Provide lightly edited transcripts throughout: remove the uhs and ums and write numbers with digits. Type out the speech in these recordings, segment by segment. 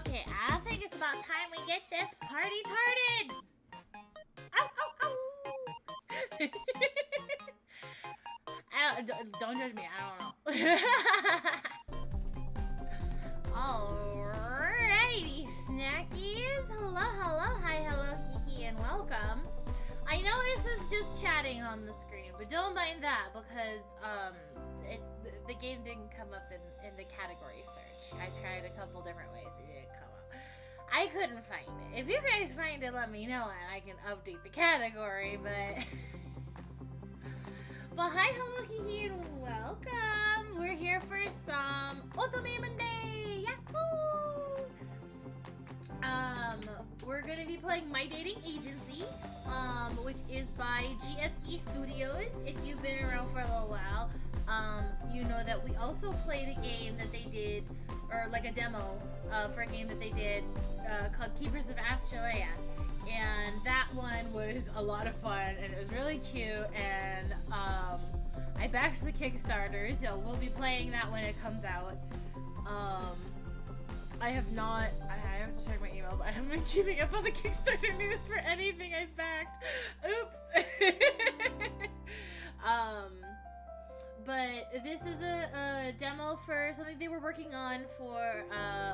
Okay, I think it's about time we get this party started. Ow, ow, ow. Don't judge me. I don't know. Alrighty, snackies. Hello, hello, hi, hello, hee, and welcome. I know this is just chatting on the screen, but don't mind that because the game didn't come up in the category search. I tried a couple different ways. It didn't come up. I couldn't find it. If you guys find it, let me know and I can update the category, but... But hi, hello, hee, and welcome. We're here for some Otome Monday. Yahoo! We're gonna be playing My Dating Agency, which is by GSE Studios. If you've been around for a little while, you know that we also played a game that they did, or like a demo for a game that they did called Keepers of Australia. And that one was a lot of fun, and it was really cute, and I backed the Kickstarter, so we'll be playing that when it comes out. I have to check my emails. I haven't been keeping up on the Kickstarter news for anything I've backed. Oops. But this is a demo for something they were working on for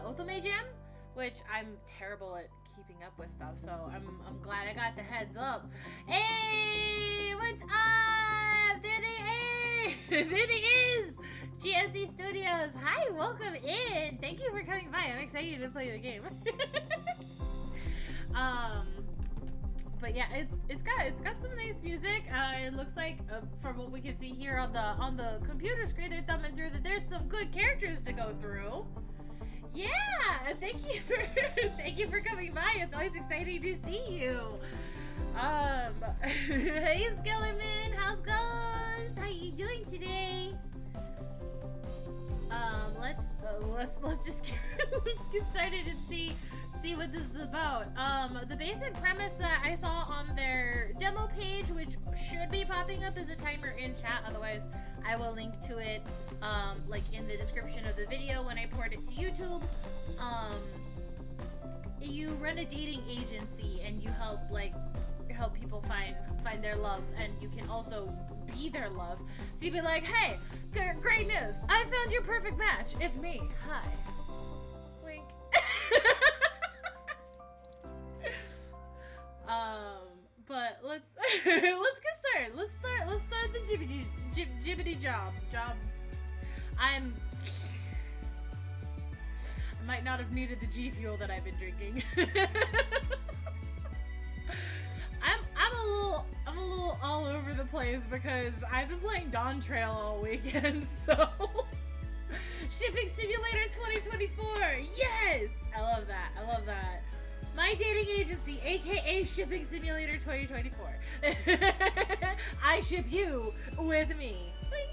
Otome Jam, which I'm terrible at keeping up with stuff, so I'm glad I got the heads up. Hey, what's up? There they are. There they is. GSD Studios. Hi, welcome in. Thank you for coming by. I'm excited to play the game. But yeah, it's got some nice music. It looks like from what we can see here on the computer screen, they're thumbing through that there's some good characters to go through. Yeah, thank you for coming by. It's always exciting to see you. Hey Skeleman, how's goes? How you doing today? Let's just let's get started and see what this is about. The basic premise that I saw on their demo page, which should be popping up as a timer in chat, otherwise I will link to it like in the description of the video when I port it to YouTube. You run a dating agency and you help people find their love, and you can also be their love. So you'd be like, hey, great news, I found your perfect match. It's me. Hi. Wink. But let's get started. Let's start the jibbity job. I might not have needed the G Fuel that I've been drinking. I'm a little all over the place because I've been playing Dawn Trail all weekend, so Shipping Simulator 2024. Yes! I love that. My Dating Agency, aka Shipping Simulator 2024. I ship you with me. Wink.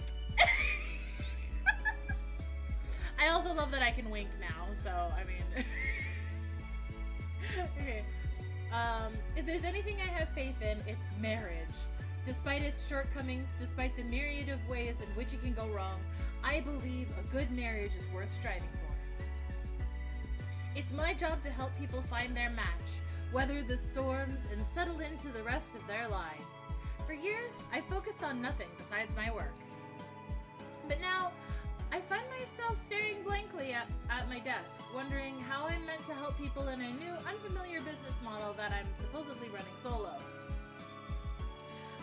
I also love that I can wink now, so I mean. Okay. If there's anything I have faith in, it's marriage. Despite its shortcomings, despite the myriad of ways in which it can go wrong, I believe a good marriage is worth striving for. It's my job to help people find their match, weather the storms, and settle into the rest of their lives. For years, I focused on nothing besides my work. But now, I find myself staring blankly at my desk, wondering how I'm meant to help people in a new, unfamiliar business model that I'm supposedly running solo.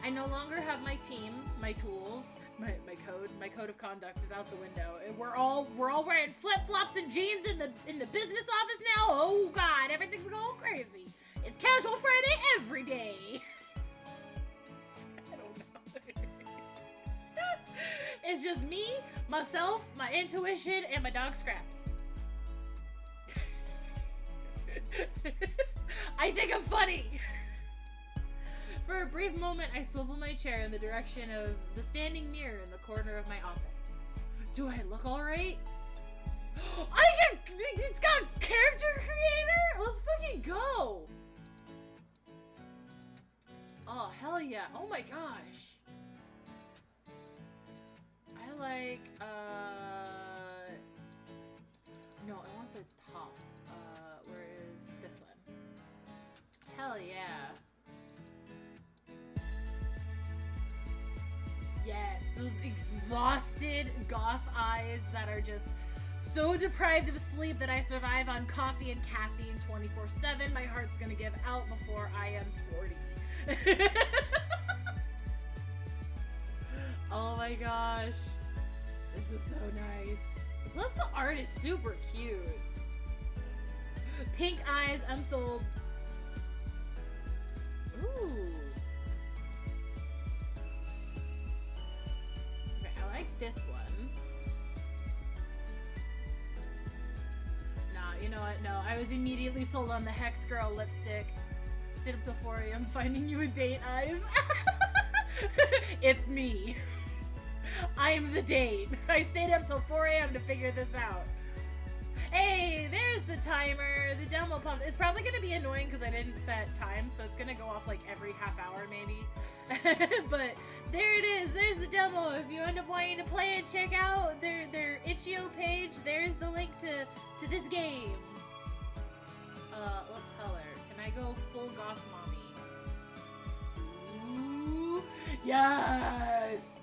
I no longer have my team, my tools, my code of conduct is out the window. We're all wearing flip-flops and jeans in the business office now. Oh God, everything's going crazy. It's Casual Friday every day. I don't know. It's just me, myself, my intuition, and my dog Scraps. I think I'm funny. For a brief moment, I swivel my chair in the direction of the standing mirror in the corner of my office. Do I look alright? It's got character creator? Let's fucking go! Oh, hell yeah. Oh my gosh. I like, no, I want the top. Hell yeah. Yes, those exhausted goth eyes that are just so deprived of sleep that I survive on coffee and caffeine 24/7. My heart's gonna give out before I am 40. Oh my gosh. This is so nice. Plus the art is super cute. Pink eyes, I'm sold. Ooh. Okay, I like this one. Nah, you know what? No, I was immediately sold on the Hex Girl lipstick. Stayed up till 4 a.m. finding you a date, eyes. It's me. I'm the date. I stayed up till 4 a.m. to figure this out. Hey, there's the timer. The demo pump. It's probably going to be annoying because I didn't set time, so it's going to go off like every half hour maybe. But there it is. There's the demo. If you end up wanting to play it, check out their itch.io page. There's the link to this game. What color? Can I go full goth mommy? Ooh, yes!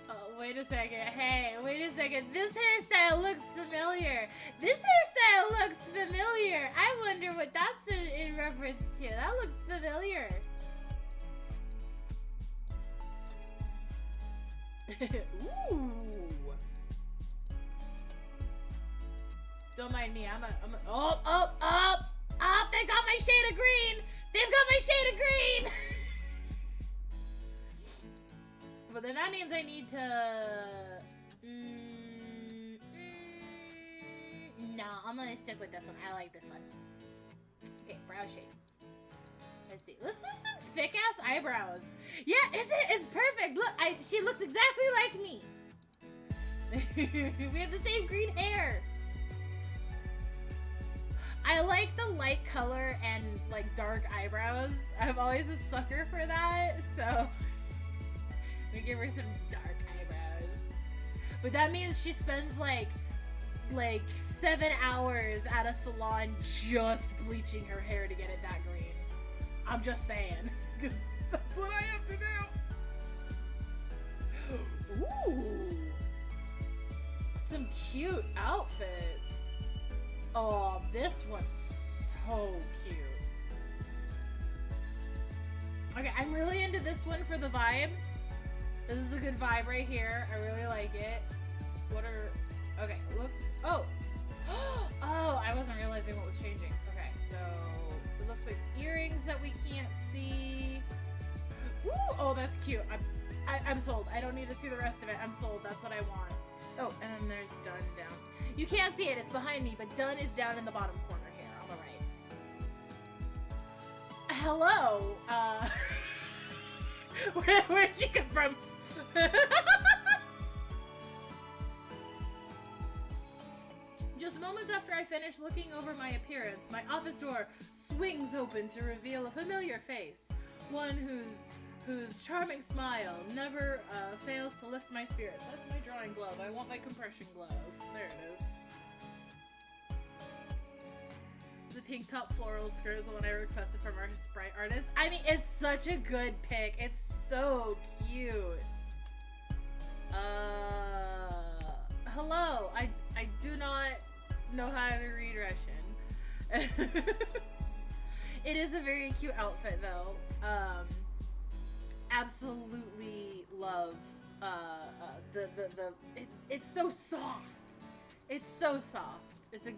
Oh, wait a second. Hey, wait a second. This hairstyle looks familiar. This hairstyle looks familiar. I wonder what that's in reference to. That looks familiar. Ooh. Don't mind me. I'm a up. They got my shade of green. They've got my shade of green. But then that means I need to. No, I'm gonna stick with this one. I like this one. Okay, brow shade. Let's see. Let's do some thick ass eyebrows. Yeah, is it? It's perfect. Look, she looks exactly like me. We have the same green hair. I like the light color and like dark eyebrows. I'm always a sucker for that, so we give her some dark eyebrows. But that means she spends like 7 hours at a salon just bleaching her hair to get it that green. I'm just saying, because that's what I have to do. Ooh, some cute outfits. Oh, this one's so cute. Okay, I'm really into this one for the vibes. This is a good vibe right here. I really like it. What are... Okay, looks... Oh! Oh, I wasn't realizing what was changing. Okay, so... It looks like earrings that we can't see. Ooh! Oh, that's cute. I'm sold. I don't need to see the rest of it. I'm sold. That's what I want. Oh, and then there's done down. You can't see it, it's behind me, but done is down in the bottom corner here on the right. Hello, where'd she come from? Just moments after I finish looking over my appearance, my office door swings open to reveal a familiar face. One whose charming smile never fails to lift my spirits. That's my drawing glove. I want my compression glove. There it is. The pink top floral skirt is the one I requested from our sprite artist. I mean, it's such a good pick. It's so cute. Hello. I do not know how to read Russian. It is a very cute outfit though. Absolutely love it's so soft. It's so soft. It's a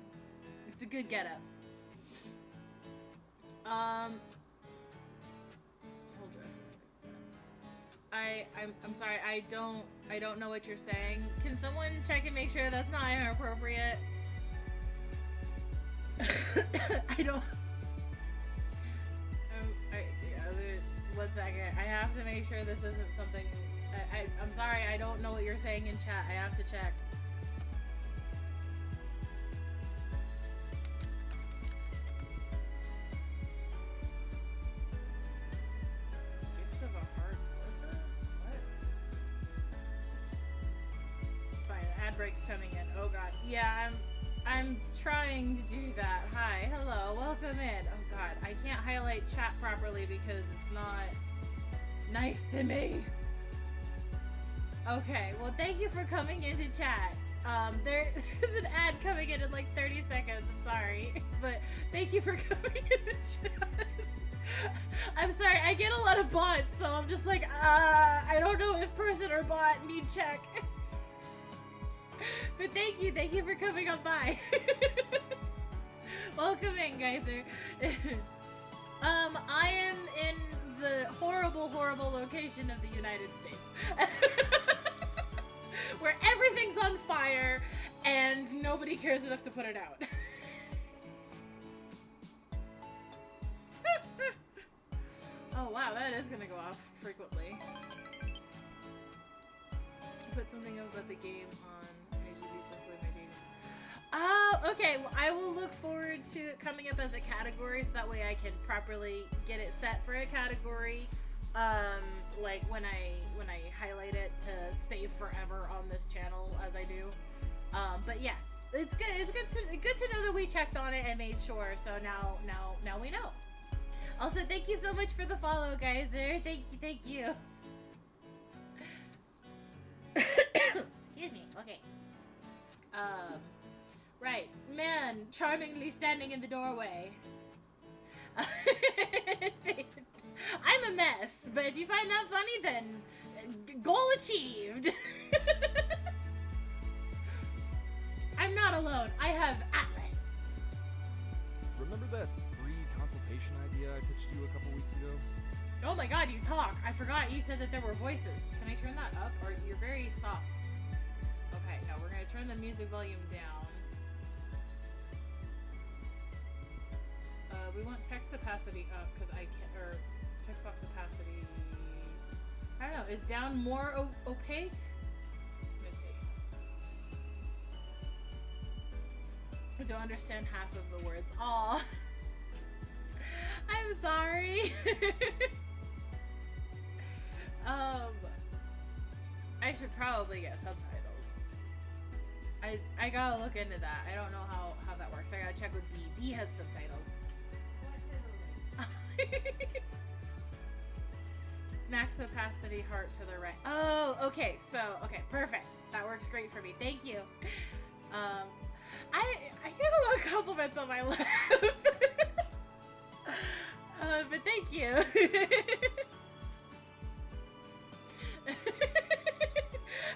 good getup. Whole dress is like that. I'm sorry, I don't know what you're saying. Can someone check and make sure that's not inappropriate? I don't. One second. I have to make sure this isn't something. I'm sorry. I don't know what you're saying in chat. I have to check. Gifts of a hard worker? What? ad breaks coming in. Oh god. Yeah, I'm trying to do that. Hi, hello, welcome in. Oh god, I can't highlight chat properly because it's not nice to me. Okay, well thank you for coming into chat. There's an ad coming in like 30 seconds, I'm sorry. But thank you for coming into chat. I'm sorry, I get a lot of bots, so I'm just like, I don't know if person or bot need check. But thank you for coming on by. Welcome in, Geyser. I am in the horrible, horrible location of the United States. Where everything's on fire and nobody cares enough to put it out. Oh wow, that is gonna go off frequently. Put something up about the game on IGB simply my days. Oh, okay. Well, I will look forward to it coming up as a category, so that way I can properly get it set for a category. Like when I highlight it to save forever on this channel, as I do. But yes, it's good. It's good to know that we checked on it and made sure. So now we know. Also, thank you so much for the follow, Geyser. Thank you. Excuse me. Okay. Right. Man, charmingly standing in the doorway. I'm a mess, but if you find that funny, then goal achieved. I'm not alone. I have Atlas. Remember that free consultation idea I pitched you a couple weeks ago? Oh my god, you talk. I forgot you said that there were voices. Can I turn that up? Or you're very soft. Okay, no, we're gonna turn the music volume down. We want text opacity up because I can't, or text box opacity. I don't know. Is down more opaque? Let me see. I don't understand half of the words. Aw. I'm sorry. I should probably get subtitles. I gotta look into that. I don't know how that works. I gotta check with B. B has subtitles. Max opacity heart to the right. Oh, okay. So, okay, perfect. That works great for me. Thank you. I get a lot of compliments on my laugh. But thank you.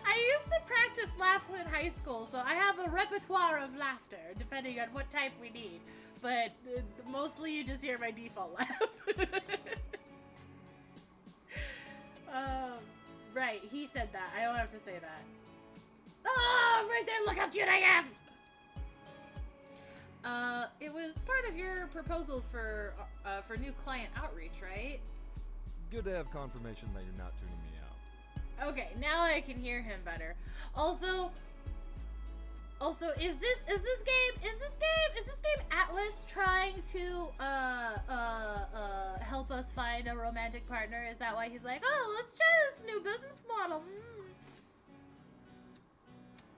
I used to practice laughs in high school, so I have a repertoire of laughter, depending on what type we need. But mostly you just hear my default laugh. Right, he said that. I don't have to say that. Oh, right there, look how cute I am! It was part of your proposal for new client outreach, right? Good to have confirmation that you're not tuning me out. Okay, now I can hear him better. Also, is this game Atlas trying to help us find a romantic partner? Is that why he's like, oh, let's try this new business model?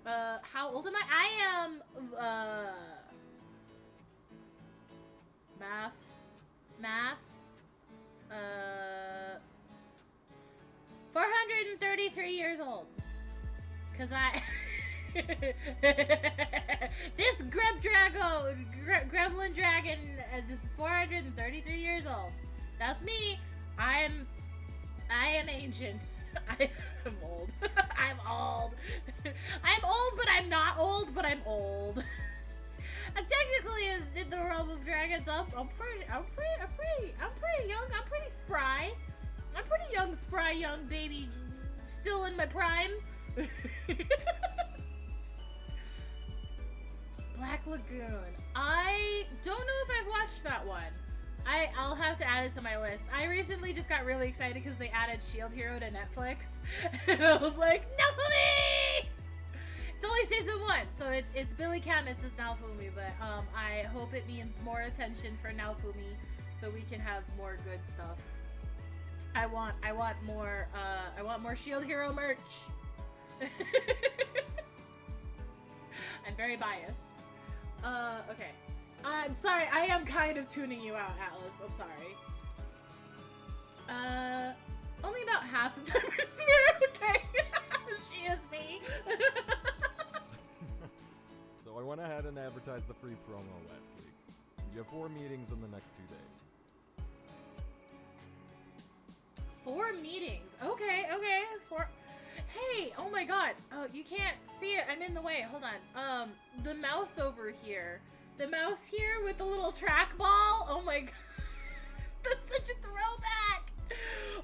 How old am I? I am math. 433 years old. Cause this gremlin dragon is 433 years old. That's me. I am ancient. I am old. I'm old. I'm old, but I'm not old, but I'm old. Technically, in the realm of dragons, I'm pretty young. I'm pretty spry. I'm pretty young, spry, young baby, still in my prime. Black Lagoon. I don't know if I've watched that one. I'll have to add it to my list. I recently just got really excited because they added Shield Hero to Netflix. And I was like, Naofumi! It's only season 1, so it's Billy Kametz as Naofumi, but I hope it means more attention for Naofumi so we can have more good stuff. I want more Shield Hero merch. I'm very biased. Okay. Sorry, I am kind of tuning you out, Atlas. I'm sorry. Only about half the time I swear, okay? She is me. So I went ahead and advertised the free promo last week. You have 4 meetings in the next 2 days. 4 meetings. Okay. 4. Hey, oh my god. Oh, you can't see it. I'm in the way. Hold on. The mouse over here. The mouse here with the little trackball. Oh my god. That's such a throwback.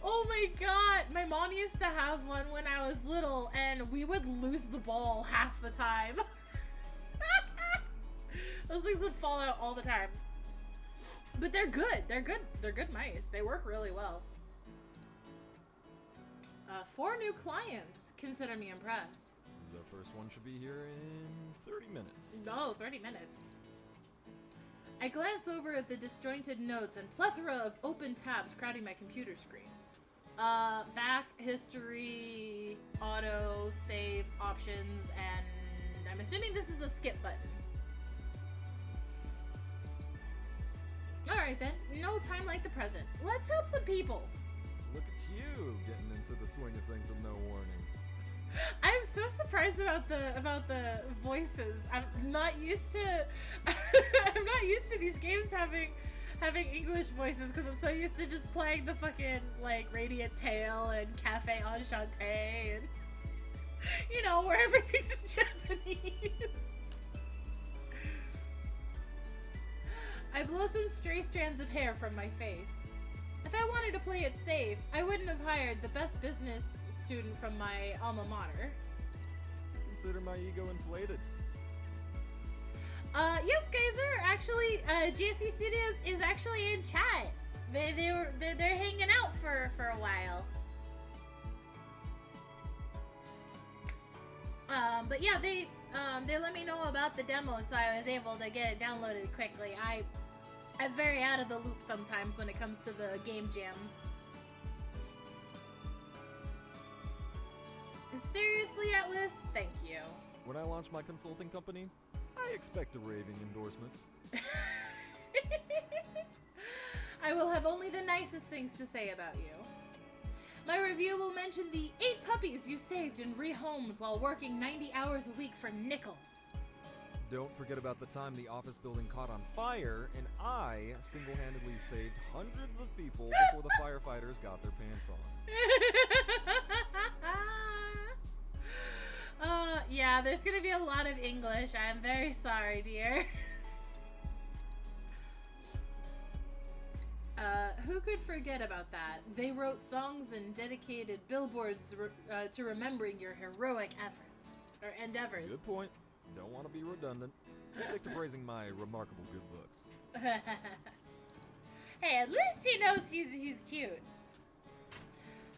Oh my god. My mom used to have one when I was little, and we would lose the ball half the time. Those things would fall out all the time. But they're good. They're good mice. They work really well. 4 new clients. Consider me impressed. The first one should be here in 30 minutes. No, 30 minutes. I glance over at the disjointed notes and plethora of open tabs crowding my computer screen. Back, history, auto, save, options, and I'm assuming this is a skip button. Alright then, no time like the present. Let's help some people. Look at you getting into the swing of things with no warning. I'm so surprised about the voices. I'm not used to these games having English voices because I'm so used to just playing the fucking like Radiant Tale and Cafe Enchanté and you know where everything's in Japanese. I blow some stray strands of hair from my face. If I wanted to play it safe, I wouldn't have hired the best business student from my alma mater. Consider my ego inflated. Yes, Geyser. Actually, GSC Studios is actually in chat. They're hanging out for a while. But yeah, they let me know about the demo, so I was able to get it downloaded quickly. I'm very out of the loop sometimes when it comes to the game jams. Seriously, Atlas? Thank you. When I launch my consulting company, I expect a raving endorsement. I will have only the nicest things to say about you. My review will mention the 8 puppies you saved and rehomed while working 90 hours a week for nickels. Don't forget about the time the office building caught on fire and I single-handedly saved hundreds of people before the firefighters got their pants on. Yeah, there's gonna be a lot of English. I'm very sorry, dear. Who could forget about that? They wrote songs and dedicated billboards to remembering your heroic efforts or endeavors. Good point. Don't want to be redundant. Stick to praising my remarkable good looks. Hey, at least he knows he's cute.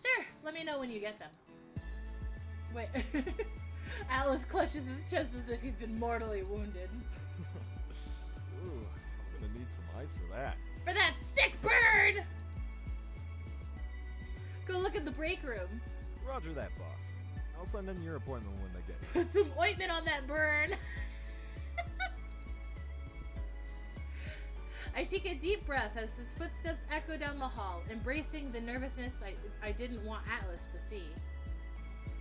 Sure, let me know when you get them. Wait. Alice clutches his chest as if he's been mortally wounded. Ooh, I'm gonna need some ice for that. For that sick bird! Go look in the break room. Roger that, boss. I'll send in your appointment when they get Put some ointment on that burn. I take a deep breath as his footsteps echo down the hall, embracing the nervousness I didn't want Atlas to see.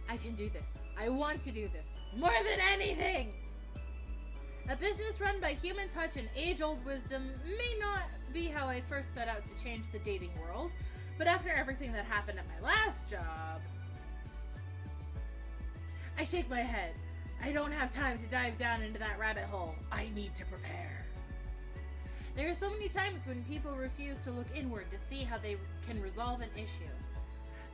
I can do this. I want to do this. More than anything! A business run by human touch and age-old wisdom may not be how I first set out to change the dating world, but after everything that happened at my last job... I shake my head. I don't have time to dive down into that rabbit hole. I need to prepare. There are so many times when people refuse to look inward to see how they can resolve an issue.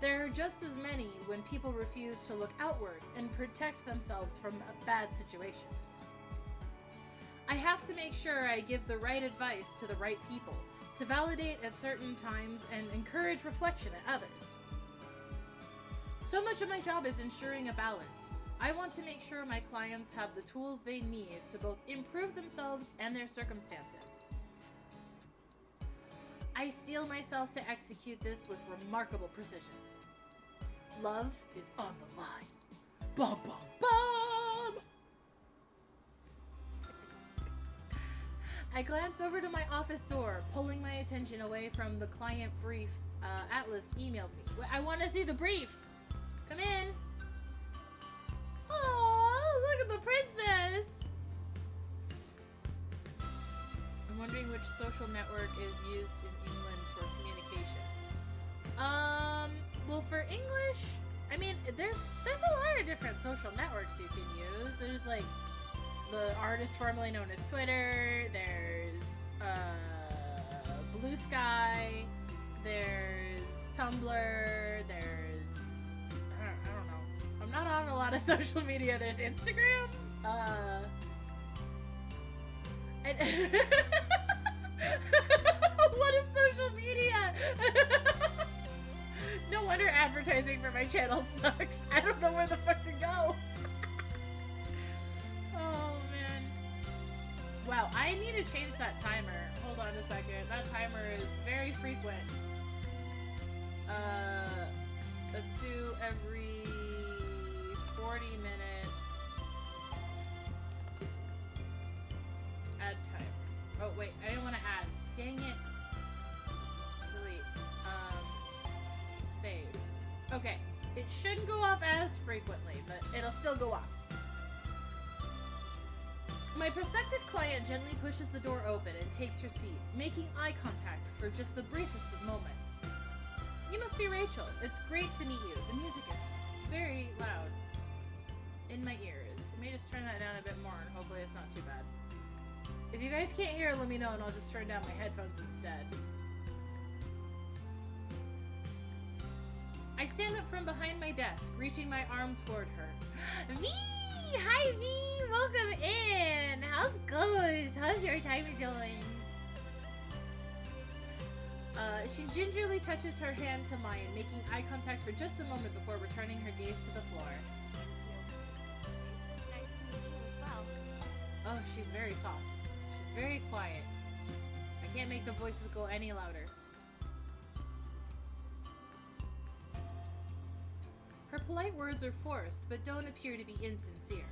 There are just as many when people refuse to look outward and protect themselves from bad situations. I have to make sure I give the right advice to the right people, to validate at certain times and encourage reflection at others. So much of my job is ensuring a balance. I want to make sure my clients have the tools they need to both improve themselves and their circumstances. I steel myself to execute this with remarkable precision. Love is on the line. Bum, bum, bum! I glance over to my office door, pulling my attention away from the client brief Atlas emailed me. I want to see the brief! Come in! Oh, look at the princess! I'm wondering which social network is used in England for communication. Well, for English, I mean, there's a lot of different social networks you can use. There's like the artist formerly known as Twitter. There's Blue Sky. There's Tumblr. There's I don't know. I'm not on a lot of social media. There's Instagram. And what is social media? No wonder advertising for my channel sucks. I don't know where the fuck to go. Oh, man. Wow, I need to change that timer. Hold on a second. That timer is very frequent. Let's do every 40 minutes. Add time. Oh, wait. I didn't want to add. Dang it. Delete. Save. Okay. It shouldn't go off as frequently, but it'll still go off. My prospective client gently pushes the door open and takes her seat, making eye contact for just the briefest of moments. You must be Rachel. It's great to meet you. The music is very loud in my ears. I may just turn that down a bit more and hopefully it's not too bad. If you guys can't hear, let me know and I'll just turn down my headphones instead. I stand up from behind my desk, reaching my arm toward her. V! Hi, V! Welcome in! How's it goes? How's your time going? She gingerly touches her hand to mine, making eye contact for just a moment before returning her gaze to the floor. Thank you. It's nice to meet you as well. Oh, she's very soft. She's very quiet. I can't make the voices go any louder. Her polite words are forced, but don't appear to be insincere.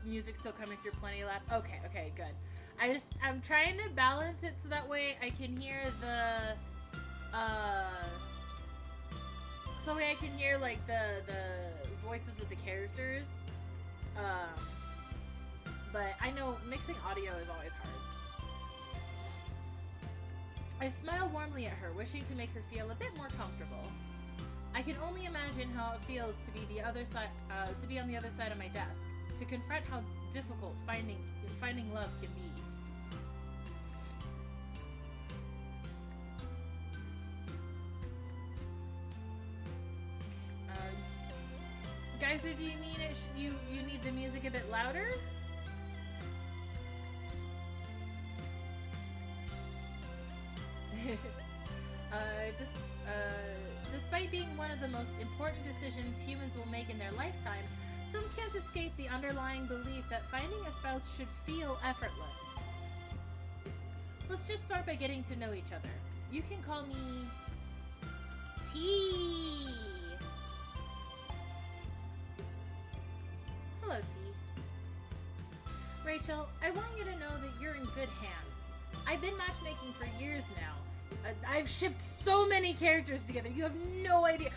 Music's still coming through plenty loud. Okay, good. I'm trying to balance it so that way I can hear like the voices of the characters. But I know mixing audio is always hard. I smile warmly at her, wishing to make her feel a bit more comfortable. I can only imagine how it feels to be on the other side of my desk, to confront how difficult finding love can be. Geyser, do you mean it? You need the music a bit louder? Despite being one of the most important decisions humans will make in their lifetime, some can't escape the underlying belief that finding a spouse should feel effortless. Let's just start by getting to know each other. You can call me T. Hello, T. Rachel, I want you to know that you're in good hands. I've been matchmaking for years now. I've shipped so many characters together. You have no idea.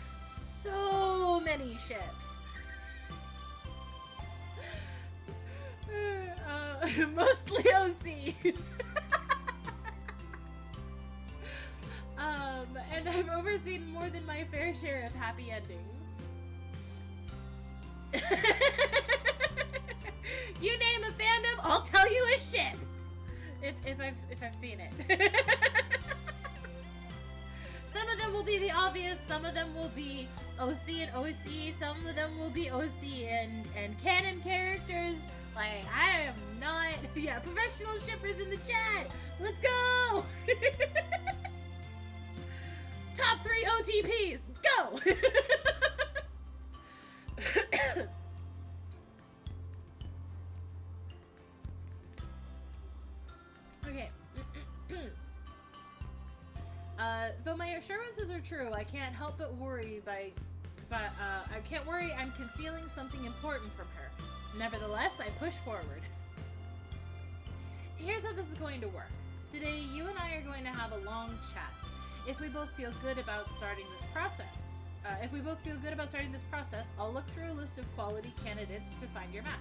So many ships. Mostly OCs. And I've overseen more than my fair share of happy endings. You name a fandom, I'll tell you a ship. If I've seen it. Some of them will be the obvious, some of them will be OC and OC, some of them will be OC and canon characters. Like, I am not... Yeah, professional shippers in the chat! Let's go! Top 3 OTPs! Go! Okay. Though my assurances are true, I can't help but worry I can't worry I'm concealing something important from her. Nevertheless, I push forward. here's how this is going to work. Today, you and I are going to have a long chat. If we both feel good about starting this process, I'll look through a list of quality candidates to find your match.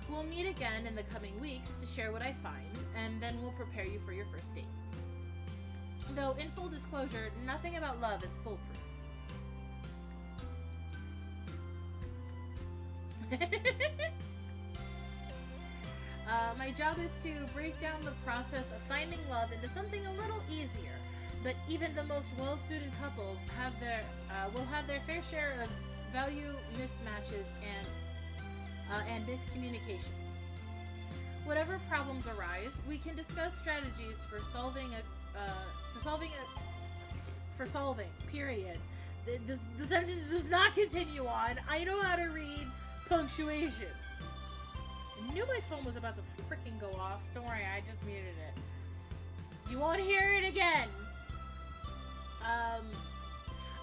We'll meet again in the coming weeks to share what I find, and then we'll prepare you for your first date. Though, in full disclosure, nothing about love is foolproof. My job is to break down the process of finding love into something a little easier, but even the most well-suited couples will have their fair share of value mismatches and miscommunications. Whatever problems arise, we can discuss strategies for solving. Period. The sentence does not continue on. I know how to read punctuation. I knew my phone was about to freaking go off. Don't worry, I just muted it. You won't hear it again.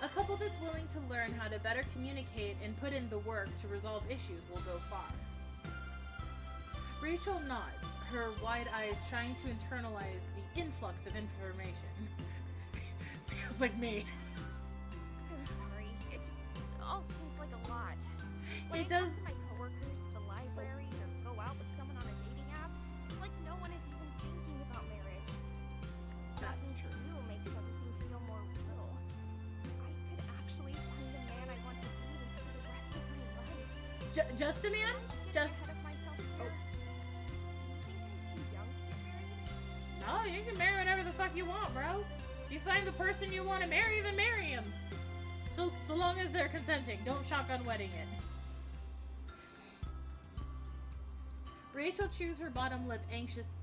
A couple that's willing to learn how to better communicate and put in the work to resolve issues will go far. Rachel nods, her wide eyes trying to internalize the influx of information. Feels like me. I'm sorry. It just all seems like a lot. When It I does. talk to my coworkers at the library or go out with someone on a dating app, it's like no one is even thinking about marriage. That's Talking true. to you makes everything feel more real. I could actually find the man I want to be with for the rest of my life. Just a man? I'm Just. getting ahead of myself here. Do you think I'm too young to get married? No, you can marry whatever the fuck you want, bro. If you find the person you want to marry, then marry him. So long as they're consenting. Don't shotgun wedding it. Rachel chews her bottom lip, anxiously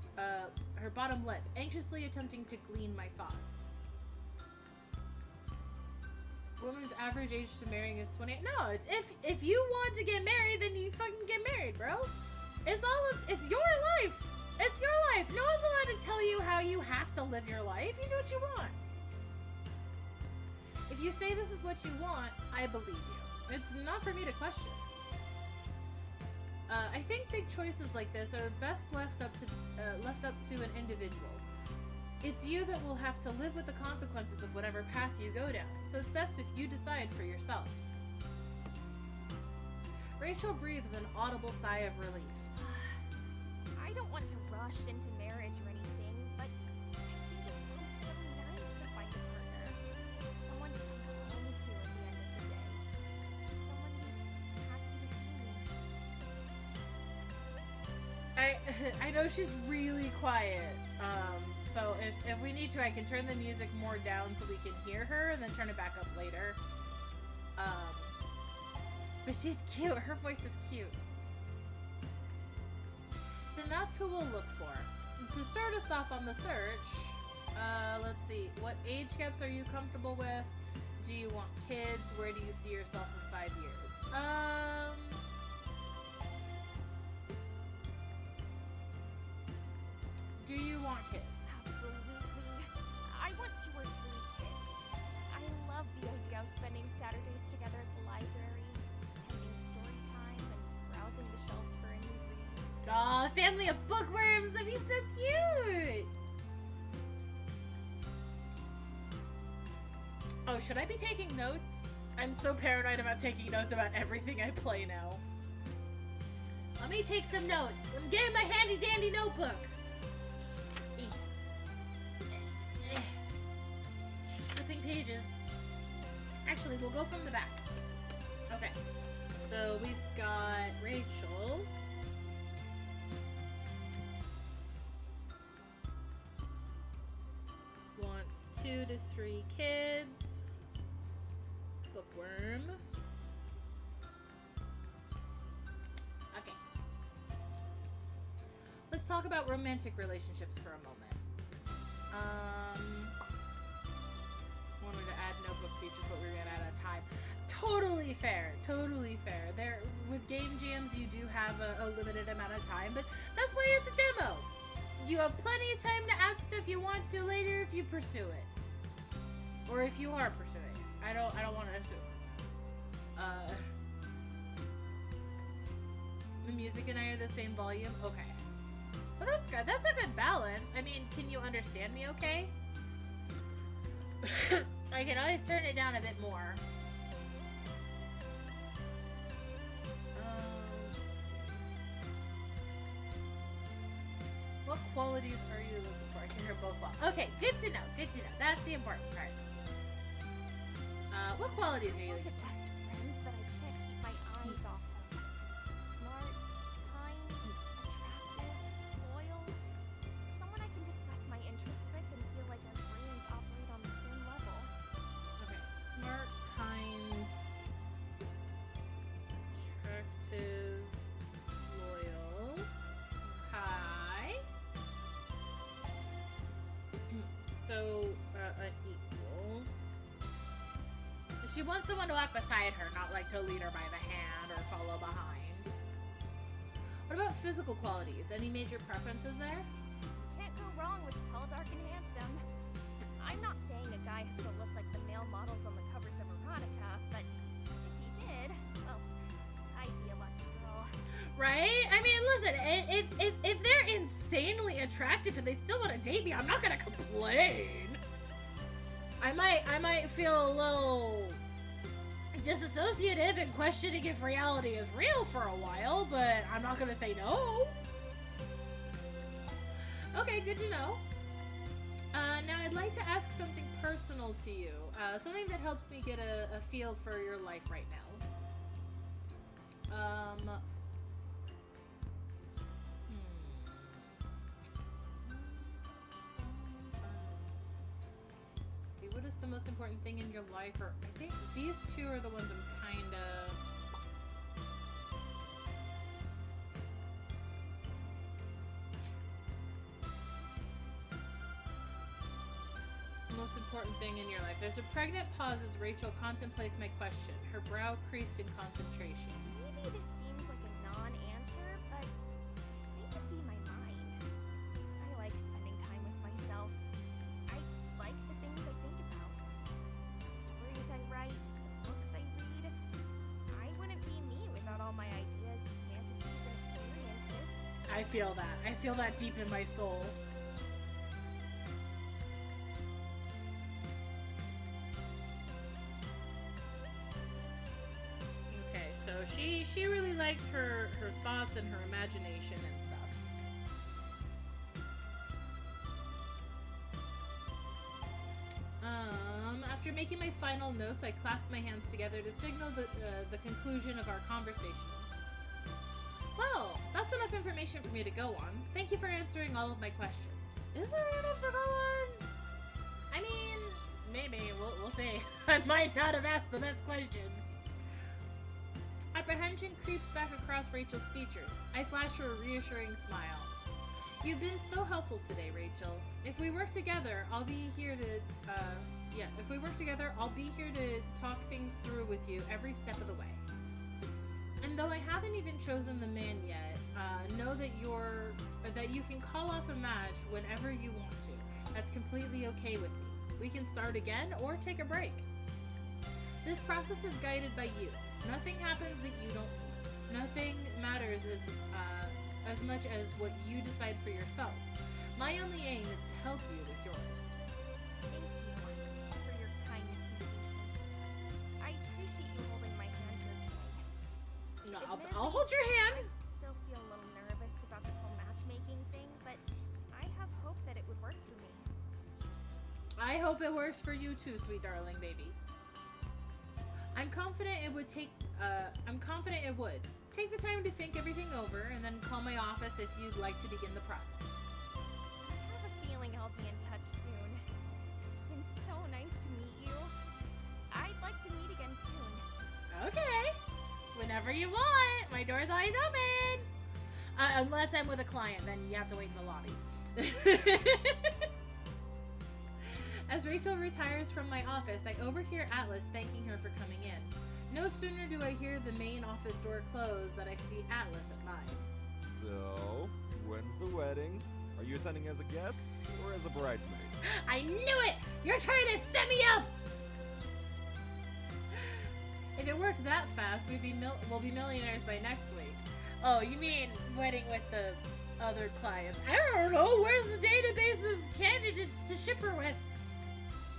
attempting to glean my thoughts. Woman's average age to marrying is 28. No, it's if you want to get married, then you fucking get married, bro. It's your life. It's your life. No one's allowed to tell you how you have to live your life. You do what you want. If you say this is what you want, I believe you. It's not for me to question. I think big choices like this are best left up to an individual. It's you that will have to live with the consequences of whatever path you go down, so it's best if you decide for yourself. Rachel breathes an audible sigh of relief. I don't want to rush into marriage or anything, but I think it sounds so nice to find a partner. Someone to come home to at the end of the day. Someone who's happy to see me. I know she's really quiet, so if we need to, I can turn the music more down so we can hear her, and then turn it back up later. But she's cute. Her voice is cute. Then that's who we'll look for. To start us off on the search, let's see. What age gaps are you comfortable with? Do you want kids? Where do you see yourself in 5 years? Do you want kids? Absolutely. I want 2 or 3 kids. I love the idea of spending Saturdays together at the library, attending story time, and browsing the shelves for a new read. Aw, family of bookworms! That'd be so cute! Oh, should I be taking notes? I'm so paranoid about taking notes about everything I play now. Let me take some notes. I'm getting my handy dandy notebook. Flipping pages. Actually, we'll go from the back. Okay. So we've got Rachel. Wants 2 to 3 kids. Bookworm. Okay. Let's talk about romantic relationships for a moment. Wanted to add notebook features, but we ran out of time. Totally fair. Totally fair. There, with game jams, you do have a limited amount of time, but that's why it's a demo. You have plenty of time to add stuff you want to later if you pursue it, or if you are pursuing it. I don't want to assume. The music and I are the same volume. Okay. Well, that's good. That's a good balance. I mean, can you understand me okay? I can always turn it down a bit more. Let's see. What qualities are you looking for? I can hear both well. Okay, good to know. Good to know. That's the important part. What qualities are you want looking a for? best friend that I can't keep my eyes off of. Smart, kind, attractive, loyal. Someone I can discuss my interests with and feel like our brains operate on the same level. Okay, smart, kind, attractive, loyal. Hi. So, unequal. She wants someone to walk beside her, not like to lead her by the hand or follow behind. What about physical qualities? Any major preferences there? Can't go wrong with tall, dark, and handsome. I'm not saying a guy has to look like the male models on the covers of Erotica, but if he did, well, I'd be a lucky girl. Right? I mean, listen, if they're insanely attractive and they still want to date me, I'm not gonna complain. I might feel a little disassociative and questioning if reality is real for a while, but I'm not gonna say no. Okay, good to know. Now I'd like to ask something personal to you. Something that helps me get a feel for your life right now. See, what is the most important thing in your life? Or I think these two are the ones I'm kind of... Most important thing in your life. There's a pregnant pause as Rachel contemplates my question, her brow creased in concentration. Maybe this seems like a non-answer, but I think it'd be my mind. I like spending time with myself. I like the things I think about. The stories I write, the books I read. I wouldn't be me without all my ideas, fantasies, and experiences. I feel that. I feel that deep in my soul. Okay, so she really likes her thoughts and her imagination and stuff. After making my final notes, I clasped my hands together to signal the conclusion of our conversation. Well, that's enough information for me to go on. Thank you for answering all of my questions. Is there enough to go on? I mean, maybe. We'll see. I might not have asked the best questions. Apprehension creeps back across Rachel's features. I flash her a reassuring smile. You've been so helpful today, Rachel. If we work together, I'll be here to talk things through with you every step of the way. And though I haven't even chosen the man yet, know that you can call off a match whenever you want to. That's completely okay with me. We can start again or take a break. This process is guided by you. Nothing happens that you don't want. Nothing matters as much as what you decide for yourself. My only aim is to help you with yours. Thank you for your kindness and patience. I appreciate you holding my hand here today. I'll hold your hand. I still feel a little nervous about this whole matchmaking thing, but I have hope that it would work for me. I hope it works for you too, sweet darling baby. I'm confident it would. Take the time to think everything over and then call my office if you'd like to begin the process. I have a feeling I'll be in touch soon. It's been so nice to meet you. I'd like to meet again soon. Okay. Whenever you want. My door's always open. Unless I'm with a client, then you have to wait in the lobby. As Rachel retires from my office, I overhear Atlas thanking her for coming in. No sooner do I hear the main office door close than I see Atlas at mine. So, when's the wedding? Are you attending as a guest or as a bridesmaid? I knew it! You're trying to set me up! If it worked that fast, we'll be millionaires by next week. Oh, you mean wedding with the other clients. I don't know. Where's the database of candidates to ship her with?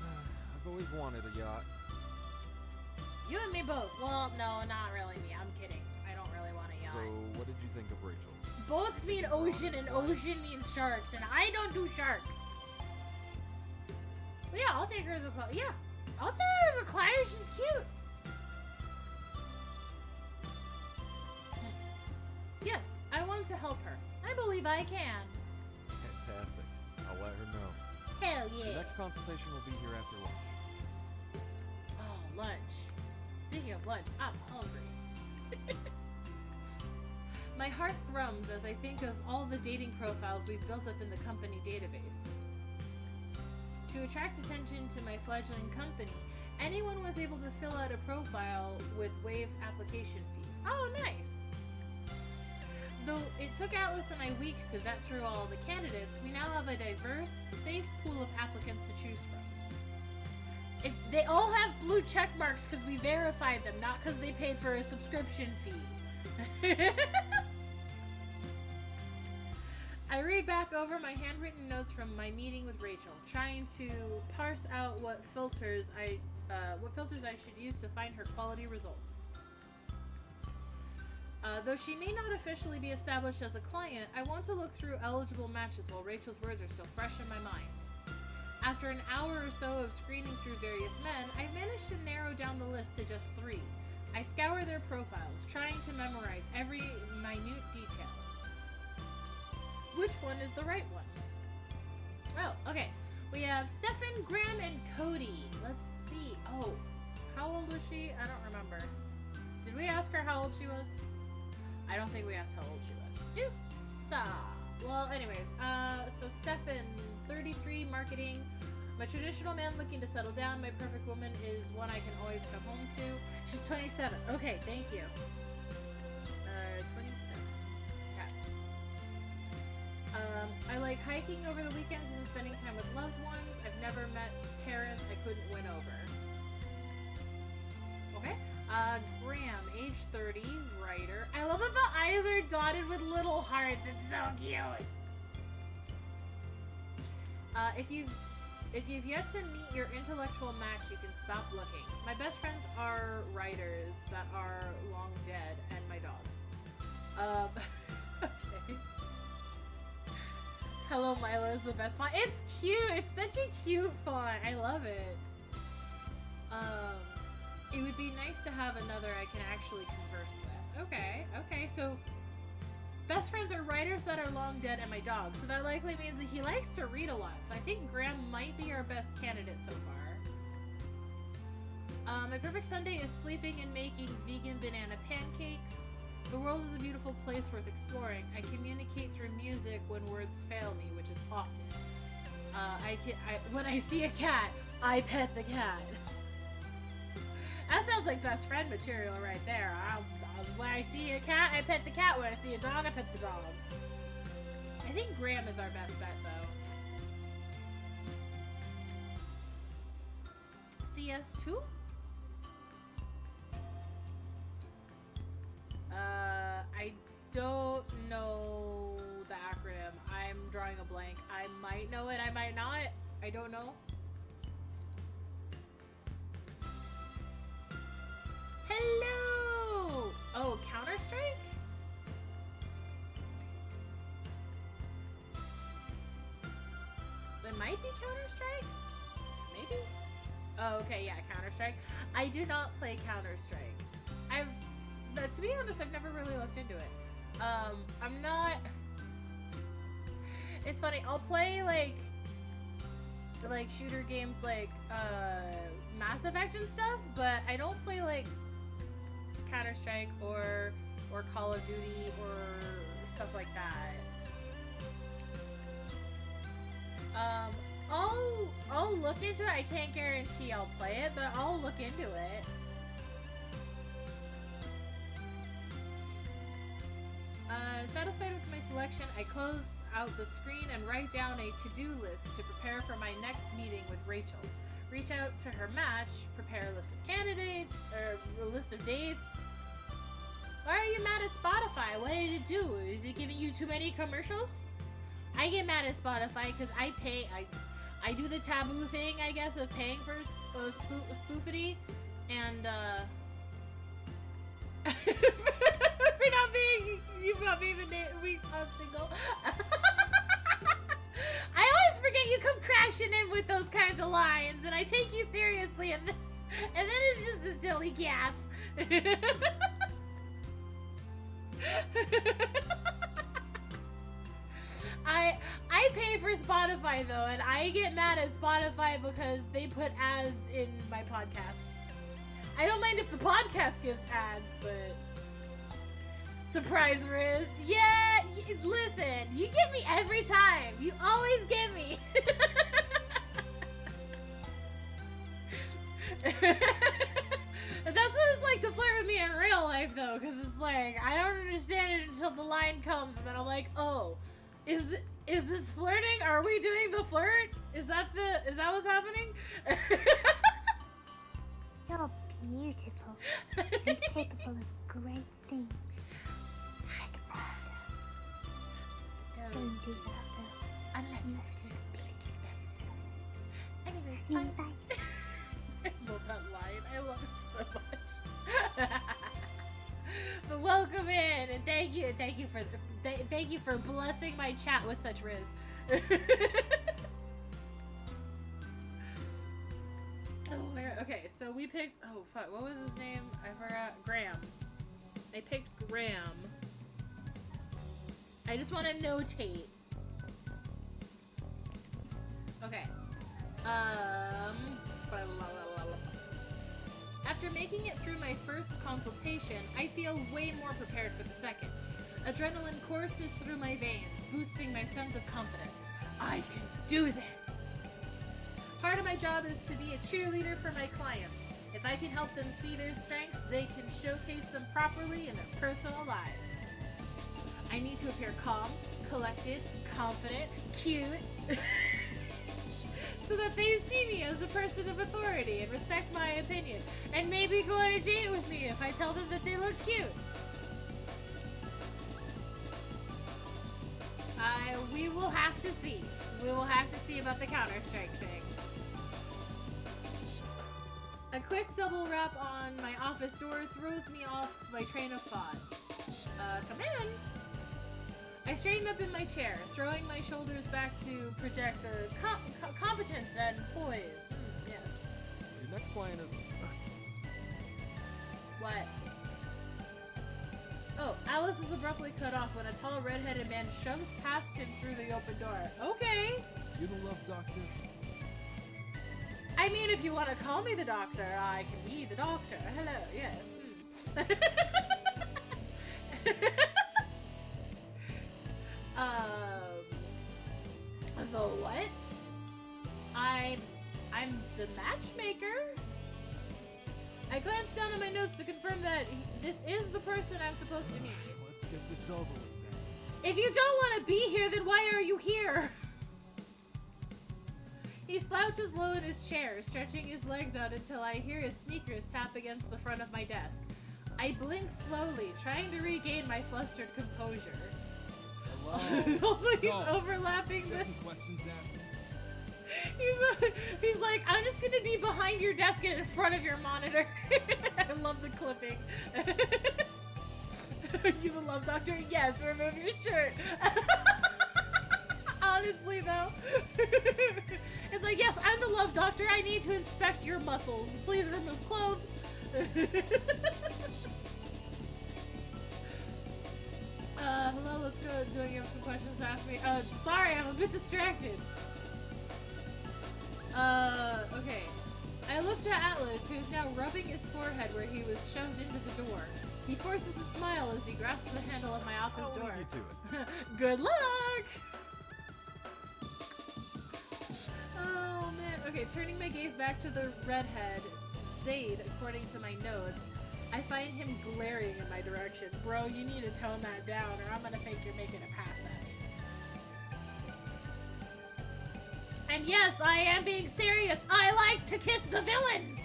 I've always wanted a yacht. You and me both. Well, no, not really me. I'm kidding. I don't really want a yacht. So, what did you think of Rachel? Boats mean ocean, and ocean means sharks, and I don't do sharks. Well, yeah, I'll take her as a client. Yeah, I'll take her as a client. She's cute. Yes, I want to help her. I believe I can. Fantastic. I'll let her know. Hell The yeah. next consultation will be here after lunch. Oh, lunch. Speaking of lunch, I'm hungry. My heart thrums as I think of all the dating profiles we've built up in the company database. To attract attention to my fledgling company, anyone was able to fill out a profile with waived application fees. Oh, nice! Though it took Atlas and I weeks to vet through all the candidates, we now have a diverse, safe pool of applicants to choose from. If they all have blue check marks because we verified them, not because they paid for a subscription fee. I read back over my handwritten notes from my meeting with Rachel, trying to parse out what filters I should use to find her quality results. Though she may not officially be established as a client, I want to look through eligible matches while Rachel's words are still fresh in my mind. After an hour or so of screening through various men, I've managed to narrow down the list to just 3. I scour their profiles, trying to memorize every minute detail. Which one is the right one? Oh, okay. We have Stefan, Graham, and Cody. Let's see. Oh, how old was she? I don't remember. Did we ask her how old she was? I don't think we asked how old she was. Oops. Well, anyways, so Stefan, 33, marketing. My traditional man looking to settle down. My perfect woman is one I can always come home to. She's 27. Okay, thank you. 27. Okay. I like hiking over the weekends and spending time with loved ones. I've never met parents I couldn't win over. Okay. Graham, age 30, writer. I love that the eyes are dotted with little hearts. It's so cute. If you've yet to meet your intellectual match, you can stop looking. My best friends are writers that are long dead, and my dog. Okay. Hello Milo is the best font. It's cute. It's such a cute font. I love it. It would be nice to have another I can actually converse with. Okay, so best friends are writers that are long dead and my dog. So that likely means that he likes to read a lot. So I think Graham might be our best candidate so far. My perfect Sunday is sleeping and making vegan banana pancakes. The world is a beautiful place worth exploring. I communicate through music when words fail me, which is often. When I see a cat, I pet the cat. That sounds like best friend material right there. When I see a cat, I pet the cat. When I see a dog, I pet the dog. I think Graham is our best bet, though. CS2? I don't know the acronym. I'm drawing a blank. I might know it, I might not. I don't know. Hello! Oh, Counter-Strike? It might be Counter-Strike? Maybe? Oh, okay, yeah, Counter-Strike. I do not play Counter-Strike. To be honest, I've never really looked into it. I'm not... It's funny, I'll play, like shooter games like, Mass Effect and stuff, but I don't play, like, Counter-Strike or Call of Duty or stuff like that. I'll look into it. I can't guarantee I'll play it, but I'll look into it. Satisfied with my selection, I close out the screen and write down a to-do list to prepare for my next meeting with Rachel. Reach out to her match, prepare a list of candidates, or a list of dates. Why are you mad at Spotify? What did it do? Is it giving you too many commercials? I get mad at Spotify because I pay. I do the taboo thing, I guess, of paying for spoofity, and for not being the week's on single. I always forget you come crashing in with those kinds of lines, and I take you seriously, and then it's just a silly gaff. I pay for Spotify though, and I get mad at Spotify because they put ads in my podcasts. I don't mind if the podcast gives ads, but surprise, Riz. Yeah, listen, you get me every time. You always get me. That's what it's like to flirt with me in real life, though, because it's like I don't understand it until the line comes, and then I'm like, oh, is this flirting? Are we doing the flirt? Is that what's happening? You're beautiful and capable of great things. Like murder. Don't do that, though. Unless it's completely necessary. Anyway, Bye. I love that line. I love it so much. But welcome in, and thank you for blessing my chat with such riz. Oh my god. Okay, so we picked. Oh fuck, what was his name? I forgot. Graham. I picked Graham. I just want to notate. Okay. After making it through my first consultation, I feel way more prepared for the second. Adrenaline courses through my veins, boosting my sense of confidence. I can do this! Part of my job is to be a cheerleader for my clients. If I can help them see their strengths, they can showcase them properly in their personal lives. I need to appear calm, collected, confident, cute, so that they see me as a person of authority and respect my opinion, and maybe go on a date with me if I tell them that they look cute. We will have to see. We will have to see about the Counter-Strike thing. A quick double rap on my office door throws me off my train of thought. Come in. I straighten up in my chair, throwing my shoulders back to project competence and poise. Yes. Your next client is... What? Oh, Alice is abruptly cut off when a tall red-headed man shoves past him through the open door. Okay. You the love doctor? I mean, if you want to call me the doctor, I can be the doctor. Hello, yes. The what? I'm the matchmaker? I glanced down at my notes to confirm that this is the person I'm supposed to meet. Let's get this over with then. If you don't want to be here, then why are you here? He slouches low in his chair, stretching his legs out until I hear his sneakers tap against the front of my desk. I blink slowly, trying to regain my flustered composure. Hello? Also, he's No. overlapping Got the... some questions to ask me? He's like, I'm just gonna be behind your desk and in front of your monitor. I love the clipping. You the love doctor? Yes, remove your shirt. Honestly, though. It's like, yes, I'm the love doctor. I need to inspect your muscles. Please remove clothes. Hello, let's go. Do you have some questions to ask me? Sorry, I'm a bit distracted. Okay. I looked at Atlas, who's now rubbing his forehead where he was shoved into the door. He forces a smile as he grasps the handle of my office I'll door. leave you to it. Good luck! Oh, man. Okay, turning my gaze back to the redhead, Zaid, according to my notes. I find him glaring in my direction. Bro, you need to tone that down, or I'm gonna think you're making a pass at me. And yes, I am being serious. I like to kiss the villains!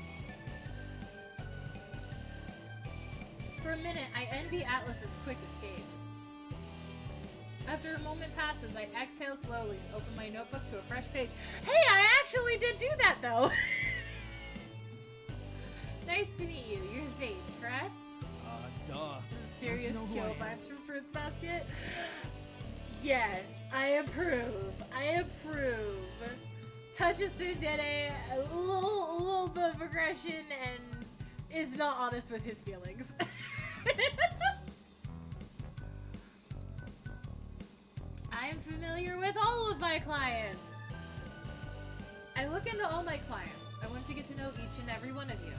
For a minute, I envy Atlas's quick escape. After a moment passes, I exhale slowly and open my notebook to a fresh page. Hey, I actually did do that, though! Nice to meet you. You're Zaid, correct? Duh. Serious Don't you know who kill I am? vibes from Fruits Basket? Yes, I approve. I approve. Touch of tsundere, a little bit of aggression, and is not honest with his feelings. I'm familiar with all of my clients. I look into all my clients. I want to get to know each and every one of you.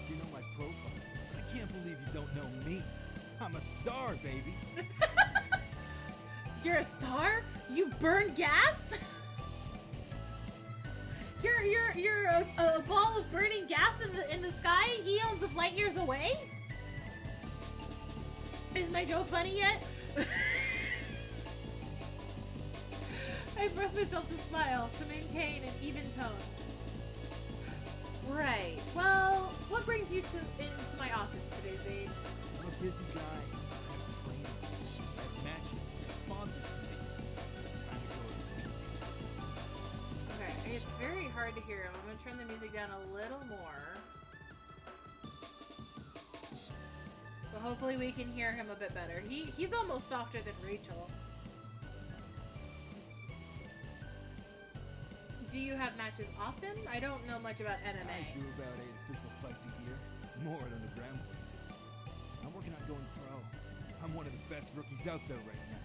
You know my profile. I can't believe you don't know me. I'm a star, baby. You're a star? You burn gas? You're a ball of burning gas in the sky, eons of light years away? Is my joke funny yet? I force myself to smile to maintain an even tone. Right. Well, what brings you into my office today, Zaid? I'm a busy guy. I have training. I have matches. Sponsors to make. It's time to go. Okay, it's very hard to hear him. I'm gonna turn the music down a little more. So hopefully we can hear him a bit better. He's almost softer than Rachel. Do you have matches often? I don't know much about I MMA. do about 8 official fights a year. More at underground places. I'm working on going pro. I'm one of the best rookies out there right now.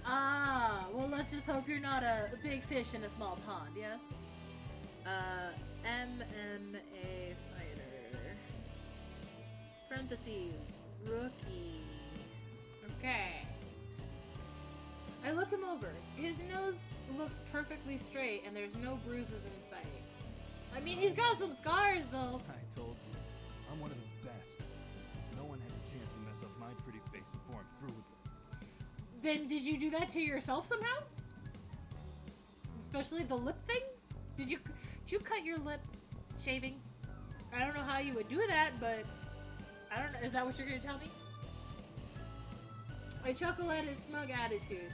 Ah, well, let's just hope you're not a big fish in a small pond, yes? MMA fighter. Parentheses, rookie. Okay. I look him over. His nose looks perfectly straight and there's no bruises in sight. I mean, he's got some scars, though. I told you. I'm one of the best. No one has a chance to mess up my pretty face before I'm through with it. Then did you do that to yourself somehow? Especially the lip thing? Did you cut your lip shaving? I don't know how you would do that, but I don't know. Is that what you're gonna tell me? I chuckle at his smug attitude.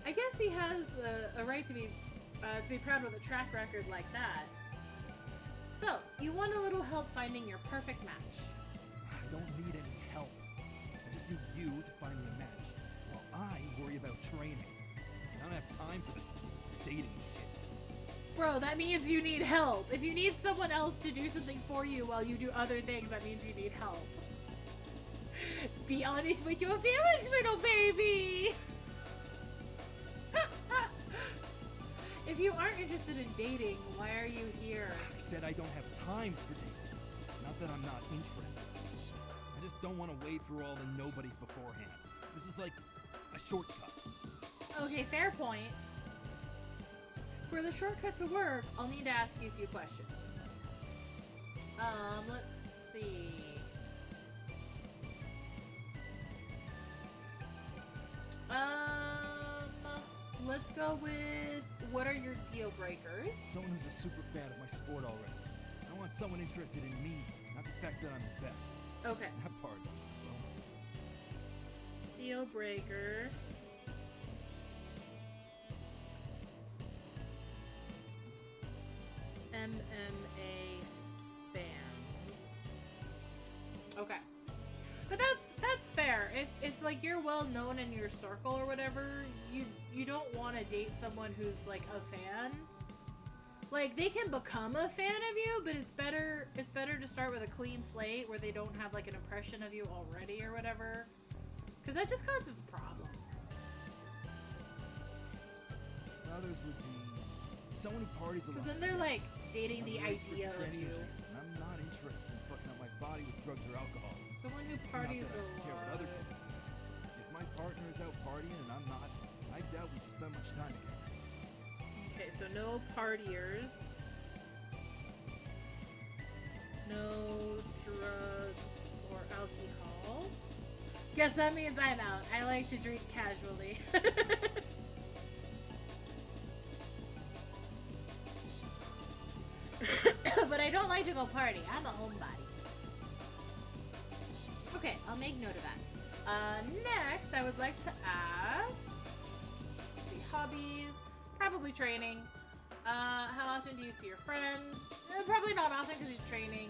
I guess he has a right to be proud with a track record like that. So, you want a little help finding your perfect match. I don't need any help. I just need you to find me a match, while I worry about training. I don't have time for this dating shit. Bro, that means you need help. If you need someone else to do something for you while you do other things, that means you need help. Be honest with your feelings, little baby! If you aren't interested in dating, why are you here? I said I don't have time for dating. Not that I'm not interested. I just don't want to wade through all the nobodies beforehand. This is like a shortcut. Okay, fair point. For the shortcut to work, I'll need to ask you a few questions. Let's see. Let's go with, what are your deal breakers? Someone who's a super fan of my sport already. I want someone interested in me, not the fact that I'm the best. Okay. That part is just a bonus. Deal breaker. MMA fans. Okay. But that's fair. If like you're well known in your circle or whatever, you don't want to date someone who's like a fan. Like they can become a fan of you, but it's better to start with a clean slate where they don't have like an impression of you already or whatever. Cuz that just causes problems. Others would be someone who parties a lot. Cuz then they're like dating I'm the very strict idea of training you. regime, and I'm not interested in fucking up my body with drugs or alcohol. Someone who Not parties that I a care what other lot. people do. If my partner is out partying and I'm not, I doubt we'd spend much time together. Okay, so no partiers. No drugs or alcohol. Guess that means I'm out. I like to drink casually. But I don't like to go party. I'm a homebody. Okay, I'll make note of that. Next, I would like to ask, let's see, hobbies, probably training. How often do you see your friends? Probably not often because he's training.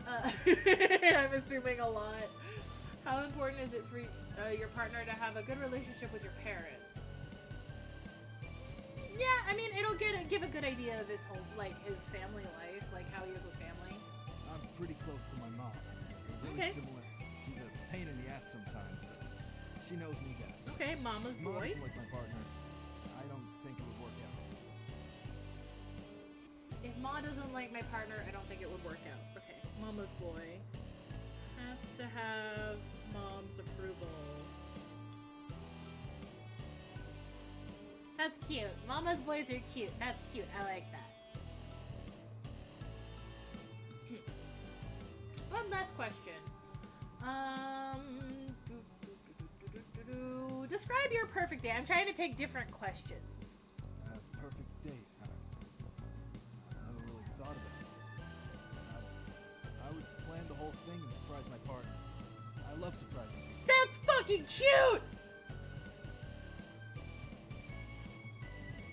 I'm assuming a lot. How important is it for your partner to have a good relationship with your parents? Yeah, I mean, it'll give a good idea of his whole, like, his family life, like how he is with family. I'm pretty close to my mom. We're really Okay. similar. She's a pain in the ass sometimes, but she knows me best. Okay, mama's Mom boy. isn't like my partner. I don't think it would work out. If Ma doesn't like my partner, I don't think it would work out. Okay, mama's boy has to have mom's approval. That's cute. Mama's boys are cute. That's cute. I like that. One last question. Describe your perfect day. I'm trying to pick different questions. Perfect date. I never really thought about it. I would plan the whole thing and surprise my partner. I love surprising people. That's fucking cute!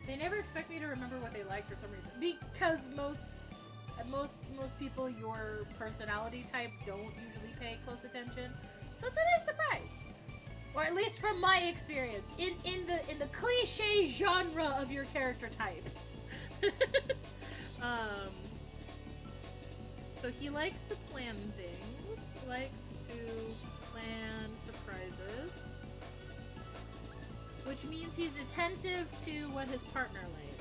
They never expect me to remember what they like for some reason. Because most people your personality type don't usually pay close attention. So it's a nice surprise. Or at least from my experience. In the cliche genre of your character type. So he likes to plan things. He likes to plan surprises. Which means he's attentive to what his partner likes.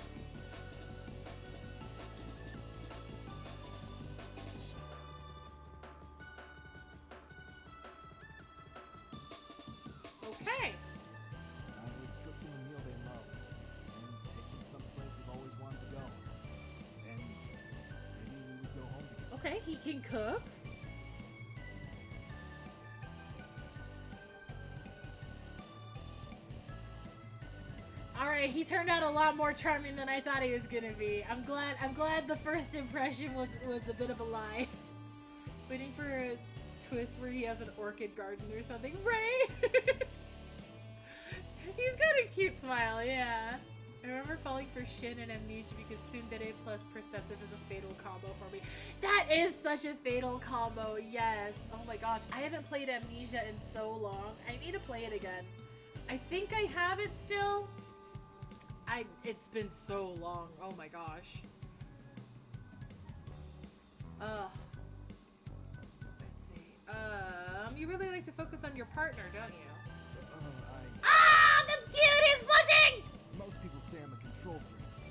Okay. I would cook them a meal they love and take them someplace they've always wanted to go. And maybe we would go home together. Okay, he can cook. Alright, he turned out a lot more charming than I thought he was gonna be. I'm glad the first impression was a bit of a lie. Waiting for a twist where he has an orchid garden or something. Ray! He's got a cute smile, yeah. I remember falling for Shin and Amnesia because Tsundere plus Perceptive is a fatal combo for me. That is such a fatal combo, yes. Oh my gosh, I haven't played Amnesia in so long. I need to play it again. I think I have it still. It's been so long. Oh my gosh. Let's see. You really like to focus on your partner, don't you? Ah, that's cute! He's blushing! Most people say I'm a control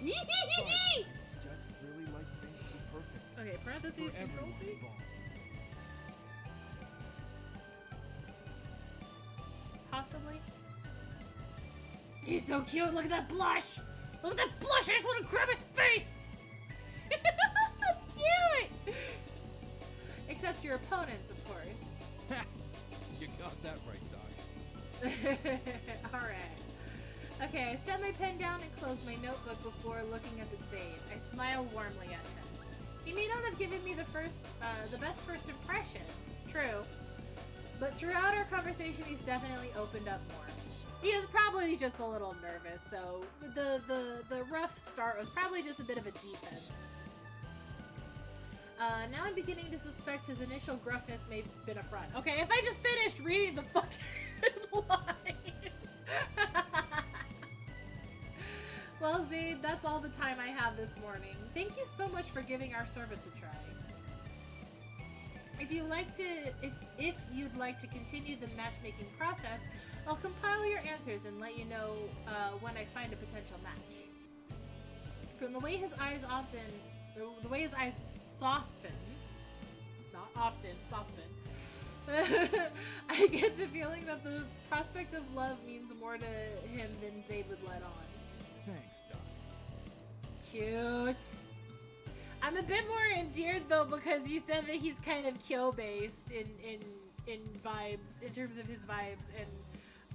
freak. But I just really like things to be perfect. Okay, parentheses, For control everyone freak. involved. Possibly. He's so cute. Look at that blush. Look at that blush. I just want to grab his face. That's cute. Except your opponents, of course. You got that right, Doc. Alright. Okay, I set my pen down and close my notebook before looking up at Zaid. I smile warmly at him. He may not have given me the best first impression. True. But throughout our conversation, he's definitely opened up more. He is probably just a little nervous, so the rough start was probably just a bit of a defense. Now I'm beginning to suspect his initial gruffness may have been a front. Okay, if I just finished reading the fucking line. Well, Zaid, that's all the time I have this morning. Thank you so much for giving our service a try. If you'd like to continue the matchmaking process, I'll compile your answers and let you know when I find a potential match. From the way his eyes soften, not often, soften, I get the feeling that the prospect of love means more to him than Zaid would let on. Thanks, Doc. Cute. I'm a bit more endeared though because you said that he's kind of Kyo based in vibes, in terms of his vibes, and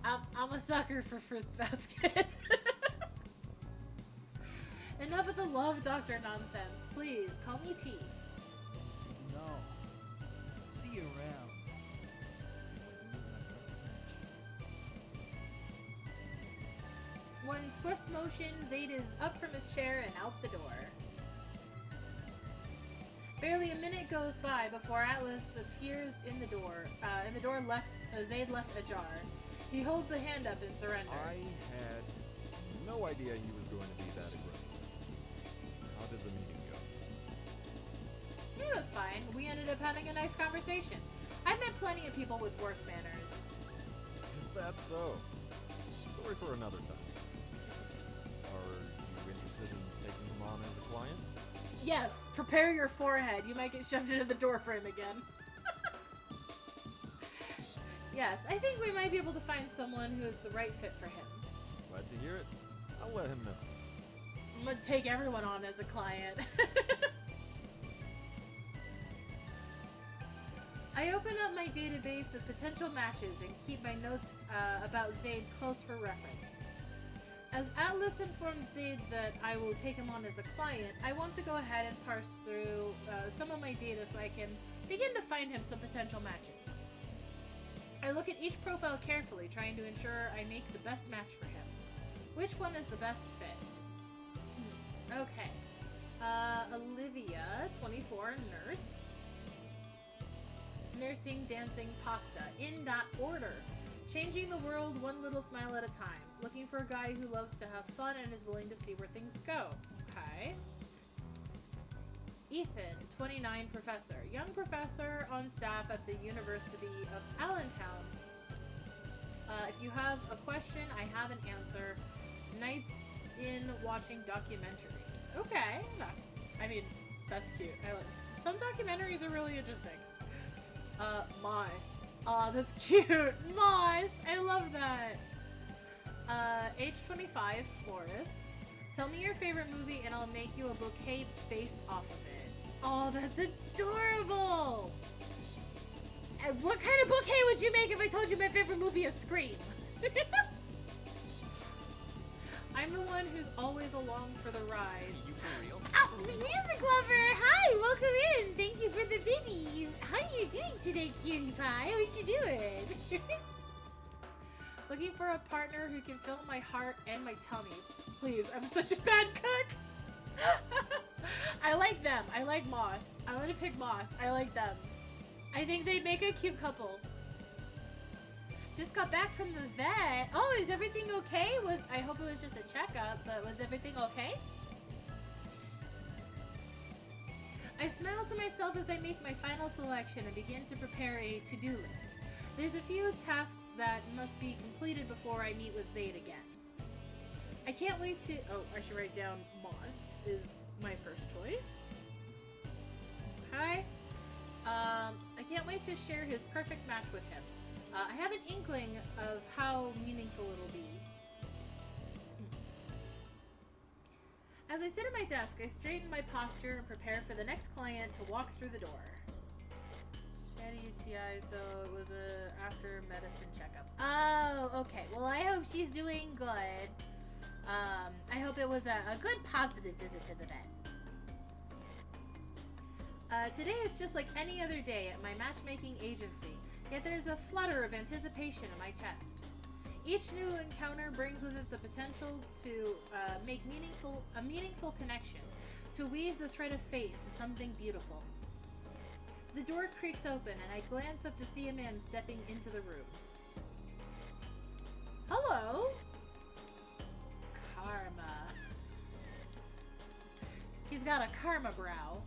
I'm a sucker for Fruits Basket. Enough of the love doctor nonsense. Please, call me T. No. See you around. one swift motion, Zaid is up from his chair and out the door. Barely a minute goes by before Atlas appears in the door. Zaid left ajar. He holds a hand up in surrender. I had no idea he was going to be that aggressive. How did the meeting go? It was fine. We ended up having a nice conversation. I've met plenty of people with worse manners. Is that so? Story for another time. Are you interested in taking him on as a client? Yes, prepare your forehead. You might get shoved into the doorframe again. Yes, I think we might be able to find someone who is the right fit for him. Glad to hear it. I'll let him know. I'm gonna take everyone on as a client. I open up my database of potential matches and keep my notes about Zaid close for reference. As Atlas informed Zaid that I will take him on as a client, I want to go ahead and parse through some of my data so I can begin to find him some potential matches. I look at each profile carefully, trying to ensure I make the best match for him. Which one is the best fit? Okay. Olivia, 24, nurse. Nursing, dancing, pasta. In that order. Changing the world one little smile at a time. Looking for a guy who loves to have fun and is willing to see where things go. Okay. Ethan, 29, professor. Young professor on staff at the University of Allentown. If you have a question, I have an answer. Nights in watching documentaries. Okay, that's cute. Some documentaries are really interesting. Moss. Aw, that's cute. Moss! I love that. Age 25, florist. Tell me your favorite movie and I'll make you a bouquet based off of it. Oh, that's adorable! And what kind of bouquet would you make if I told you my favorite movie is Scream? I'm the one who's always along for the ride. You for real? Oh, the music lover! Hi, welcome in! Thank you for the biddies! How you doing today, cutie pie? What you doing? Looking for a partner who can fill my heart and my tummy. Please, I'm such a bad cook! I like them. I like Moss. I'm gonna pick Moss. I like them. I think they'd make a cute couple. Just got back from the vet. Oh, is everything okay? I hope it was just a checkup, but was everything okay? I smile to myself as I make my final selection and begin to prepare a to-do list. There's a few tasks that must be completed before I meet with Zaid again. I can't wait to... Oh, I should write down Moss is my first choice. Okay. I can't wait to share his perfect match with him. I have an inkling of how meaningful it'll be. As I sit at my desk, I straighten my posture and prepare for the next client to walk through the door. She had a UTI, so it was a after medicine checkup. Oh, okay. Well, I hope she's doing good. I hope it was a good positive visit to the vet. Today is just like any other day at my matchmaking agency, yet there's a flutter of anticipation in my chest. Each new encounter brings with it the potential to make a meaningful connection, to weave the thread of fate into something beautiful. The door creaks open and I glance up to see a man stepping into the room. Hello? Karma. He's got a karma brow.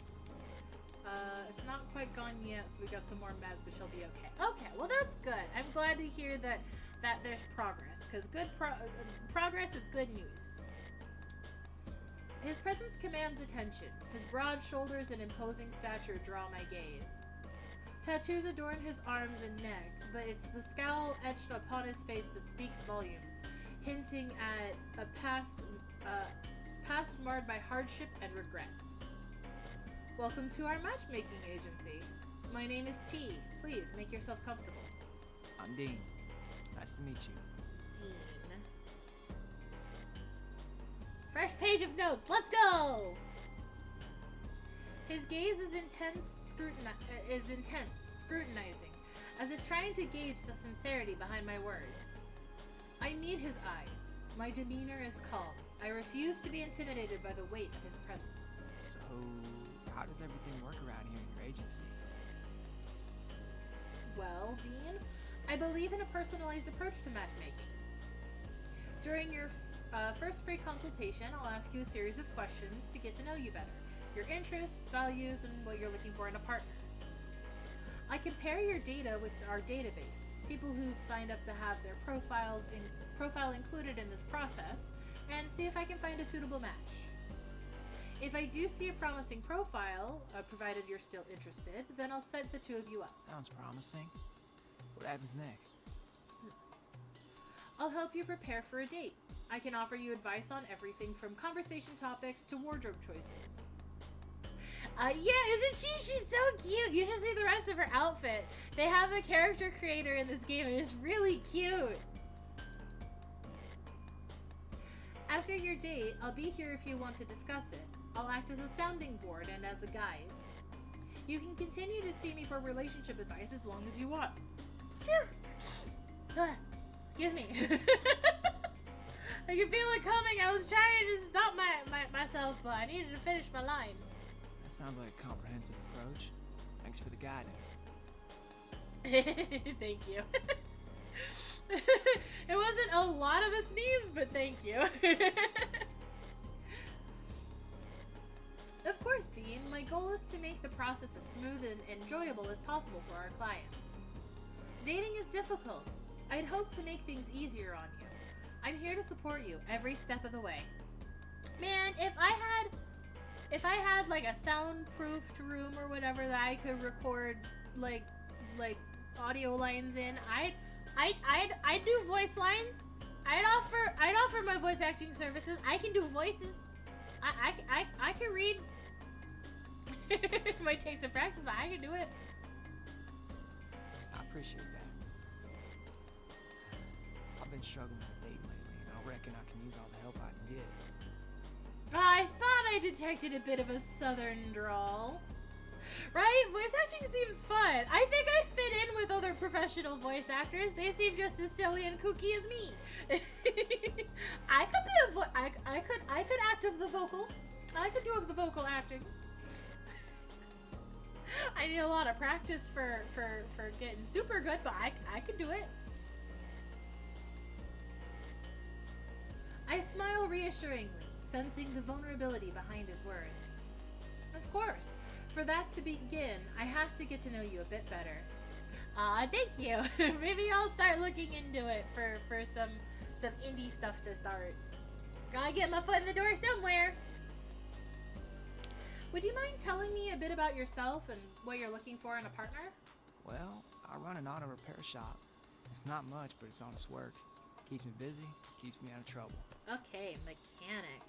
It's not quite gone yet, so we got some more meds, but she'll be okay. Okay, well that's good. I'm glad to hear that there's progress, because good progress is good news. His presence commands attention. His broad shoulders and imposing stature draw my gaze. Tattoos adorn his arms and neck, but it's the scowl etched upon his face that speaks volumes, hinting at a past marred by hardship and regret. Welcome to our matchmaking agency. My name is T. Please make yourself comfortable. I'm Dean. Nice to meet you. Dean. Fresh page of notes. Let's go! His gaze is intense, scrutinizing, as if trying to gauge the sincerity behind my words. I meet his eyes. My demeanor is calm. I refuse to be intimidated by the weight of his presence. So, how does everything work around here in your agency? Well, Dean, I believe in a personalized approach to matchmaking. During your first free consultation, I'll ask you a series of questions to get to know you better. Your interests, values, and what you're looking for in a partner. I compare your data with our database, people who've signed up to have their profile included in this process, and see if I can find a suitable match. If I do see a promising profile, provided you're still interested, then I'll set the two of you up. Sounds promising. What happens next? I'll help you prepare for a date. I can offer you advice on everything from conversation topics to wardrobe choices. Yeah, isn't she? She's so cute. You should see the rest of her outfit. They have a character creator in this game and it's really cute. After your date, I'll be here if you want to discuss it. I'll act as a sounding board and as a guide. You can continue to see me for relationship advice as long as you want. Excuse me. I can feel it coming. I was trying to stop myself, but I needed to finish my line. That sounds like a comprehensive approach. Thanks for the guidance. Thank you. It wasn't a lot of a sneeze, but thank you. Of course, Dean, my goal is to make the process as smooth and enjoyable as possible for our clients. Dating is difficult. I'd hope to make things easier on you. I'm here to support you every step of the way. Man, if I had like a soundproofed room or whatever that I could record like audio lines in, I'd do voice lines. I'd offer my voice acting services. I can do voices. I can read. It might take some practice, but I can do it. I appreciate that. I've been struggling with dating lately, and I reckon I can use all the help I can get. I thought I detected a bit of a southern drawl. Right? Voice acting seems fun. I think I fit in with other professional voice actors. They seem just as silly and kooky as me. I could be I could act of the vocals. I could do of the vocal acting. I need a lot of practice for getting super good, but I could do it. I smile reassuringly, sensing the vulnerability behind his words. Of course, for that to begin, I have to get to know you a bit better. Thank you. Maybe I'll start looking into it for some indie stuff to start. Gotta get my foot in the door somewhere. Would you mind telling me a bit about yourself and what you're looking for in a partner? Well, I run an auto repair shop. It's not much, but it's honest work. Keeps me busy, keeps me out of trouble. Okay, mechanic.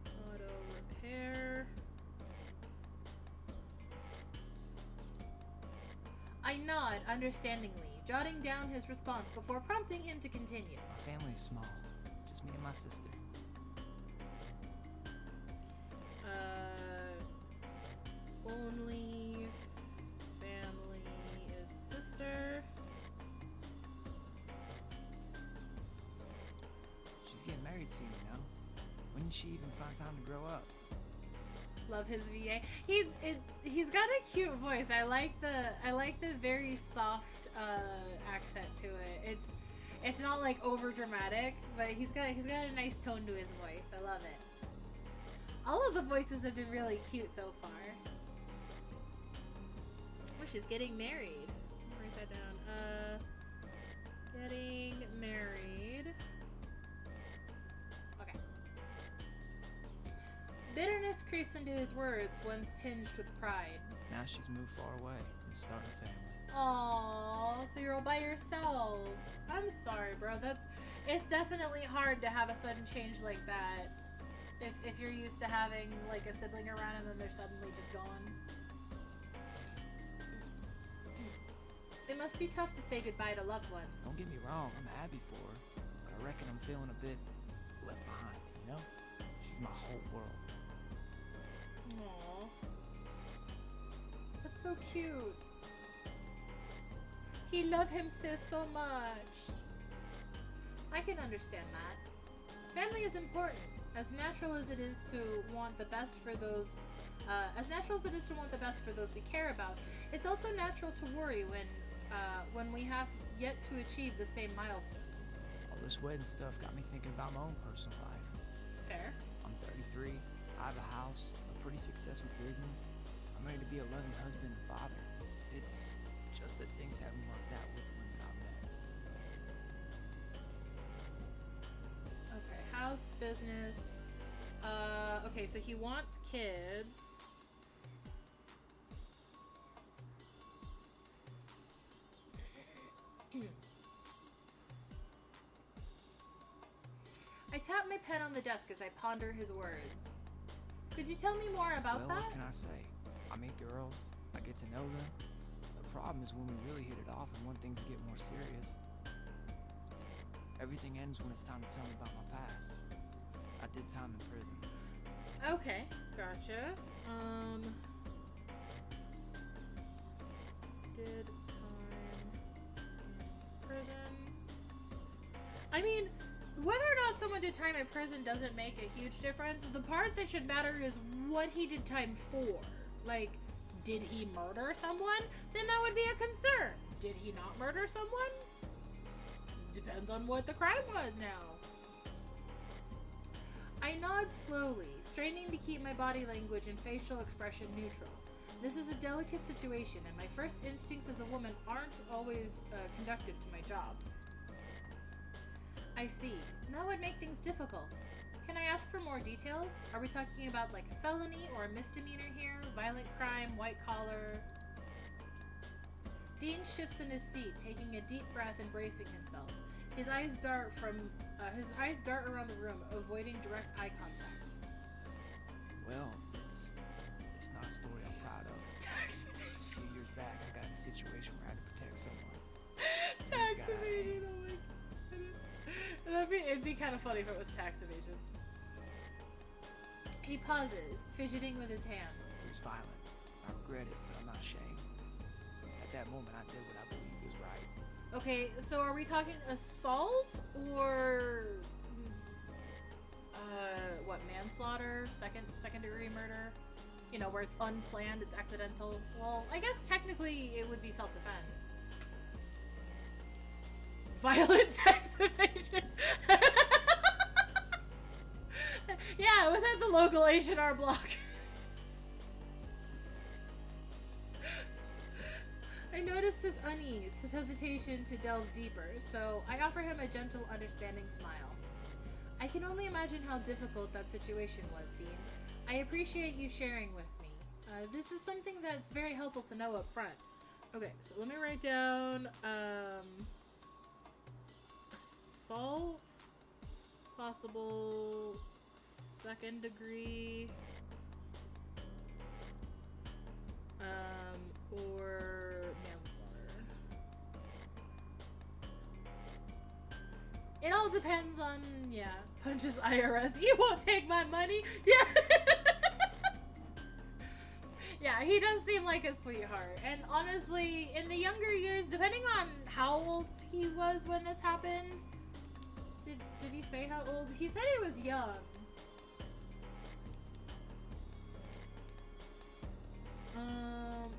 Auto repair. I nod understandingly, jotting down his response before prompting him to continue. My family's small. Just me and my sister. Only family is sister. She's getting married soon, you know? When did she even find time to grow up? Love his VA. He's got a cute voice. I like the very soft accent to it. It's not like over dramatic, but he's got a nice tone to his voice. I love it. All of the voices have been really cute so far. Oh, she's getting married. Write that down. Getting married. Okay. Bitterness creeps into his words, once tinged with pride. Now she's moved far away and starting a family. Aww, so you're all by yourself. I'm sorry, bro. It's definitely hard to have a sudden change like that. If you're used to having like a sibling around and then they're suddenly just gone. It must be tough to say goodbye to loved ones. Don't get me wrong, I'm happy for her, but I reckon I'm feeling a bit left behind, you know? She's my whole world. Aww. That's so cute. He loved him sis so much. I can understand that. Family is important. As natural as it is to want the best for those we care about, it's also natural to worry when we have yet to achieve the same milestones. All this wedding stuff got me thinking about my own personal life. Fair. I'm 33, I have a house, a pretty successful business. I'm ready to be a loving husband and father. It's just that things haven't worked out with the women I've met. Okay, house, business. Okay, so he wants kids. I tap my pen on the desk as I ponder his words. Could you tell me more about Well, that? what can I say? I meet girls, I get to know them. The problem is when we really hit it off and want things to get more serious. Everything ends when it's time to tell me about my past. I did time in prison. Okay, gotcha. Did time in prison. I mean, whether or not someone did time in prison doesn't make a huge difference. The part that should matter is what he did time for. Like, did he murder someone? Then that would be a concern. Did he not murder someone? Depends on what the crime was now. I nod slowly, straining to keep my body language and facial expression neutral. This is a delicate situation, and my first instincts as a woman aren't always conducive to my job. I see. That would make things difficult. Can I ask for more details? Are we talking about like a felony or a misdemeanor here? Violent crime, white collar? Dean shifts in his seat, taking a deep breath and bracing himself. His eyes dart around the room, avoiding direct eye contact. Well, it's not a story I'm proud of. Tax A few years back, I got in a situation where I had to protect someone. Tax got out of evasion, hand. oh my god. It'd be kind of funny if it was tax evasion. He pauses, fidgeting with his hands. It was violent. I regret it, but I'm not ashamed. At that moment, I did what I believed was right. Okay, so are we talking assault or what, manslaughter, second degree murder? You know, where it's unplanned, it's accidental. Well, I guess technically it would be self-defense. Violent tax evasion. Yeah, it was at the local H&R Block. I noticed his unease, his hesitation to delve deeper, so I offer him a gentle, understanding smile. I can only imagine how difficult that situation was, Dean. I appreciate you sharing with me. This is something that's very helpful to know up front. Okay, so let me write down, assault, possible second degree, or manslaughter. It all depends on, yeah, punches IRS. You won't take my money? Yeah. Yeah, he does seem like a sweetheart. And honestly, in the younger years, depending on how old he was when this happened, did he say how old? He said he was young.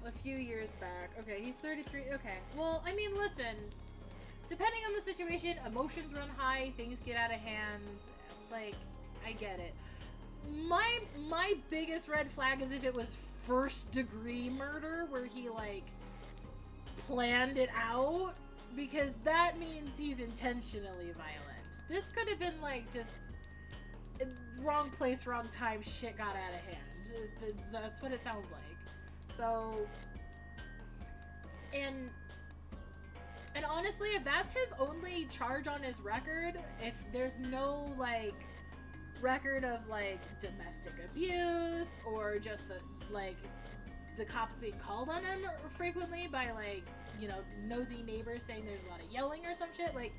A few years back. Okay, he's 33. Okay. Well, I mean, listen. Depending on the situation, emotions run high, things get out of hand. Like, I get it. My biggest red flag is if it was first degree murder where he like planned it out, because that means he's intentionally violent. This could have been like just wrong place, wrong time, shit got out of hand. That's what it sounds like. So, and honestly, if that's his only charge on his record, if there's no like record of like domestic abuse or just the cops being called on him frequently by like, you know, nosy neighbors saying there's a lot of yelling or some shit, like,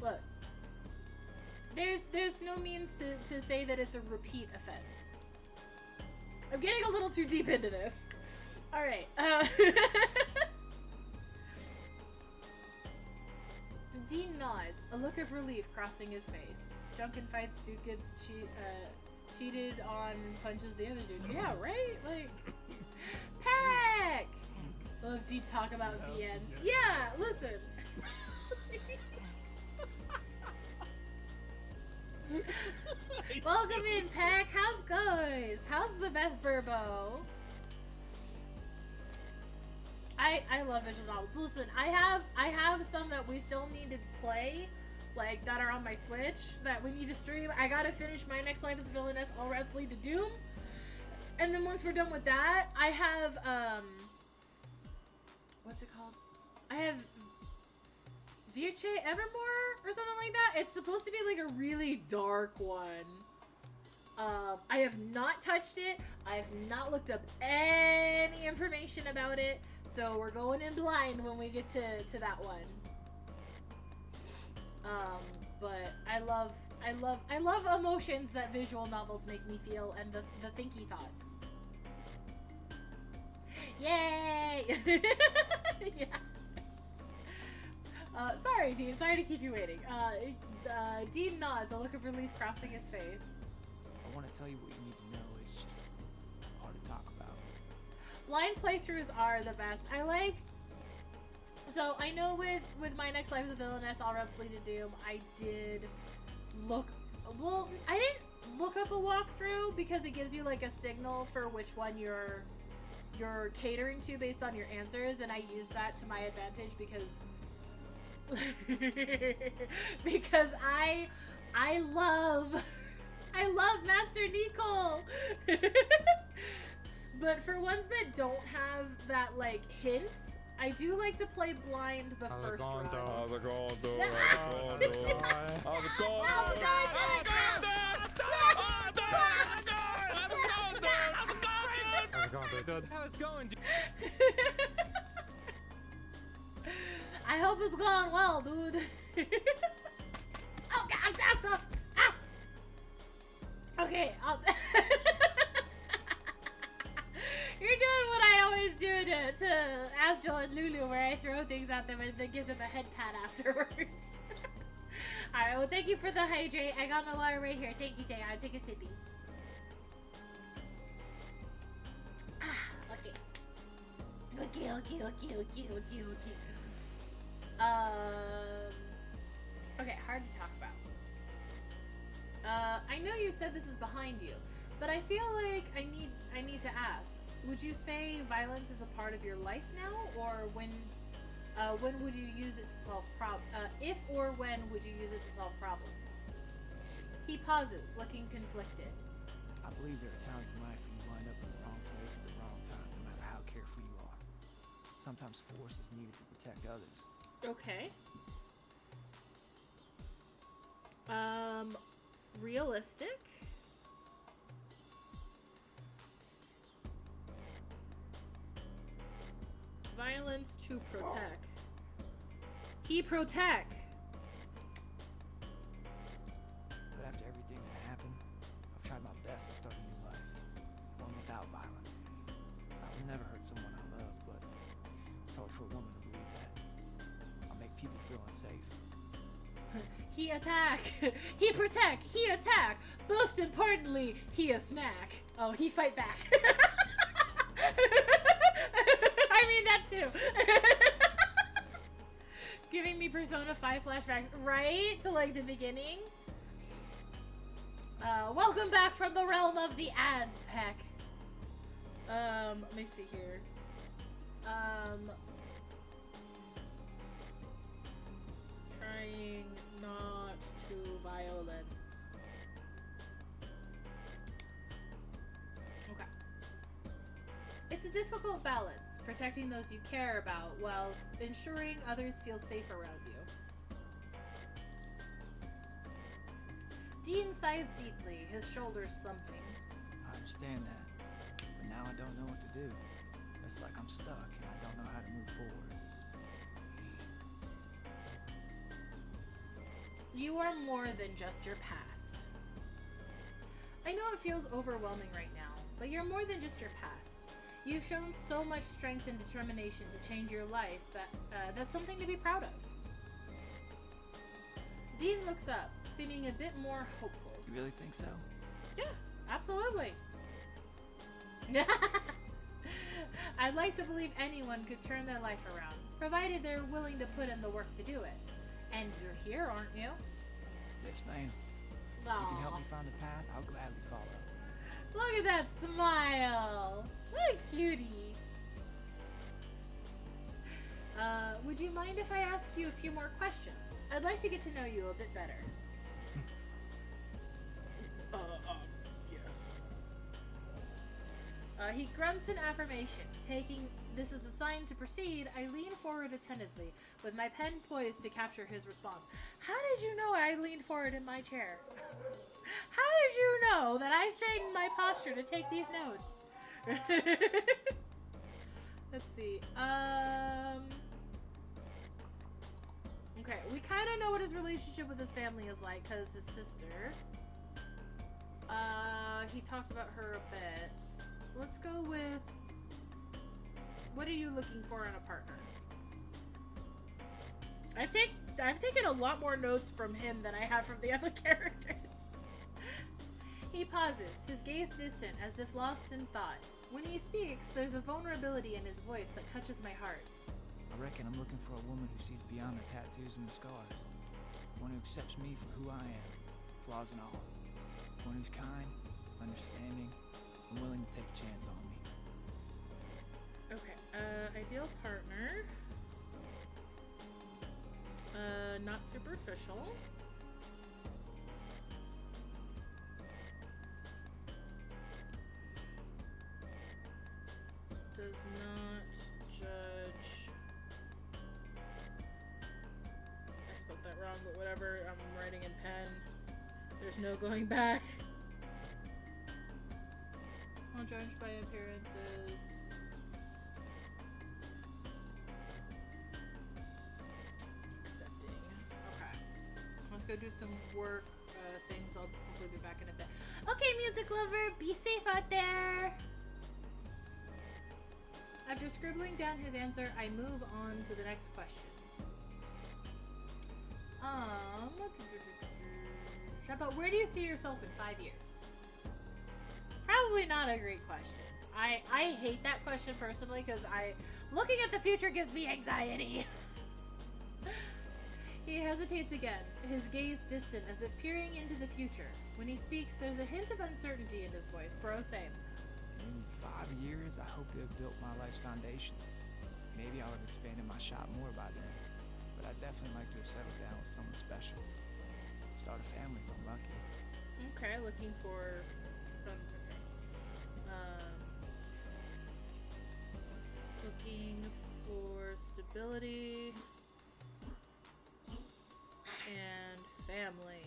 look, there's no means to say that it's a repeat offense. I'm getting a little too deep into this. All right. Dean nods, a look of relief crossing his face. Drunken fights, dude gets cheated on, punches the other dude. Yeah, right? Like, Peck! Love deep talk about VNs. Yeah, listen. Welcome in, Peck. How's goes? How's the best Burbo? I love visual novels. Listen, I have some that we still need to play, like that are on my Switch that we need to stream. I gotta finish My Next Life as a Villainess, All Routes Lead to Doom, and then once we're done with that, I have what's it called? I have Virche Evermore or something like that. It's supposed to be like a really dark one. I have not touched it. I have not looked up any information about it. So we're going in blind when we get to that one. But I love emotions that visual novels make me feel, and the thinky thoughts. Yay! Yeah. Sorry, Dean. Sorry to keep you waiting. Dean nods, a look of relief crossing his face. I want to tell you what you need to know. It's just hard to talk about. Blind playthroughs are the best. So I know with My Next Life as a Villainess, All Routes Lead to Doom, I didn't look up a walkthrough because it gives you like a signal for which one you're catering to based on your answers, and I used that to my advantage because I love Master Nicole. But for ones that don't have that like hint, I do like to play blind the first run. How's it going? I hope it's going well, dude. Oh God! Ah! Okay, you're doing what I always do to Astral and Lulu, where I throw things at them and then give them a head pat afterwards. Alright, well thank you for the hydrate. I got my water right here. Thank you, Tay. I'll take a sippy. Okay. Okay, hard to talk about. I know you said this is behind you, but I feel like I need to ask. Would you say violence is a part of your life now, or when would you use it to solve if or when would you use it to solve problems? He pauses, looking conflicted. I believe there are times in life when you wind up in the wrong place at the wrong time, no matter how careful you are. Sometimes force is needed to protect others. Okay. Realistic. Violence to protect. He protect. But after everything that happened, I've tried my best to start a new life. One without violence. I will never hurt someone I love, but it's hard for a woman to believe that. I'll make people feel unsafe. He attack. He protect. He attack. Most importantly, he a smack. Oh, he fight back. I mean that too. Giving me Persona 5 flashbacks right to like the beginning. Welcome back from the realm of the ads, Peck. Let me see here. Trying not to violence. Okay. It's a difficult balance, protecting those you care about while ensuring others feel safe around you. Dean sighs deeply, his shoulders slumping. I understand that, but now I don't know what to do. It's like I'm stuck and I don't know how to move forward. You are more than just your past. I know it feels overwhelming right now, but you're more than just your past. You've shown so much strength and determination to change your life that that's something to be proud of. Dean looks up, seeming a bit more hopeful. You really think so? Yeah, absolutely. I'd like to believe anyone could turn their life around, provided they're willing to put in the work to do it. And you're here, aren't you? Yes, ma'am. If you Aw. can help me find a path, I'll gladly follow. Look at that smile. What a cutie. Would you mind if I ask you a few more questions? I'd like to get to know you a bit better. Yes. He grunts an affirmation. Taking this as a sign to proceed, I lean forward attentively, with my pen poised to capture his response. How did you know I leaned forward in my chair? How did you know that I straightened my posture to take these notes? Let's see. Okay, we kind of know what his relationship with his family is like, because his sister. He talked about her a bit. Let's go with, what are you looking for in a partner? I've taken a lot more notes from him than I have from the other characters. He pauses, his gaze distant, as if lost in thought. When he speaks, there's a vulnerability in his voice that touches my heart. I reckon I'm looking for a woman who sees beyond the tattoos and the scars. One who accepts me for who I am, flaws and all. One who's kind, understanding, and willing to take a chance on me. Okay, ideal partner. Not superficial. Does not judge. I spelled that wrong, but whatever. I'm writing in pen. There's no going back. Won't judge by appearances. Accepting. Okay. Let's go do some work things. I'll hopefully be back in a bit. Okay, music lover, be safe out there. After scribbling down his answer, I move on to the next question. But where do you see yourself in 5 years? Probably not a great question. I hate that question personally because looking at the future gives me anxiety. He hesitates again, his gaze distant as if peering into the future. When he speaks, there's a hint of uncertainty in his voice. Bro, same. In 5 years, I hope to have built my life's foundation. Maybe I'll have expanded my shop more by then. But I'd definitely like to have settled down with someone special. Start a family if I'm lucky. Okay, looking for looking for stability and family.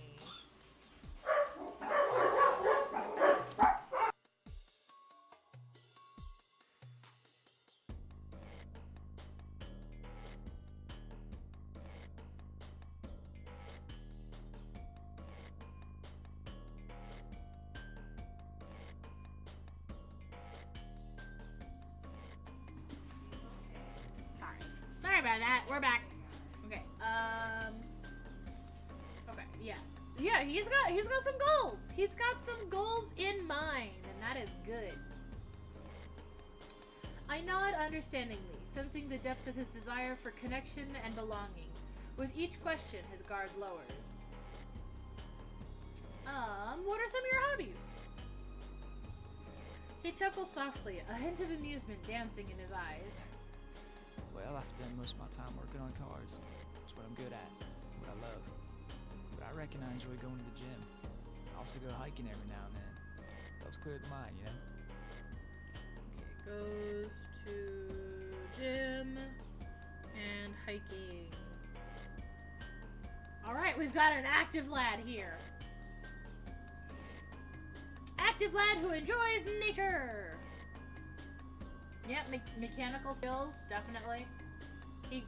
Sorry about that. We're back. Okay. Okay. Yeah. He's got some goals. He's got some goals in mind, and that is good. I nod understandingly, sensing the depth of his desire for connection and belonging. With each question, his guard lowers. What are some of your hobbies? He chuckles softly, a hint of amusement dancing in his eyes. Well, I spend most of my time working on cars. It's what I'm good at, what I love. But I reckon I enjoy going to the gym. I also go hiking every now and then. Helps clear the mind, you know? Okay, goes to gym and hiking. Alright, we've got an active lad here. Active lad who enjoys nature. Yeah, mechanical skills, definitely.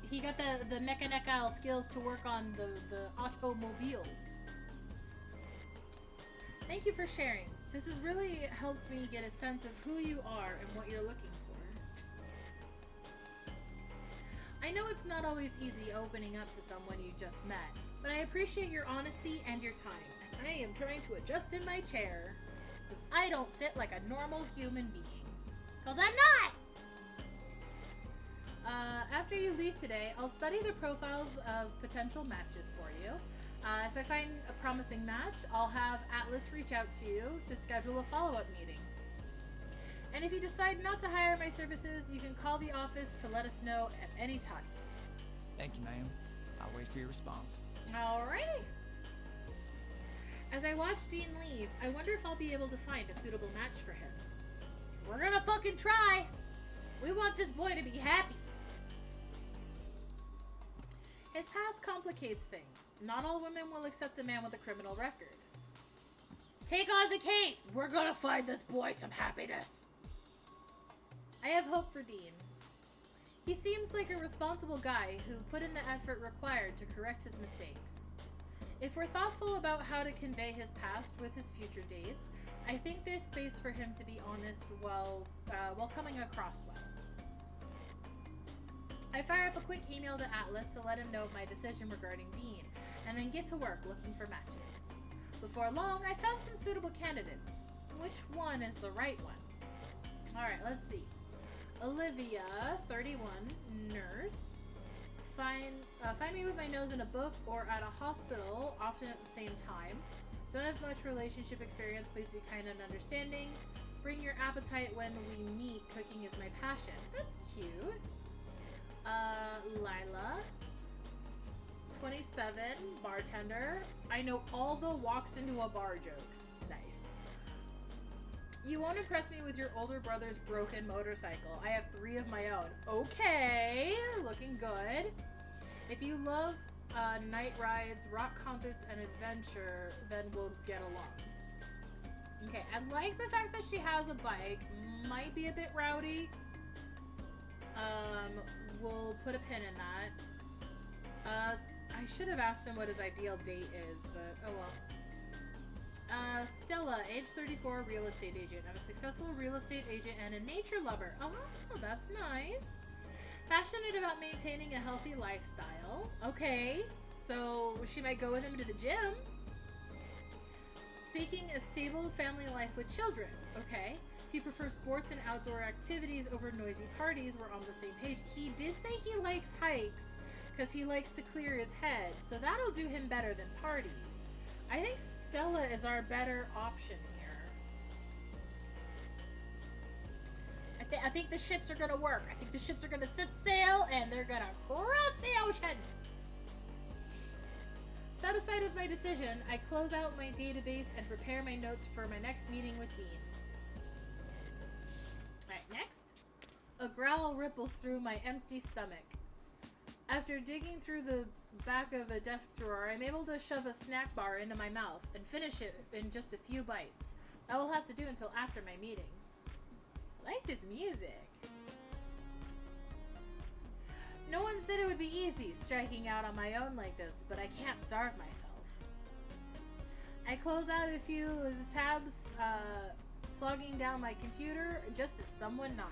He got the mechanical skills to work on the automobiles. Thank you for sharing. This has really helped me get a sense of who you are and what you're looking for. I know it's not always easy opening up to someone you just met, but I appreciate your honesty and your time. And I am trying to adjust in my chair, because I don't sit like a normal human being. Because I'm not! After you leave today, I'll study the profiles of potential matches for you. If I find a promising match, I'll have Atlas reach out to you to schedule a follow-up meeting. And if you decide not to hire my services, you can call the office to let us know at any time. Thank you, ma'am. I'll wait for your response. Alrighty. As I watch Dean leave, I wonder if I'll be able to find a suitable match for him. We're gonna fucking try! We want this boy to be happy. His past complicates things. Not all women will accept a man with a criminal record. Take on the case! We're gonna find this boy some happiness! I have hope for Dean. He seems like a responsible guy who put in the effort required to correct his mistakes. If we're thoughtful about how to convey his past with his future dates, I think there's space for him to be honest while coming across well. I fire up a quick email to Atlas to let him know of my decision regarding Dean, and then get to work looking for matches. Before long, I found some suitable candidates. Which one is the right one? Alright, let's see. Olivia, 31, nurse. Find me with my nose in a book or at a hospital, often at the same time. Don't have much relationship experience, please be kind and understanding. Bring your appetite when we meet, cooking is my passion. That's cute. Lila, 27, bartender. I know all the walks into a bar jokes. Nice. You won't impress me with your older brother's broken motorcycle. I have 3 of my own. Okay, looking good. If you love night rides, rock concerts, and adventure, then we'll get along. Okay, I like the fact that she has a bike. Might be a bit rowdy. We'll put a pin in that. I should have asked him what his ideal date is, but oh well. Stella, age 34, real estate agent. I'm a successful real estate agent and a nature lover. Oh, that's nice. Passionate about maintaining a healthy lifestyle. Okay, so she might go with him to the gym. Seeking a stable family life with children. Okay. If you prefer sports and outdoor activities over noisy parties, we're on the same page. He did say he likes hikes because he likes to clear his head, so that'll do him better than parties. I think Stella is our better option here. I think the ships are gonna work. I think the ships are gonna set sail and they're gonna cross the ocean. Satisfied with my decision, I close out my database and prepare my notes for my next meeting with Dean. Alright, next. A growl ripples through my empty stomach. After digging through the back of a desk drawer, I'm able to shove a snack bar into my mouth and finish it in just a few bites. I will have to do until after my meeting. I like this music. No one said it would be easy striking out on my own like this, but I can't starve myself. I close out a few of the tabs, slogging down my computer just as someone knocks.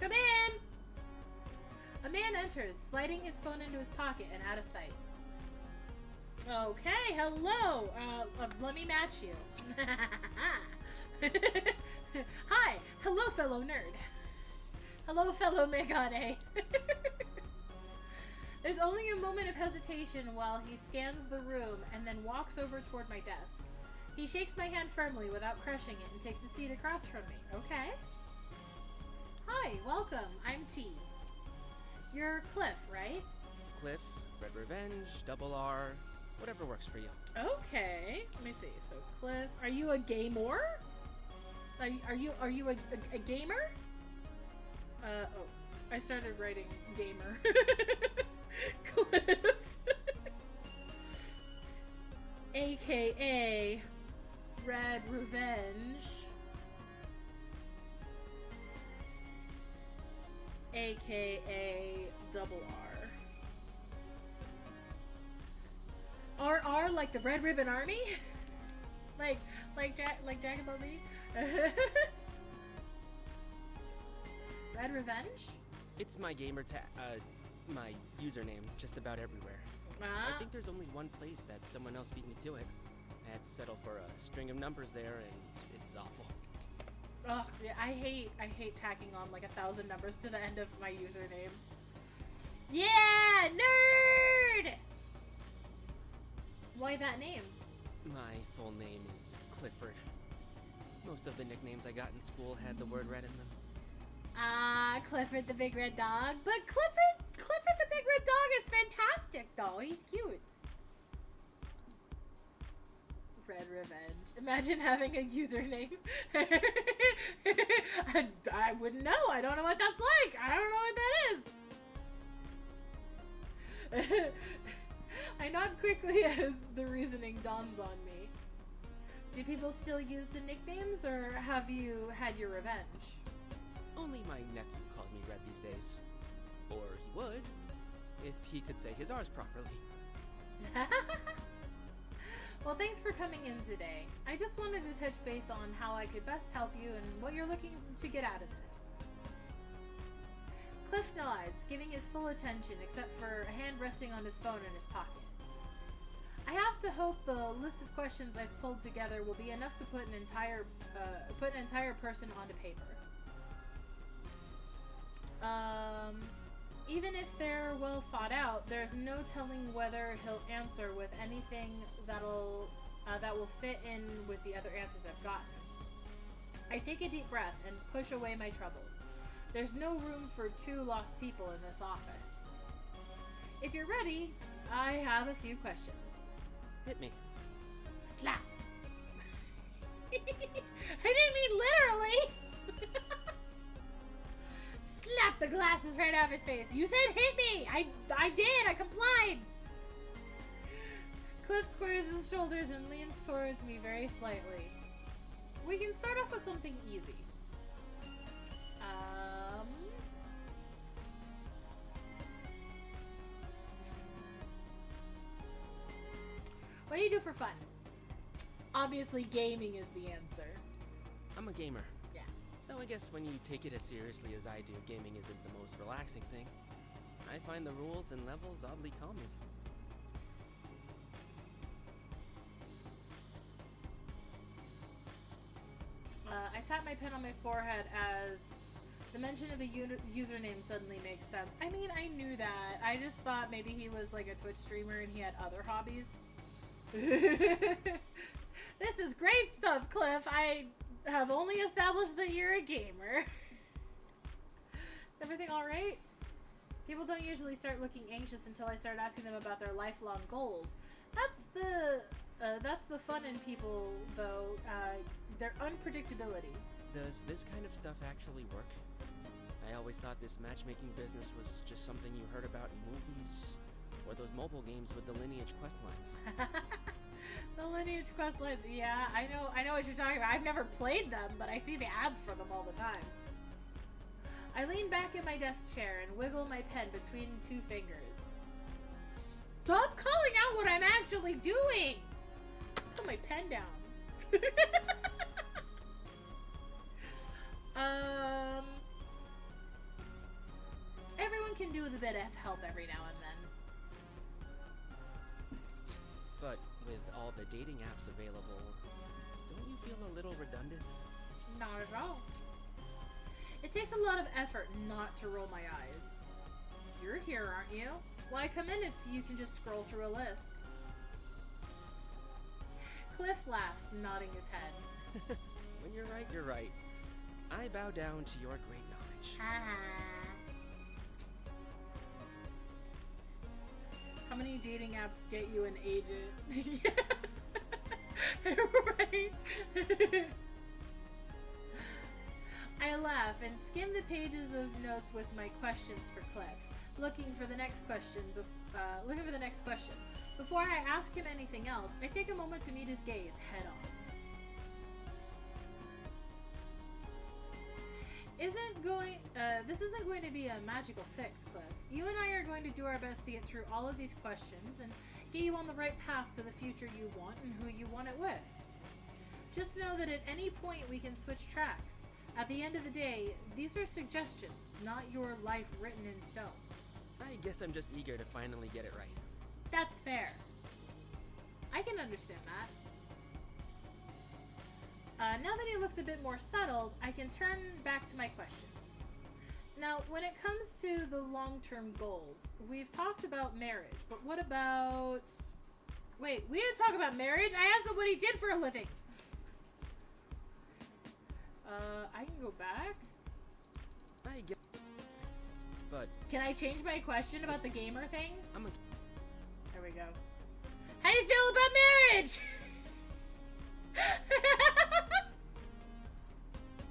Come in! A man enters, sliding his phone into his pocket and out of sight. Okay, hello! Let me match you. Hi! Hello, fellow nerd. Hello, fellow Megane. There's only a moment of hesitation while he scans the room and then walks over toward my desk. He shakes my hand firmly without crushing it and takes a seat across from me. Okay. Hi, welcome. I'm T. You're Cliff, right? Cliff, Red Revenge, Double R, whatever works for you. Okay. Let me see. So, Cliff, are you a gamer? Are you a gamer? Oh, I started writing gamer. Cliff. AKA Red Revenge. AKA Double R. RR like the Red Ribbon Army? like Dragon Ball Z? Red Revenge? It's my gamer my username just about everywhere. I think there's only one place that someone else beat me to it. I had to settle for a string of numbers there, and it's awful. Ugh, yeah, I hate tacking on like 1,000 numbers to the end of my username. Yeah, nerd! Why that name? My full name is Clifford. Most of the nicknames I got in school had the word red in them. Ah, Clifford the Big Red Dog. But Clifford the Big Red Dog is fantastic, though. He's cute. Red Revenge. Imagine having a username. I wouldn't know. I don't know what that's like. I don't know what that is. I nod quickly as the reasoning dawns on me. Do people still use the nicknames, or have you had your revenge? Only my nephew calls me Red these days. Or he would, if he could say his R's properly. Well, thanks for coming in today. I just wanted to touch base on how I could best help you and what you're looking to get out of this. Cliff nods, giving his full attention except for a hand resting on his phone in his pocket. I have to hope the list of questions I've pulled together will be enough to put an entire person onto paper. Even if they're well thought out, there's no telling whether he'll answer with anything that will fit in with the other answers I've gotten. I take a deep breath and push away my troubles. There's no room for two lost people in this office. If you're ready, I have a few questions. Hit me. Slap! I didn't mean literally! Slap the glasses right out of his face. You said hit me! I did! I complied! Cliff squares his shoulders and leans towards me very slightly. We can start off with something easy. What do you do for fun? Obviously, gaming is the answer. I'm a gamer. Yeah. Though I guess when you take it as seriously as I do, gaming isn't the most relaxing thing. I find the rules and levels oddly calming. I tap my pen on my forehead as the mention of a username suddenly makes sense. I mean, I knew that. I just thought maybe he was like a Twitch streamer and he had other hobbies. This is great stuff, Cliff. I have only established that you're a gamer. Is everything alright? People don't usually start looking anxious until I start asking them about their lifelong goals. That's the fun in people, though, their unpredictability. Does this kind of stuff actually work? I always thought this matchmaking business was just something you heard about in movies, or those mobile games with the lineage quest lines. The lineage quest lines, yeah, I know what you're talking about. I've never played them, but I see the ads for them all the time. I lean back in my desk chair and wiggle my pen between two fingers. Stop calling out what I'm actually doing! Put my pen down. Everyone can do with a bit of help every now and then. But with all the dating apps available, don't you feel a little redundant? Not at all. It takes a lot of effort not to roll my eyes. You're here, aren't you? Why come in if you can just scroll through a list? Cliff laughs, nodding his head. When you're right, you're right. I bow down to your great knowledge. How many dating apps get you an agent? Right. I laugh and skim the pages of notes with my questions for Cliff, looking for the next question. Before I ask him anything else, I take a moment to meet his gaze head on. This isn't going to be a magical fix, Cliff. You and I are going to do our best to get through all of these questions and get you on the right path to the future you want and who you want it with. Just know that at any point we can switch tracks. At the end of the day, these are suggestions, not your life written in stone. I guess I'm just eager to finally get it right. That's fair. I can understand that. Now that he looks a bit more settled, I can turn back to my questions. Now, when it comes to the long-term goals, we've talked about marriage, but what about... Wait, we didn't talk about marriage? I asked him what he did for a living. I can go back? I guess. But Can I change my question about the gamer thing? I'm a... There we go. How do you feel about marriage?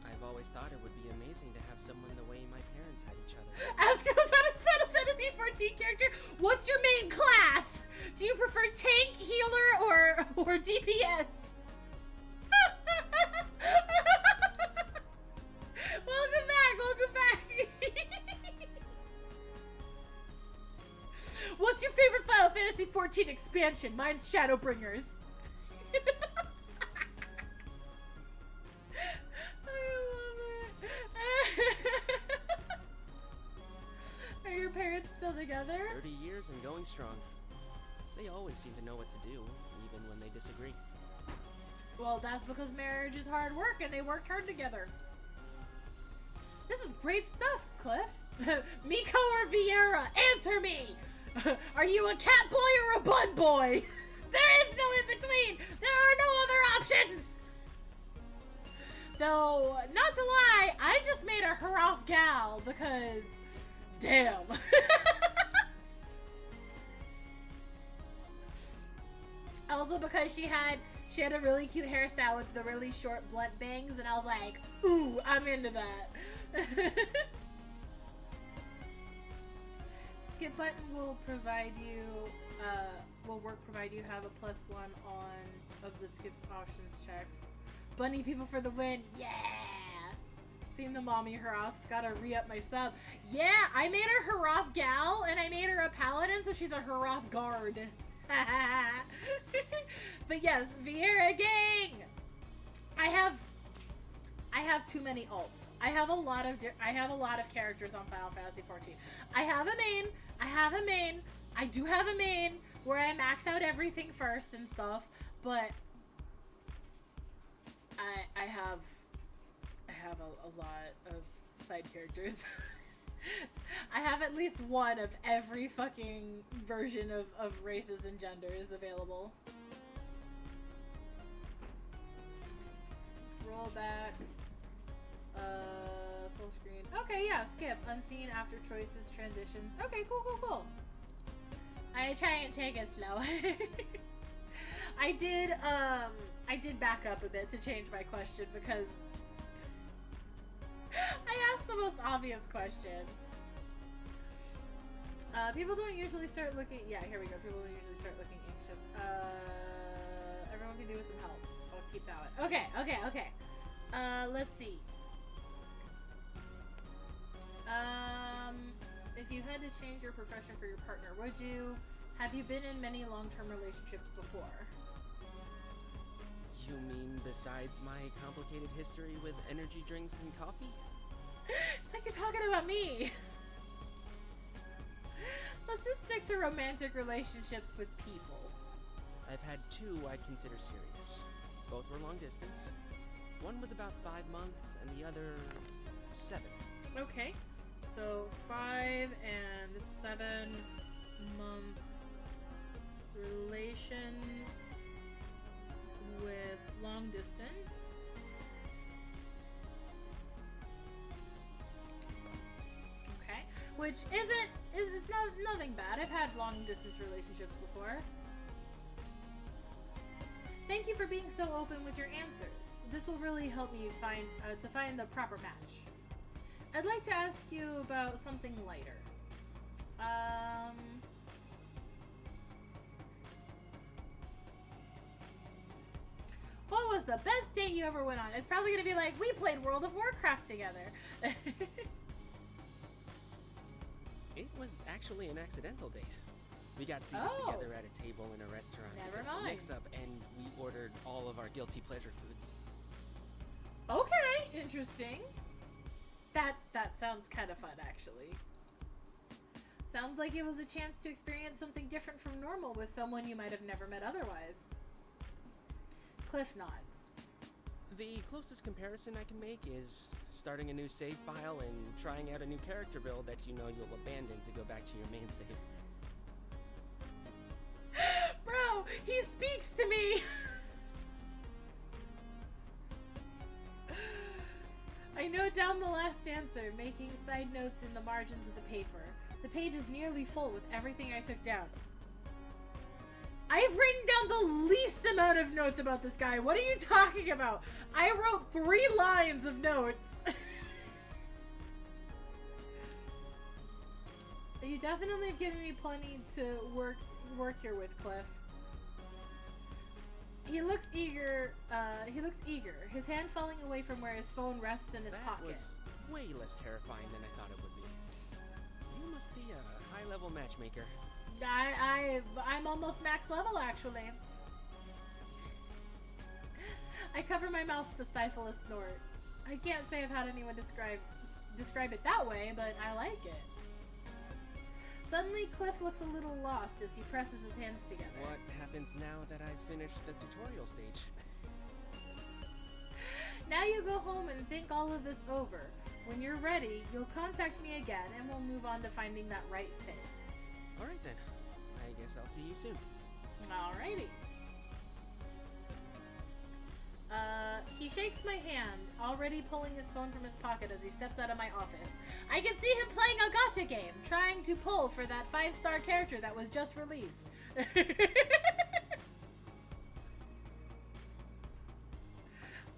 I've always thought it would be amazing to have someone the way my parents had each other. Ask him about his Final Fantasy 14 character. What's your main class? Do you prefer tank, healer, or DPS? Welcome back, welcome back. What's your favorite Final Fantasy 14 expansion? Mine's Shadowbringers. Are your parents still together? 30 years and going strong. They always seem to know what to do, even when they disagree. Well, that's because marriage is hard work and they worked hard together. This is great stuff, Cliff. Miko or Vieira, answer me! Are you a cat boy or a bun boy? There is no in between! There are no other options! Though, not to lie, I just made a Haraf gal because... Damn. Also because she had a really cute hairstyle with the really short blunt bangs, and I was like, ooh, I'm into that. Skip button will provide you, provide you have a +1 on of the skips options checked. Bunny people for the win, yeah! Seen the mommy Haraf, gotta re-up my sub. Yeah, I made her Haraf gal, and I made her a paladin, so she's a Haraf guard. But yes, Vieira gang! I have too many alts. I have a lot of characters on Final Fantasy 14. I have a main. I do have a main where I max out everything first and stuff, but I have a lot of side characters. I have at least one of every fucking version of races and genders available. Roll back. Full screen. Okay, yeah, skip. Unseen after choices, transitions. Okay, cool. I try and take it slow. I did back up a bit to change my question because I asked the most obvious question. People don't usually start looking... Yeah, here we go. People don't usually start looking anxious. Everyone can do with some help. I'll keep that one. Okay. Let's see. If you had to change your profession for your partner, would you? Have you been in many long-term relationships before? You mean besides my complicated history with energy drinks and coffee? It's like you're talking about me. Let's just stick to romantic relationships with people. I've had 2 I'd consider serious. Both were long distance. One was about 5 months, and the other 7. Okay. So 5 and 7 month relations with long distance. Okay. Which is nothing bad. I've had long distance relationships before. Thank you for being so open with your answers. This will really help me find the proper match. I'd like to ask you about something lighter. What was the best date you ever went on? It's probably gonna be like, we played World of Warcraft together. It was actually an accidental date. We got seated together at a table in a restaurant. Never because of a mind. mix-up, and we ordered all of our guilty pleasure foods. Okay. interesting. That sounds kind of fun, actually. Sounds like it was a chance to experience something different from normal with someone you might have never met otherwise. Cliff nods. The closest comparison I can make is starting a new save file and trying out a new character build that you know you'll abandon to go back to your main save. Bro, he speaks to me! I note down the last answer, making side notes in the margins of the paper. The page is nearly full with everything I took down. I've written down the least amount of notes about this guy. What are you talking about? I wrote 3 lines of notes. You definitely have given me plenty to work here with, Cliff. He looks eager. His hand falling away from where his phone rests in his pocket. That was way less terrifying than I thought it would be. You must be a high-level matchmaker. I'm almost max level, actually. I cover my mouth to stifle a snort. I can't say I've had anyone describe it that way, but I like it. Suddenly, Cliff looks a little lost as he presses his hands together. What happens now that I've finished the tutorial stage? Now you go home and think all of this over. When you're ready, you'll contact me again and we'll move on to finding that right fit. Alright then. I guess I'll see you soon. Alrighty. He shakes my hand, already pulling his phone from his pocket as he steps out of my office. I can see him playing a gacha game, trying to pull for that 5-star character that was just released.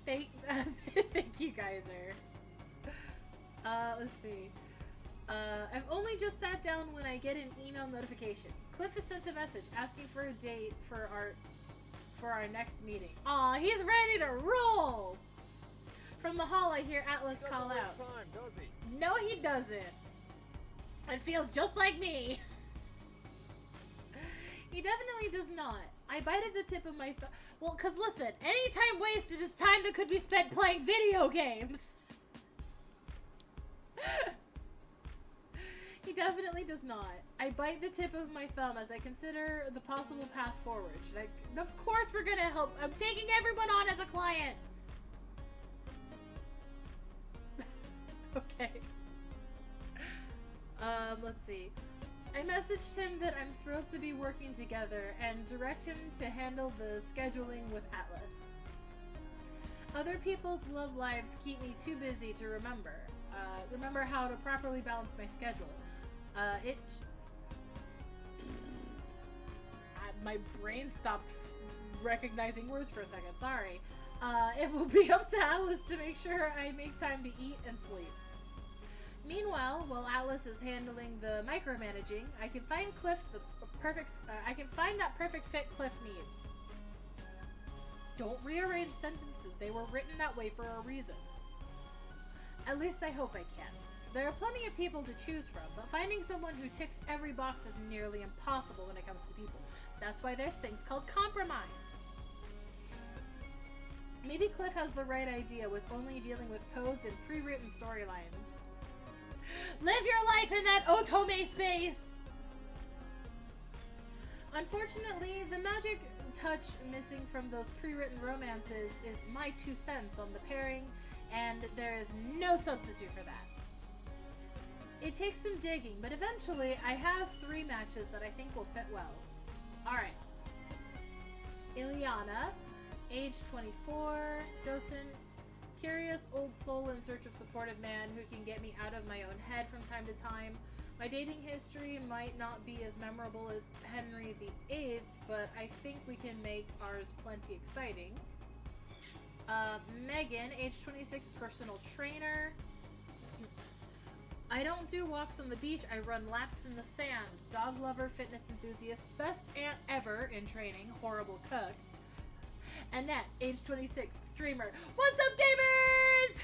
Thank you, Geyser. Let's see. I've only just sat down when I get an email notification. Cliff has sent a message asking for a date for our next meeting. Aw, he's ready to roll! From the hall, I hear Atlas call out. Time, does he? No, he doesn't. It feels just like me. He definitely does not. I bite at the tip of my thumb. Well, because listen, any time wasted is time that could be spent playing video games. He definitely does not. I bite the tip of my thumb as I consider the possible path forward. Of course we're gonna help. I'm taking everyone on as a client. Okay. Let's see. I messaged him that I'm thrilled to be working together and direct him to handle the scheduling with Atlas. Other people's love lives keep me too busy to remember how to properly balance my schedule. My brain stopped recognizing words for a second. Sorry. It will be up to Atlas to make sure I make time to eat and sleep. Meanwhile, while Atlas is handling the micromanaging, I can find that perfect fit Cliff needs. Don't rearrange sentences. They were written that way for a reason. At least I hope I can. There are plenty of people to choose from, but finding someone who ticks every box is nearly impossible when it comes to people. That's why there's things called compromise. Maybe Cliff has the right idea with only dealing with codes and pre-written storylines. Live your life in that Otome space! Unfortunately, the magic touch missing from those pre-written romances is my 2 cents on the pairing, and there is no substitute for that. It takes some digging, but eventually I have 3 matches that I think will fit well. Alright. Ileana, age 24, docent, curious old soul in search of supportive man who can get me out of my own head from time to time. My dating history might not be as memorable as Henry VIII, but I think we can make ours plenty exciting. Megan, age 26, personal trainer. I don't do walks on the beach, I run laps in the sand. Dog lover, fitness enthusiast, best aunt ever in training, horrible cook. Annette, age 26, streamer. What's up, gamers?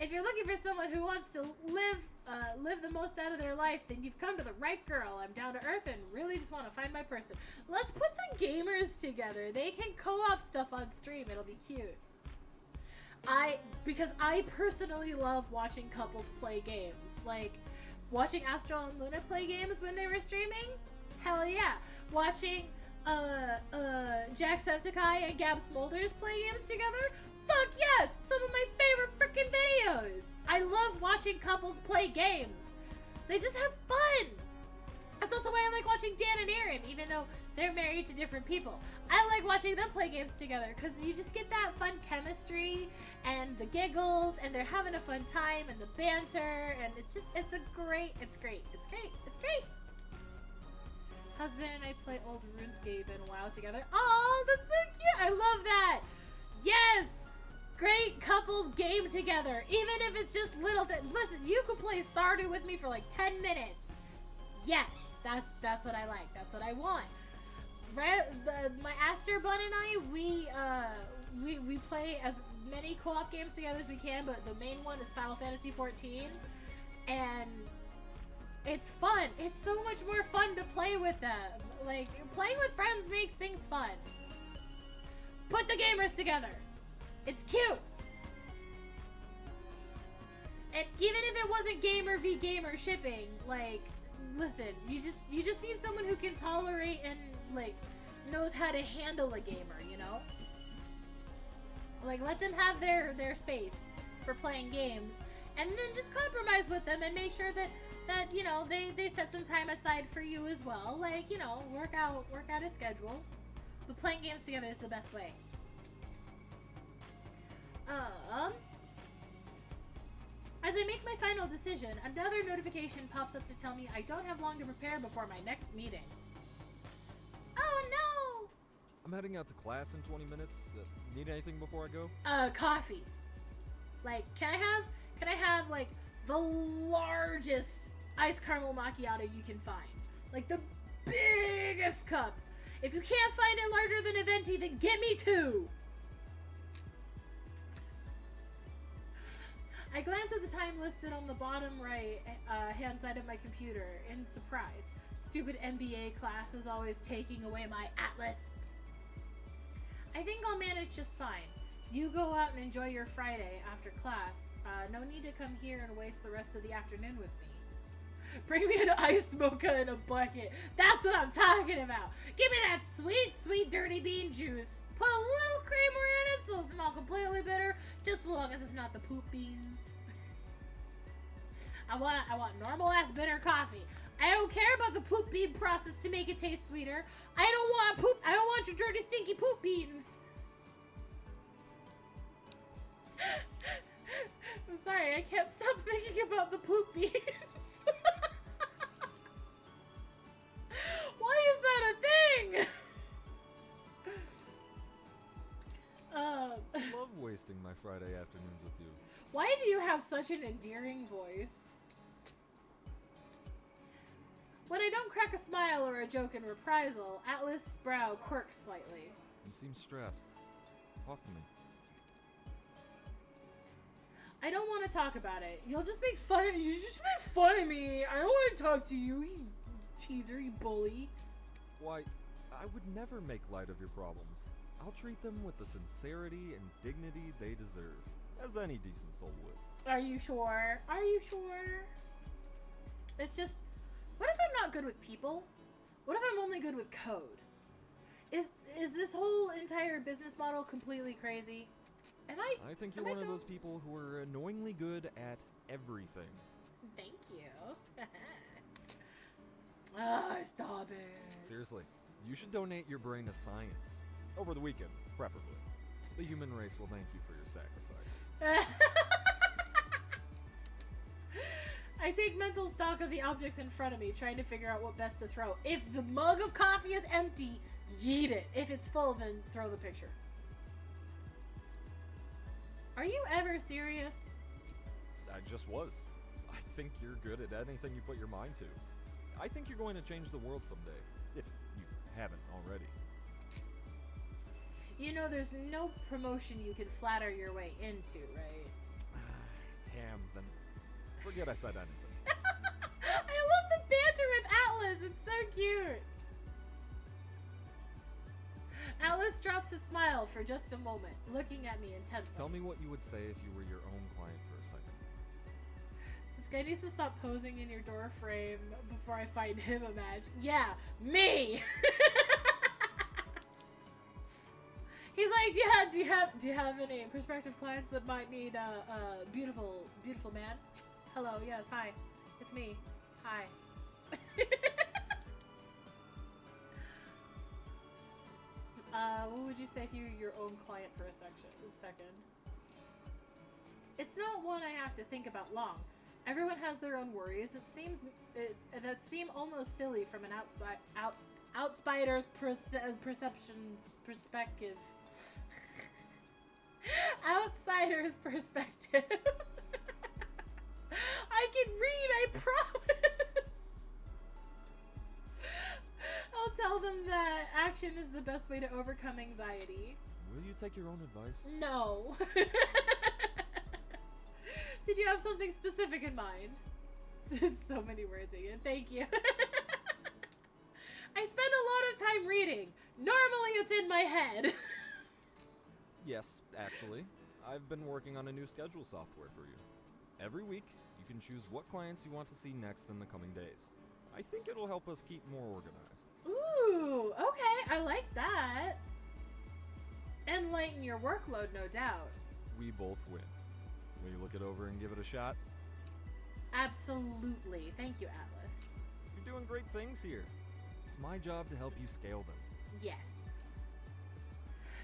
If you're looking for someone who wants to live the most out of their life, then you've come to the right girl. I'm down to earth and really just want to find my person. Let's put the gamers together. They can co-op stuff on stream. It'll be cute. Because I personally love watching couples play games. Like, watching Astral and Luna play games when they were streaming? Hell yeah. Watching Jacksepticeye and Gab Smolders play games together? Fuck yes! Some of my favorite freaking videos! I love watching couples play games. They just have fun! That's also why I like watching Dan and Aaron, even though they're married to different people. I like watching them play games together because you just get that fun chemistry and the giggles, and they're having a fun time, and the banter, and it's great. Husband and I play old RuneScape and WoW together. Oh, that's so cute! I love that! Yes! Great couples game together, even if it's just little things. Listen, you could play Stardew with me for like 10 minutes. Yes, that's what I like. That's what I want. My Aster Bun and I, we play as many co-op games together as we can, but the main one is Final Fantasy 14, and it's fun. It's so much more fun to play with them. Like, playing with friends makes things fun. Put the gamers together. It's cute. And even if it wasn't gamer v gamer shipping, like, listen, you just need someone who can tolerate and, like, knows how to handle a gamer, you know? Like, let them have their space for playing games, and then just compromise with them and make sure that you know, they set some time aside for you as well. Like, you know, work out a schedule. But playing games together is the best way. As I make my final decision, another notification pops up to tell me I don't have long to prepare before my next meeting. Oh no! I'm heading out to class in 20 minutes. Need anything before I go? Coffee. Like, can I have like the largest iced caramel macchiato you can find? Like the biggest cup. If you can't find it larger than a venti, then get me two. I glance at the time listed on the bottom right hand side of my computer in surprise. Stupid MBA class is always taking away my atlas. I think I'll manage just fine. You go out and enjoy your Friday after class. No need to come here and waste the rest of the afternoon with me. Bring me an ice mocha in a bucket. That's what I'm talking about. Give me that sweet, sweet dirty bean juice. Put a little creamer in it so it's not completely bitter, just as long as it's not the poop beans. I want normal ass bitter coffee. I don't care about the poop bean process to make it taste sweeter. I don't want your dirty, stinky poop beans. I'm sorry, I can't stop thinking about the poop beans. Why is that a thing? I love wasting my Friday afternoons with you. Why do you have such an endearing voice? When I don't crack a smile or a joke in reprisal, Atlas' brow quirks slightly. You seem stressed. Talk to me. I don't want to talk about it. You just make fun of me. I don't want to talk to you, you teaser, you bully. Why, I would never make light of your problems. I'll treat them with the sincerity and dignity they deserve, as any decent soul would. Are you sure? Are you sure? It's just, what if I'm not good with people? What if I'm only good with code? Is this whole entire business model completely crazy? I think you're one of those people who are annoyingly good at everything. Thank you. Stop it. Seriously, you should donate your brain to science. Over the weekend, preferably. The human race will thank you for your sacrifice. I take mental stock of the objects in front of me, trying to figure out what best to throw. If the mug of coffee is empty, yeet it. If it's full, then throw the picture. Are you ever serious? I just was. I think you're good at anything you put your mind to. I think you're going to change the world someday, if you haven't already. You know, there's no promotion you can flatter your way into, right? Damn, then forget I said anything. I love the banter with Atlas. It's so cute. Atlas drops to smile for just a moment, looking at me intently. Tell me what you would say if you were your own client for a second. This guy needs to stop posing in your door frame before I find him a match. Yeah, me! He's like, do you have any prospective clients that might need a beautiful man? Hello, yes, hi. It's me. Hi. What would you say if you were your own client for a second? It's not one I have to think about long. Everyone has their own worries. That seem almost silly from an outsider's perspective. Outsider's perspective. I can read, I promise. I'll tell them that action is the best way to overcome anxiety. Will you take your own advice? No. Did you have something specific in mind? So many words again. Thank you. I spend a lot of time reading. Normally it's in my head. Yes, actually. I've been working on a new schedule software for you. Every week, you can choose what clients you want to see next in the coming days. I think it'll help us keep more organized. Ooh, okay, I like that. And lighten your workload, no doubt. We both win. Will you look it over and give it a shot? Absolutely. Thank you, Atlas. You're doing great things here. It's my job to help you scale them. Yes.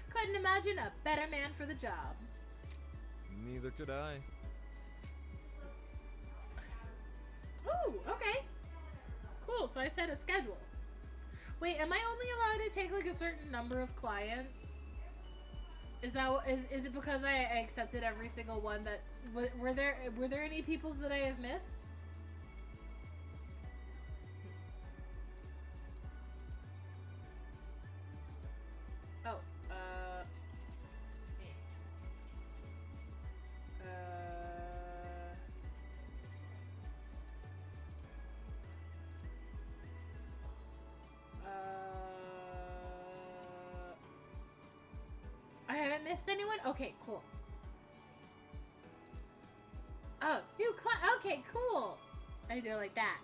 Couldn't imagine a better man for the job. Neither could I. Ooh, okay. Cool, so I set a schedule. Wait, am I only allowed to take like a certain number of clients? Is it because I accepted every single one that were there any peoples that I have missed? Oh, I haven't missed anyone? Okay, cool. Oh, new okay, cool. I do it like that.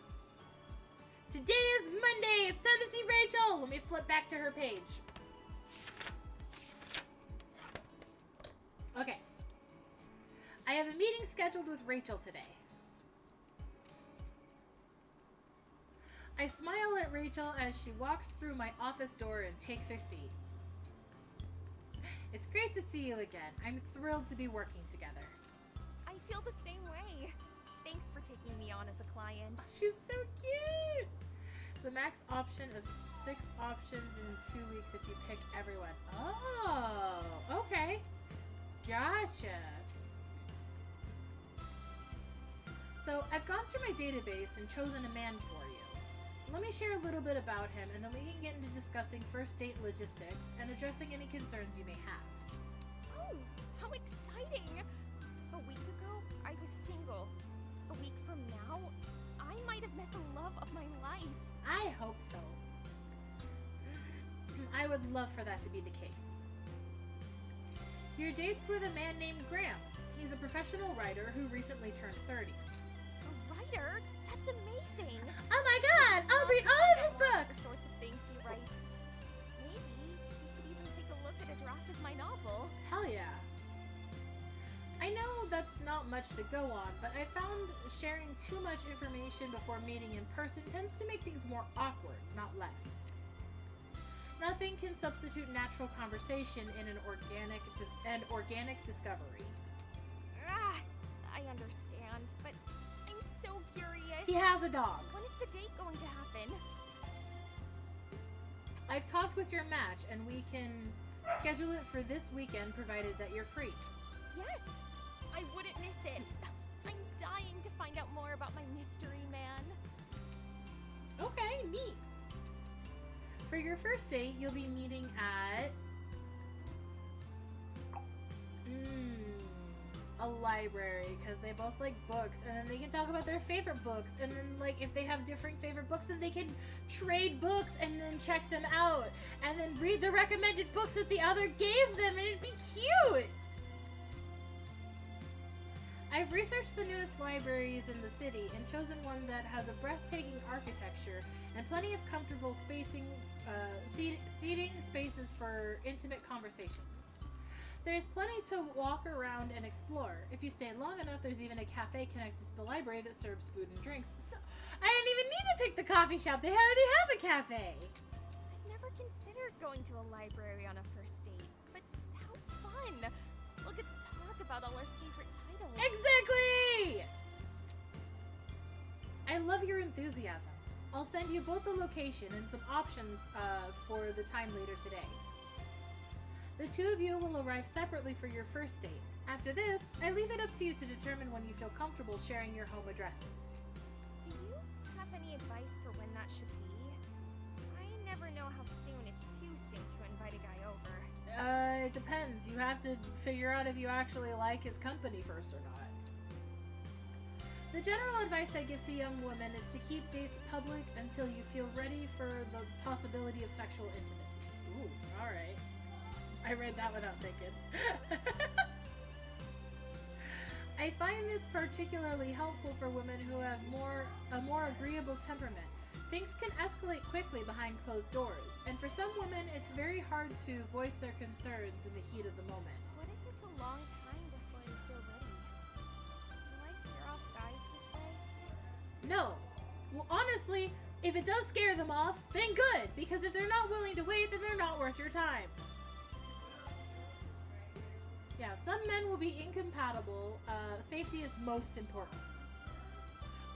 Today is Monday. It's time to see Rachel. Let me flip back to her page. Okay. I have a meeting scheduled with Rachel today. I smile at Rachel as she walks through my office door and takes her seat. It's great to see you again. I'm thrilled to be working together. I feel the same way. Thanks for taking me on as a client. She's so cute! It's a max option of 6 options in 2 weeks if you pick everyone. Oh, okay. Gotcha. So I've gone through my database and chosen a man for you. Let me share a little bit about him, and then we can get into discussing first date logistics and addressing any concerns you may have. Oh, how exciting! A week ago, I was single. A week from now, I might have met the love of my life. I hope so. I would love for that to be the case. Your date's with a man named Graham. He's a professional writer who recently turned 30. A writer? That's amazing! Oh my god! I'll read all of his books! The sorts of things he writes. Maybe he could even take a look at a draft of my novel. Hell yeah. I know that's not much to go on, but I found sharing too much information before meeting in person tends to make things more awkward, not less. Nothing can substitute natural conversation in an organic discovery. I understand, but I'm so curious. He has a dog. When is the date going to happen? I've talked with your match, and we can schedule it for this weekend, provided that you're free. Yes! I wouldn't miss it. I'm dying to find out more about my mystery man. Okay, neat. For your first date, you'll be meeting at... a library because they both like books, and then they can talk about their favorite books, and then like if they have different favorite books, then they can trade books and then check them out and then read the recommended books that the other gave them, and it'd be cute. I've researched the newest libraries in the city and chosen one that has a breathtaking architecture and plenty of comfortable seating spaces for intimate conversations. There's plenty to walk around and explore. If you stay long enough, there's even a cafe connected to the library that serves food and drinks. So, I didn't even need to pick the coffee shop. They already have a cafe. I've never considered going to a library on a first date, but how fun! We'll get to talk about all our favorite titles. Exactly! I love your enthusiasm. I'll send you both the location and some options for the time later today. The two of you will arrive separately for your first date. After this, I leave it up to you to determine when you feel comfortable sharing your home addresses. Do you have any advice for when that should be? I never know how soon is too soon to invite a guy over. It depends. You have to figure out if you actually like his company first or not. The general advice I give to young women is to keep dates public until you feel ready for the possibility of sexual intimacy. Ooh, alright. I read that without thinking. I find this particularly helpful for women who have a more agreeable temperament. Things can escalate quickly behind closed doors, and for some women, it's very hard to voice their concerns in the heat of the moment. What if it's a long time before you feel ready? Will I scare off guys this way? No. Well, honestly, if it does scare them off, then good, because if they're not willing to wait, then they're not worth your time. Yeah, some men will be incompatible. Safety is most important.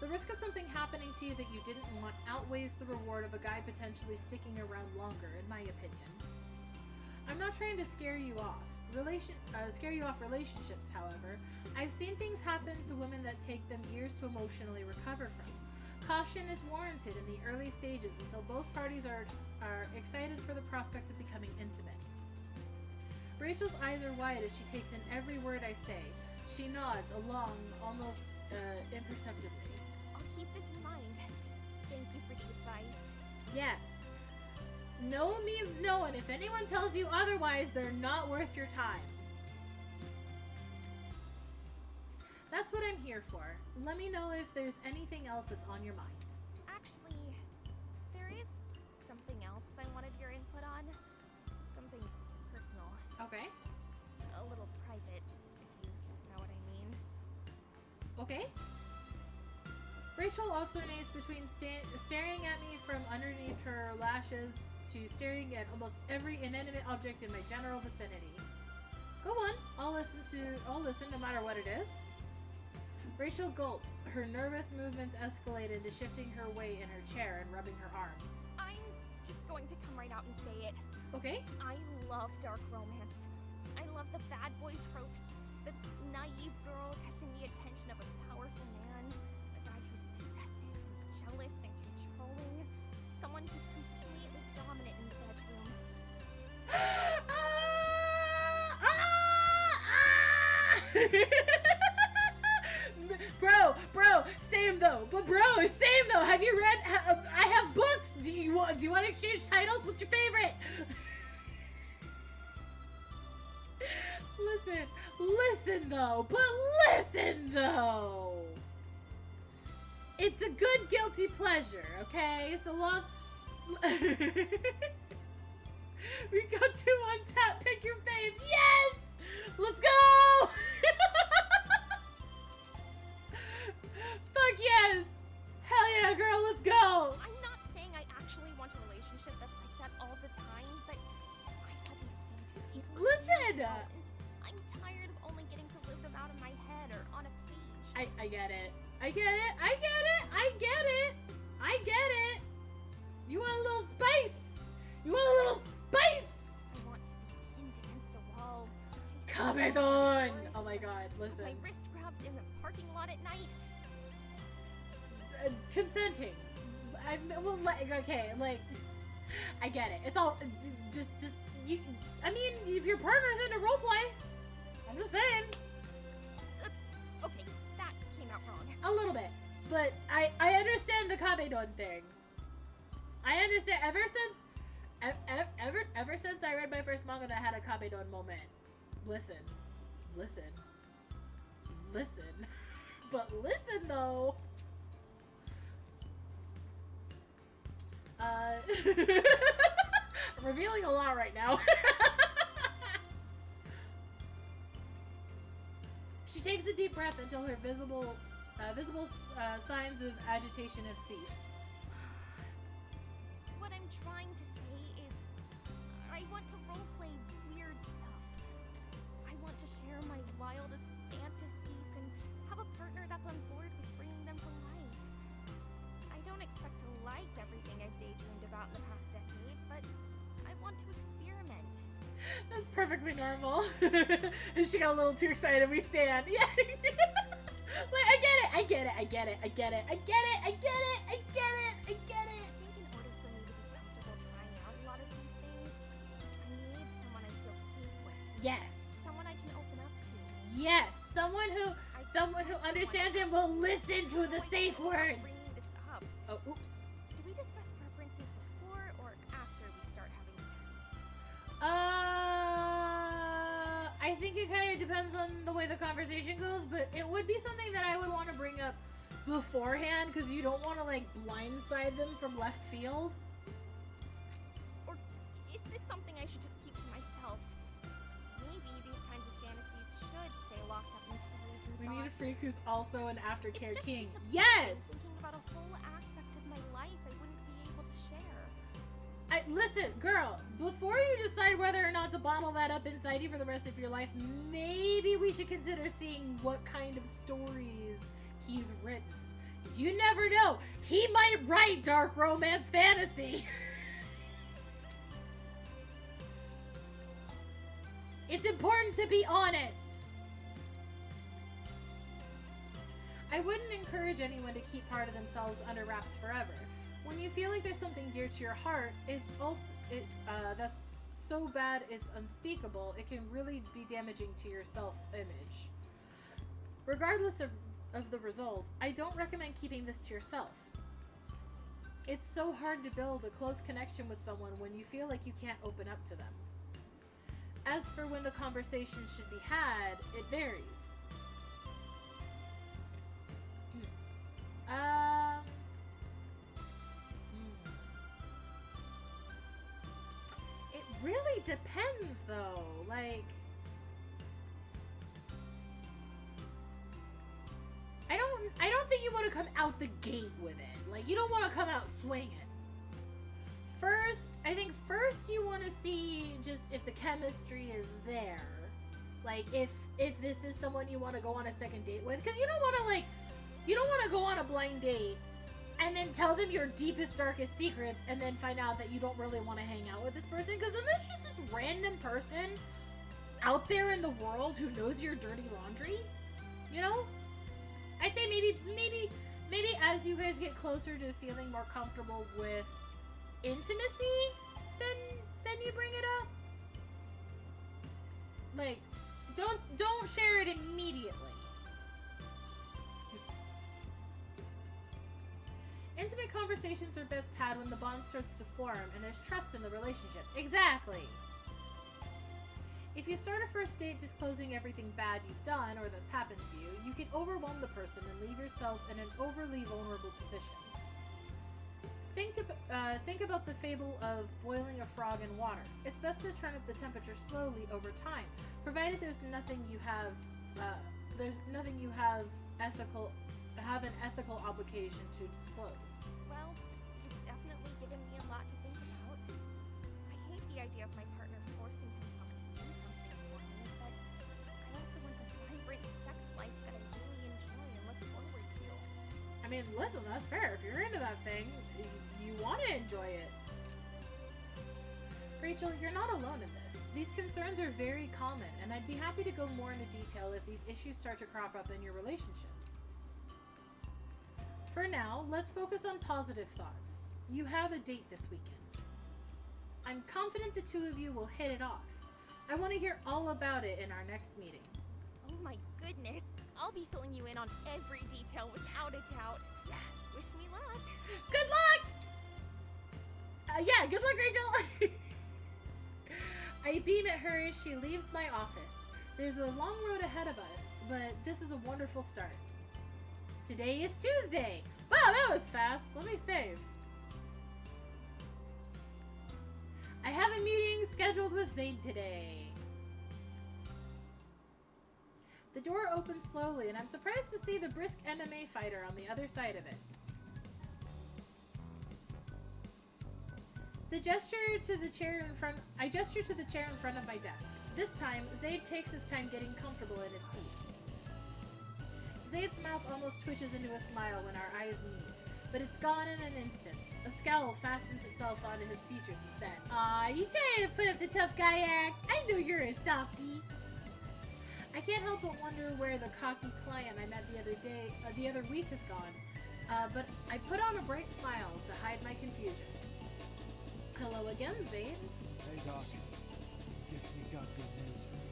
The risk of something happening to you that you didn't want outweighs the reward of a guy potentially sticking around longer, in my opinion. I'm not trying to scare you off relationships, however. I've seen things happen to women that take them years to emotionally recover from. Caution is warranted in the early stages until both parties are excited for the prospect of becoming intimate. Rachel's eyes are wide as she takes in every word I say. She nods along, almost imperceptibly. I'll keep this in mind. Thank you for the advice. Yes. No means no, and if anyone tells you otherwise, they're not worth your time. That's what I'm here for. Let me know if there's anything else that's on your mind. Actually, there is something else I wanted your input on. Something personal. Okay. A little private, if you know what I mean. Okay. Rachel alternates between staring at me from underneath her lashes to staring at almost every inanimate object in my general vicinity. Go on. I'll listen no matter what it is. Rachel gulps. Her nervous movements escalate into shifting her weight in her chair and rubbing her arms. I'm just going to come right out and say it. Okay. I love dark romance. I love the bad boy tropes. The naive girl catching the attention of a powerful man. A guy who's possessive and jealous and controlling. Someone who's completely dominant in the bedroom. Bro, same though. But bro, same though. Have you read? I have books. Do you want to exchange titles? What's your favorite? Listen though. But listen though. It's a good guilty pleasure, okay? So long. We go to one tap. Pick your fave. Yes. Let's go. Fuck yes! Hell yeah, girl, let's go! I'm not saying I actually want a relationship that's like that all the time, but I've had these fantasies for Listen! years now, and I'm tired of only getting to live them out in my head or on a page. I get it. I get it. You want a little spice? You want a little spice? I want to be pinned against a wall. chased Come by on! doors, Oh my god, listen. My wrist grabbed in the parking lot at night. Consenting. I get it. It's all just you. I mean, if your partner's into roleplay, I'm just saying. A little bit. But I understand the Kabedon thing. I understand ever since I read my first manga that had a Kabedon moment. Listen. But listen though. I'm revealing a lot right now. She takes a deep breath until her visible signs of agitation have ceased. What I'm trying to say is, I want to roleplay weird stuff. I want to share my wildest fantasies and have a partner that's on board with bringing them to life. I don't expect to like everything I've daydreamed about in the past decade, but I want to experiment. That's perfectly normal. And she got a little too excited. We stand. Yeah. Like, I get it. I think in order for me to be comfortable trying out a lot of these things, I need someone I feel safe with. Yes. Someone I can open up to. Yes. Someone who understands and will listen to the safe words. Bringing this up. Oh, oops. Do we discuss preferences before or after we start having sex? I think it kind of depends on the way the conversation goes, but it would be something that I would want to bring up beforehand because you don't want to like blindside them from left field. Or is this something I should just keep to myself? Maybe these kinds of fantasies should stay locked up in stories and We thoughts. need a freak who's also an aftercare It's just king. disappointing Yes! thinking about a whole aspect of my life I wouldn't be able to share. Listen, girl, before you decide whether or not to bottle that up inside you for the rest of your life, maybe we should consider seeing what kind of stories he's written. You never know. He might write dark romance fantasy. It's important to be honest. I wouldn't encourage anyone to keep part of themselves under wraps forever. When you feel like there's something dear to your heart, it's also that's so bad it's unspeakable. It can really be damaging to your self-image. Regardless of the result, I don't recommend keeping this to yourself. It's so hard to build a close connection with someone when you feel like you can't open up to them. As for when the conversation should be had, it varies. It really depends, though. Like, I don't think you want to come out the gate with it. Like, you don't want to come out swinging. I think first you want to see just if the chemistry is there. Like, if this is someone you want to go on a second date with, because you don't want to go on a blind date and then tell them your deepest, darkest secrets and then find out that you don't really want to hang out with this person, because then there's just this random person out there in the world who knows your dirty laundry, you know? I'd say maybe as you guys get closer to feeling more comfortable with intimacy, then you bring it up. Like, don't share it immediately. Intimate conversations are best had when the bond starts to form and there's trust in the relationship. Exactly. If you start a first date disclosing everything bad you've done or that's happened to you, you can overwhelm the person and leave yourself in an overly vulnerable position. Think about the fable of boiling a frog in water. It's best to turn up the temperature slowly over time, provided there's nothing you have an ethical obligation to disclose. Well, you've definitely given me a lot to think about. I hate the idea of my partner forcing himself to do something for me, but I also want a vibrant sex life that I really enjoy and look forward to. I mean, listen, that's fair. If you're into that thing, you want to enjoy it. Rachel, you're not alone in this. These concerns are very common, and I'd be happy to go more into detail if these issues start to crop up in your relationship. For now, let's focus on positive thoughts. You have a date this weekend. I'm confident the two of you will hit it off. I want to hear all about it in our next meeting. Oh my goodness. I'll be filling you in on every detail without a doubt. Yes. Wish me luck. Good luck! Yeah, good luck, Rachel! I beam at her as she leaves my office. There's a long road ahead of us, but this is a wonderful start. Today is Tuesday! Wow, that was fast. Let me save. I have a meeting scheduled with Zaid today. The door opens slowly, and I'm surprised to see the brisk MMA fighter on the other side of it. I gesture to the chair in front of my desk. This time, Zaid takes his time getting comfortable in his seat. Zaid's mouth almost twitches into a smile when our eyes meet, but it's gone in an instant. A scowl fastens itself onto his features instead. Aw, you trying to put up the tough guy act? I know you're a softie. I can't help but wonder where the cocky client I met the other week has gone, but I put on a bright smile to hide my confusion. Hello again, Zaid. Hey, Doc. Guess you got good news for me.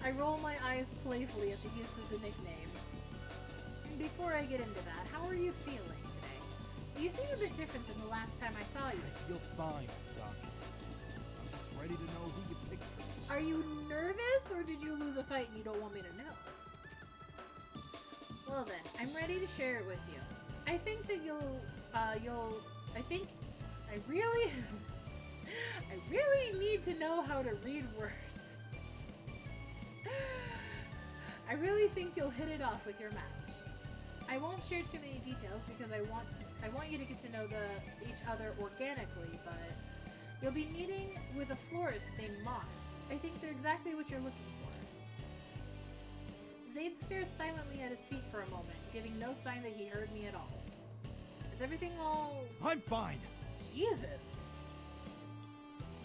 I roll my eyes playfully at the use of the nickname. Before I get into that, how are you feeling today? You seem a bit different than the last time I saw you. I feel fine, Doc. I'm just ready to know who you picked for me. Are you nervous, or did you lose a fight and you don't want me to know? Well then, I'm ready to share it with you. I think that I really need to know how to read words. I really think you'll hit it off with your match. I won't share too many details because I want you to get to know each other organically, but you'll be meeting with a florist named Moss. I think they're exactly what you're looking for. Zaid stares silently at his feet for a moment, giving no sign that he heard me at all. Is everything all... I'm fine! Jesus!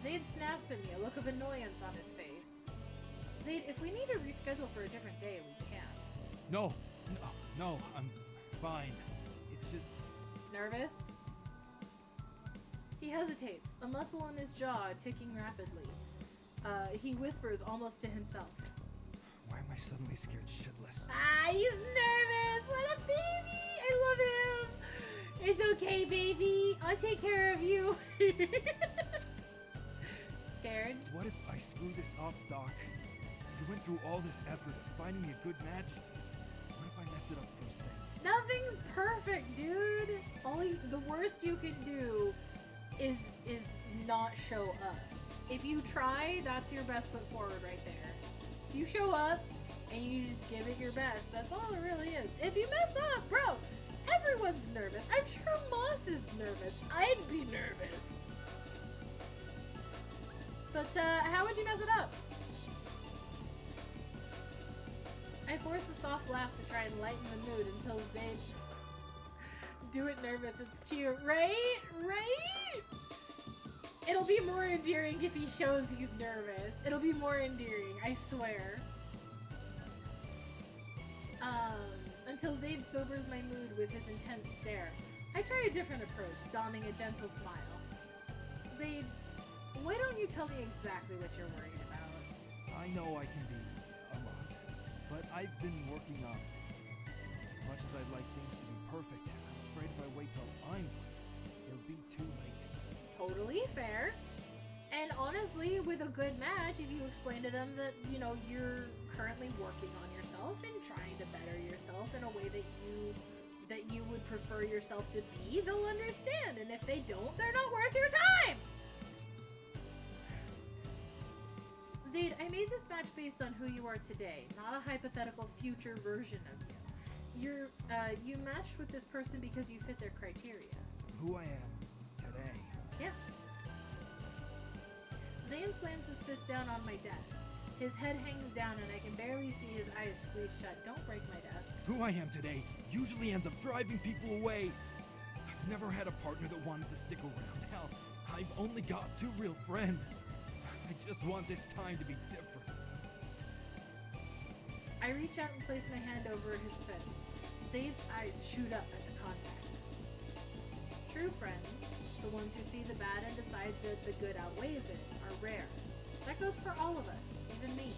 Zaid snaps at me, a look of annoyance on his face. Zaid, if we need to reschedule for a different day, we can. No, I'm fine. It's just... Nervous? He hesitates, a muscle in his jaw ticking rapidly. He whispers almost to himself. Why am I suddenly scared shitless? Ah, he's nervous! What a baby! I love him! It's okay, baby. I'll take care of you. Scared? What if I screw this up, Doc? You went through all this effort of finding me a good match. What if I mess it up first thing? Nothing's perfect, dude. The worst you can do is not show up. If you try, that's your best foot forward right there. If you show up and you just give it your best, that's all it really is. If you mess up, bro, everyone's nervous. I'm sure Moss is nervous. I'd be nervous. But how would you mess it up? I force a soft laugh to try and lighten the mood until Zaid do it nervous. It's cute, right? Right? It'll be more endearing if he shows he's nervous. It'll be more endearing, I swear. Until Zaid sobers my mood with his intense stare. I try a different approach, donning a gentle smile. Zaid, why don't you tell me exactly what you're worried about? I know I can be a lot, but I've been working on it. As much as I'd like things to be perfect, I'm afraid if I wait till I'm perfect, it'll be too late. Totally fair. And honestly, with a good match, if you explain to them that, you know, you're currently working on yourself and trying to better yourself in a way that you would prefer yourself to be, they'll understand. And if they don't, they're not worth your time. Zaid, I made this match based on who you are today, not a hypothetical future version of you. You matched with this person because you fit their criteria. Who I am today. Yeah. Zayn slams his fist down on my desk. His head hangs down and I can barely see his eyes squeezed shut. Don't break my desk. Who I am today usually ends up driving people away. I've never had a partner that wanted to stick around. Hell, I've only got 2 real friends. I just want this time to be different. I reach out and place my hand over his fist. Zayd's eyes shoot up at the contact. True friends, the ones who see the bad and decide that the good outweighs it, are rare. That goes for all of us, even me.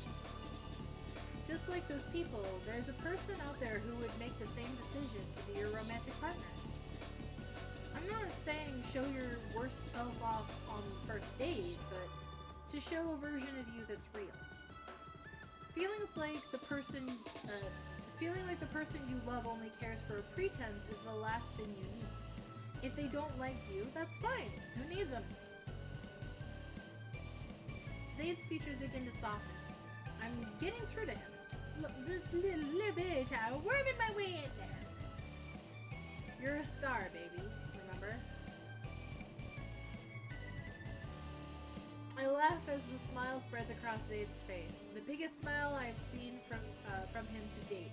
Just like those people, there's a person out there who would make the same decision to be your romantic partner. I'm not saying show your worst self off on the first date, but to show a version of you that's real. Feeling like the person you love only cares for a pretense is the last thing you need. If they don't like you, that's fine. Who needs them? Zayd's features begin to soften. I'm getting through to him. Look, this little bitch, I'm worming my way in there. You're a star, baby. Remember? I laugh as the smile spreads across Zayd's face. The biggest smile I've seen from him to date,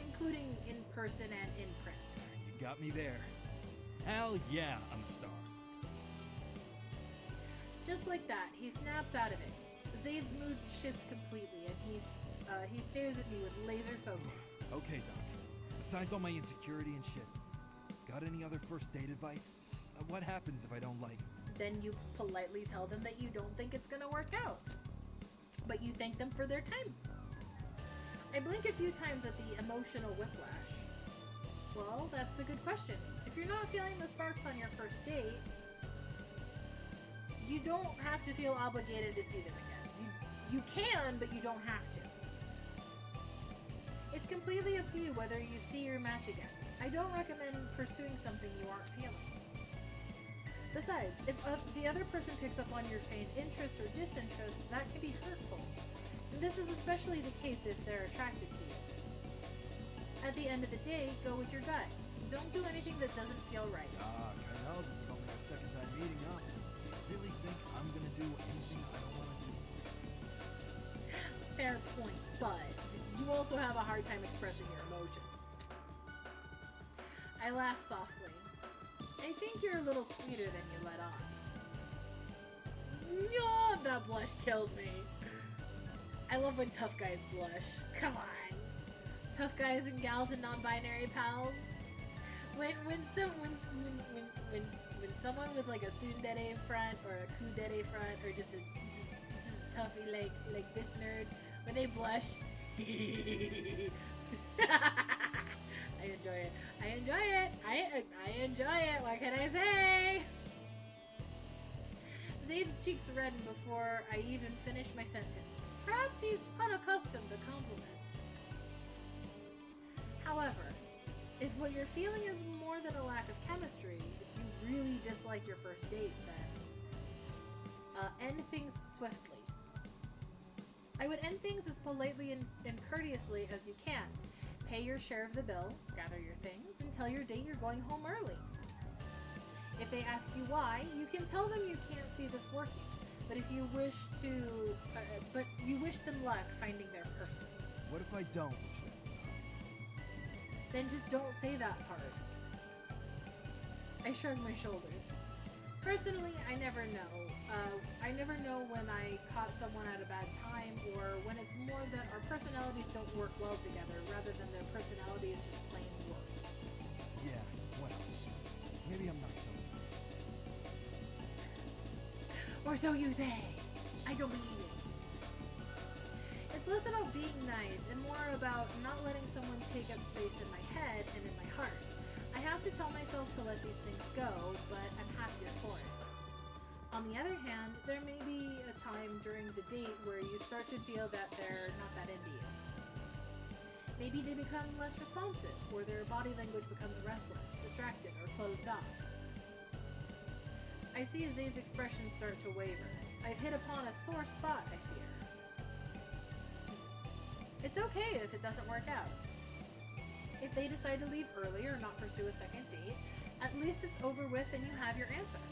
including in person and in print. You got me there. Hell yeah, I'm a star. Just like that, he snaps out of it. Zayd's mood shifts completely, and he stares at me with laser focus. Okay, Doc. Besides all my insecurity and shit, got any other first date advice? What happens if I don't like him? Then you politely tell them that you don't think it's gonna work out. But you thank them for their time. I blink a few times at the emotional whiplash. Well, that's a good question. If you're not feeling the sparks on your first date, you don't have to feel obligated to see them again. You can, but you don't have to. It's completely up to you whether you see your match again. I don't recommend pursuing something you aren't feeling. Besides, if the other person picks up on your feigned interest or disinterest, that can be hurtful. And this is especially the case if they're attracted to you. At the end of the day, go with your gut. Don't do anything that doesn't feel right. Kyle, this is only our second time meeting up. You really think I'm gonna do anything I don't want to do? Fair point, but you also have a hard time expressing your emotions. I laugh softly. I think you're a little sweeter than you let on. No, that blush kills me. I love when tough guys blush. Come on. Tough guys and gals and non-binary pals. When someone with like a tsundere front or a kudere front or just toughie like this nerd, when they blush, I enjoy it. I enjoy it. What can I say? Zayd's cheeks redden before I even finish my sentence. Perhaps he's unaccustomed to compliments. However, if what you're feeling is more than a lack of chemistry, if you really dislike your first date, then end things swiftly. I would end things as politely and courteously as you can. Pay your share of the bill, gather your things, and tell your date you're going home early. If they ask you why, you can tell them you can't see this working. But if you wish you wish them luck finding their person. What if I don't wish that? Then just don't say that part. I shrug my shoulders. Personally, I never know. I never know when I caught someone at a bad time or when it's more that our personalities don't work well together rather than their personality is just plain worse. Yeah, well, maybe I'm not so nice. Or so you say. I don't believe it. It's less about being nice and more about not letting someone take up space in my head and in my heart. I have to tell myself to let these things go, but I'm happier for it. On the other hand, there may be a time during the date where you start to feel that they're not that into you. Maybe they become less responsive, or their body language becomes restless, distracted, or closed off. I see Zayd's expression start to waver. I've hit upon a sore spot, I fear. It's okay if it doesn't work out. If they decide to leave early or not pursue a second date, at least it's over with and you have your answer.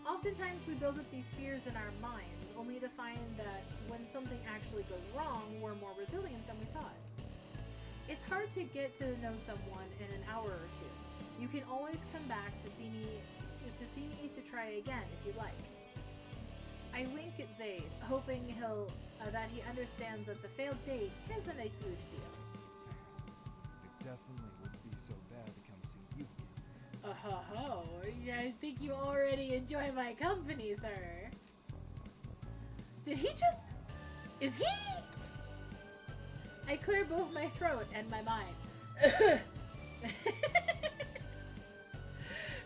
Oftentimes we build up these fears in our minds, only to find that when something actually goes wrong, we're more resilient than we thought. It's hard to get to know someone in an hour or two. You can always come back to see me to try again if you like. I wink at Zayd, hoping that he understands that the failed date isn't a huge deal. It definitely wouldn't be so bad to come see you again. Yeah, I think you already enjoy my company, sir. Did he just... Is he... I clear both my throat and my mind.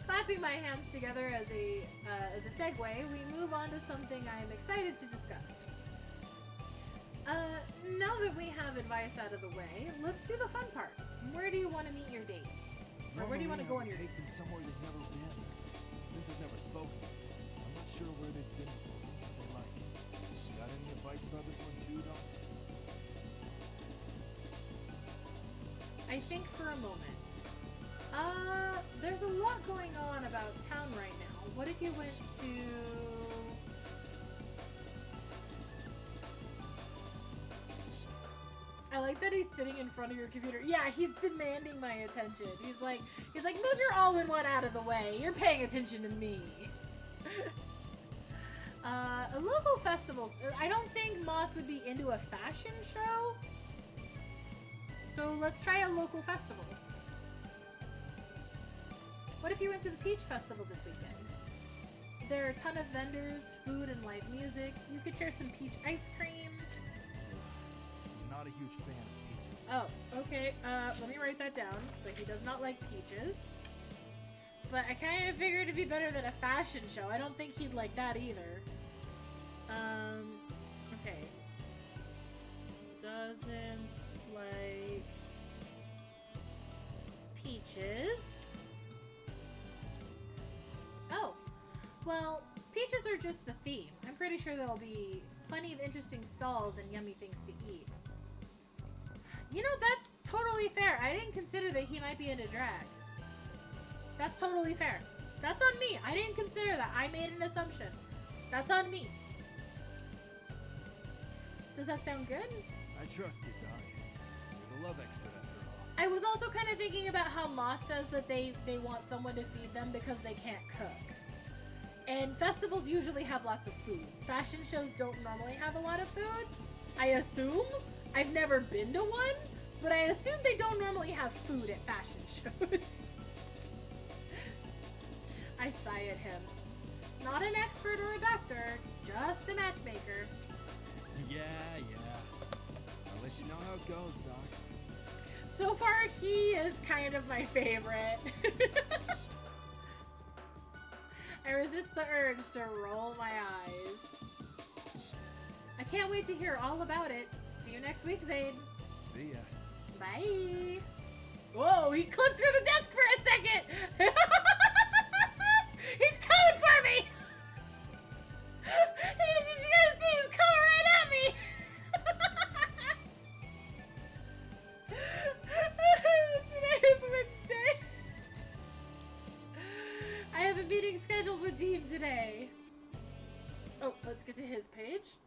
Clapping my hands together as a segue, we move on to something I'm excited to discuss. Now that we have advice out of the way, let's do the fun part. Where do you want to meet your date? Or where do you want to go on your date? Take them somewhere they've never been. Since I've never spoken, I'm not sure where they've been before, what they like. You got any advice about this one too, Doc? I think for a moment. There's a lot going on about town right now. What if you went to... I like that he's sitting in front of your computer. Yeah, he's demanding my attention. He's like, move your all-in-one out of the way. You're paying attention to me. A local festival. I don't think Moss would be into a fashion show. So let's try a local festival. What if you went to the Peach Festival this weekend? There are a ton of vendors, food, and live music. You could share some peach ice cream. I'm not a huge fan of peaches. Oh, okay. Let me write that down. But he does not like peaches. But I kind of figured it'd be better than a fashion show. I don't think he'd like that either. Okay. Doesn't like peaches. Oh, well, peaches are just the theme. I'm pretty sure there'll be plenty of interesting stalls and yummy things to eat. You know, that's totally fair. I didn't consider that he might be into drag. That's totally fair. That's on me. I didn't consider that. I made an assumption. That's on me. Does that sound good? I trust you, Doc. You're the love expert after all. I was also kind of thinking about how Moss says that they want someone to feed them because they can't cook. And festivals usually have lots of food. Fashion shows don't normally have a lot of food. I assume. I've never been to one, but I assume they don't normally have food at fashion shows. I sigh at him. Not an expert or a doctor, just a matchmaker. Yeah. I'll let you know how it goes, Doc. So far, he is kind of my favorite. I resist the urge to roll my eyes. I can't wait to hear all about it. See you next week, Zaid. See ya. Bye. Whoa, he clipped through the desk for a second. He's coming for me. Did you guys see? He's coming right at me. Today is Wednesday. I have a meeting scheduled with Dean today. Oh, let's get to his page.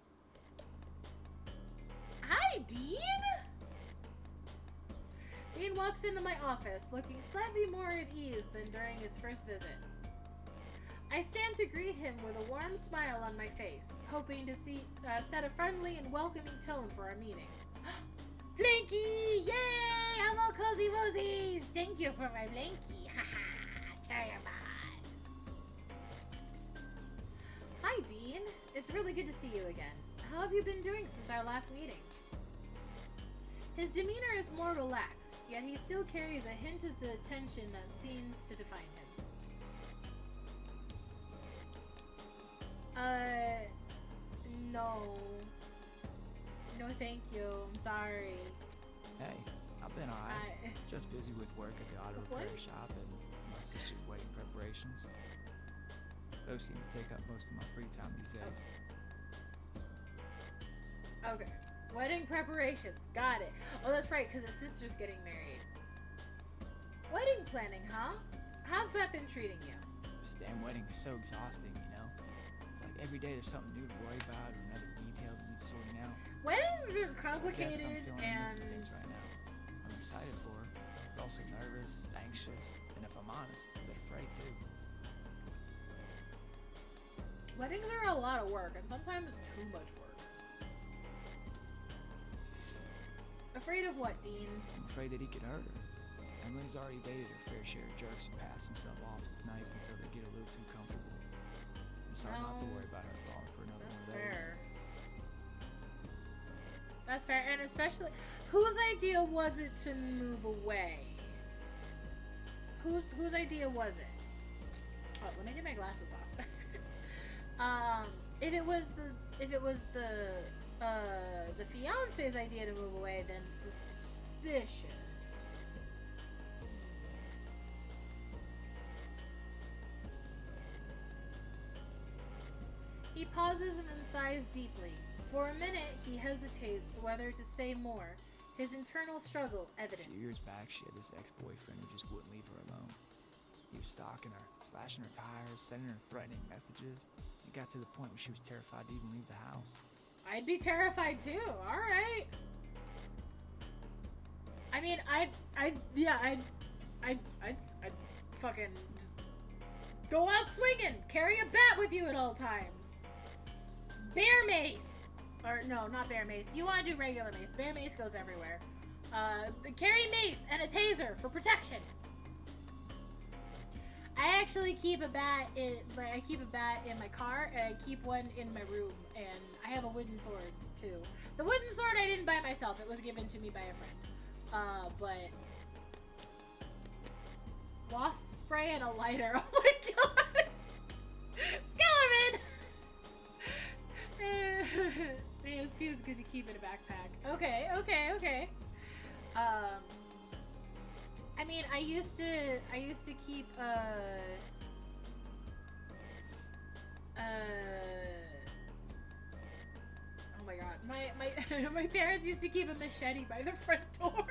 Hi, Dean! Dean walks into my office, looking slightly more at ease than during his first visit. I stand to greet him with a warm smile on my face, hoping to set a friendly and welcoming tone for our meeting. Blanky! Yay! I'm all cozy wozies! Thank you for my blankie! Haha! Terrible! Hi, Dean. It's really good to see you again. How have you been doing since our last meeting? His demeanor is more relaxed, yet he still carries a hint of the tension that seems to define him. No. No, thank you. I'm sorry. Hey, I've been alright. Just busy with work at the auto repair shop and my sister's wedding preparations. Those seem to take up most of my free time these days. Okay. Wedding preparations. Got it. Oh, that's right, because his sister's getting married. Wedding planning, huh? How's that been treating you? This damn wedding is so exhausting, you know? It's like every day there's something new to worry about or another detail that needs sorting out. Weddings are I guess complicated I'm feeling a mix of and... things right now. I'm excited for her, but also nervous, anxious, and if I'm honest, a bit afraid too. Weddings are a lot of work, and sometimes too much work. Afraid of what, Dean? I'm afraid that he could hurt her. Emily's already dated her fair share of jerks who pass himself off as nice until they get a little too comfortable. It's hard not to worry about her falling for another one of those. Fair. That's fair, and especially, Whose idea was it to move away? Whose idea was it? Oh, let me get my glasses off. If it was the fiance's idea to move away, then suspicious. He pauses and then sighs deeply. For a minute, he hesitates whether to say more. His internal struggle evident. A few years back, she had this ex-boyfriend who just wouldn't leave her alone. He was stalking her, slashing her tires, sending her threatening messages. It got to the point where she was terrified to even leave the house. I'd be terrified too. All right. I mean, I'd fucking just go out swinging. Carry a bat with you at all times. Bear mace. Or no, not bear mace. You want to do regular mace. Bear mace goes everywhere. Carry mace and a taser for protection. I actually keep a bat in my car, and I keep one in my room, and I have a wooden sword too. The wooden sword I didn't buy myself; it was given to me by a friend. But wasp spray and a lighter. Oh my god, skeleton! ASP is good to keep in a backpack. Okay. I mean, I used to keep oh my god, my my parents used to keep a machete by the front door.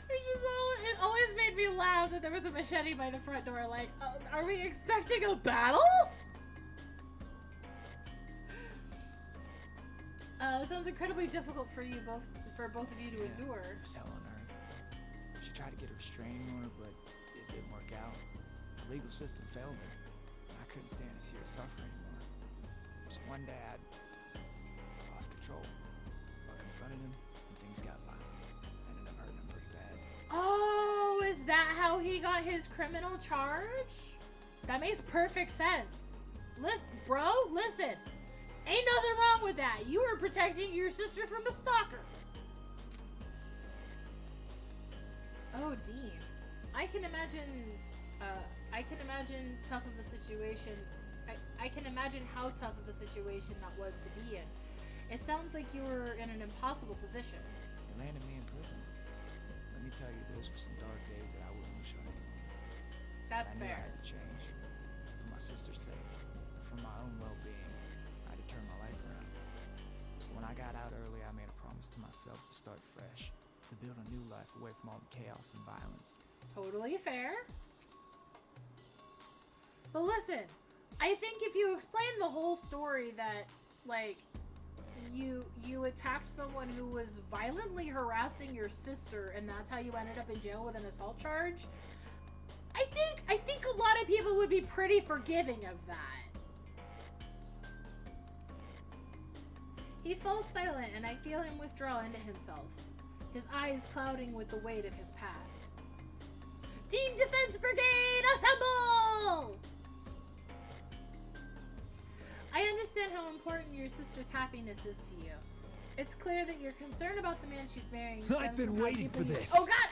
It always made me laugh that there was a machete by the front door. Like, are we expecting a battle? Sounds incredibly difficult for both of you to endure. It was hell on earth. She tried to get a restraining order, but it didn't work out. The legal system failed her. I couldn't stand to see her suffer anymore. So one day I lost control. I confronted him, and things got violent. I ended up hurting him pretty bad. Oh, is that how he got his criminal charge? That makes perfect sense. Listen. Ain't nothing wrong with that. You were protecting your sister from a stalker. Oh, Dean. I can imagine tough of a situation. I can imagine how tough of a situation that was to be in. It sounds like you were in an impossible position. It landed me in prison. Let me tell you, those were some dark days that I wouldn't wish on anyone. That's I knew fair. I had to change. For my sister's sake. For my own well-being. I had to turn my life around. So when I got out early, I made a promise to myself to start fresh. To build a new life away from all the chaos and violence. Totally fair. But listen, I think if you explain the whole story that, like, you attacked someone who was violently harassing your sister and that's how you ended up in jail with an assault charge, I think a lot of people would be pretty forgiving of that. He falls silent and I feel him withdraw into himself, his eyes clouding with the weight of his past. Team Defense Brigade, assemble! I understand how important your sister's happiness is to you. It's clear that you're concerned about the man she's marrying. I've been waiting for this. Oh God!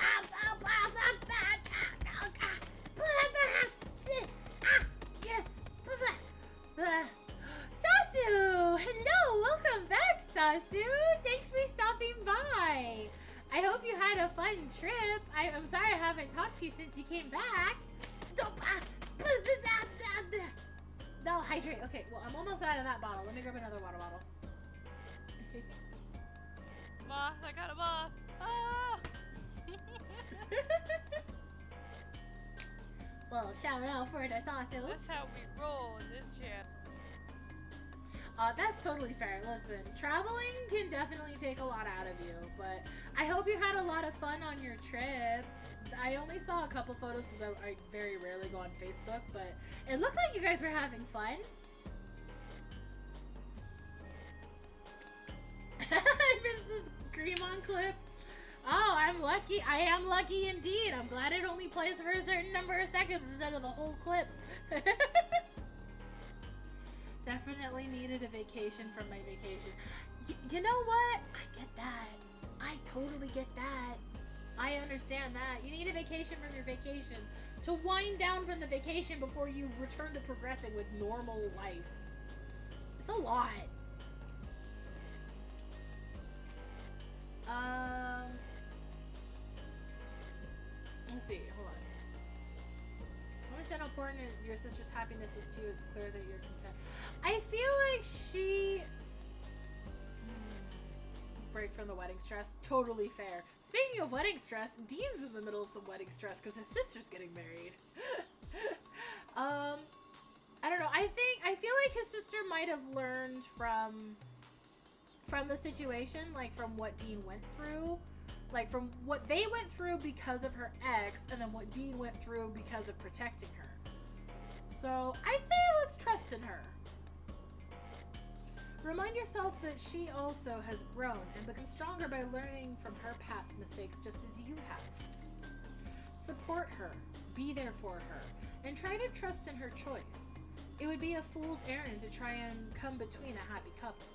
Sasu! Hello! Welcome back, Sasu! Thanks for stopping by! I hope you had a fun trip. I'm sorry I haven't talked to you since you came back. No, hydrate. Okay, well, I'm almost out of that bottle. Let me grab another water bottle. Moth, I got a moth. Ah! Well, shout out for the Sasu. That's how we roll in this channel. That's totally fair. Listen, traveling can definitely take a lot out of you, but I hope you had a lot of fun on your trip. I only saw a couple photos because I very rarely go on Facebook, but it looked like you guys were having fun. I missed this Greymon clip. Oh, I'm lucky. I am lucky indeed. I'm glad it only plays for a certain number of seconds instead of the whole clip. Definitely needed a vacation from my vacation. You know what? I get that. I totally get that. I understand that. You need a vacation from your vacation to wind down from the vacation before you return to progressing with normal life. It's a lot. Let's see. Hold on. I understand how important your sister's happiness is to you. It's clear that you're content. I feel like she... break from the wedding stress. Totally fair. Speaking of wedding stress, Dean's in the middle of some wedding stress because his sister's getting married. I don't know. I feel like his sister might have learned from the situation, like from what Dean went through, like from what they went through because of her ex, and then what Dean went through because of protecting her. So I'd say let's trust in her. Remind yourself that she also has grown and become stronger by learning from her past mistakes just as you have. Support her, be there for her, and try to trust in her choice. It would be a fool's errand to try and come between a happy couple.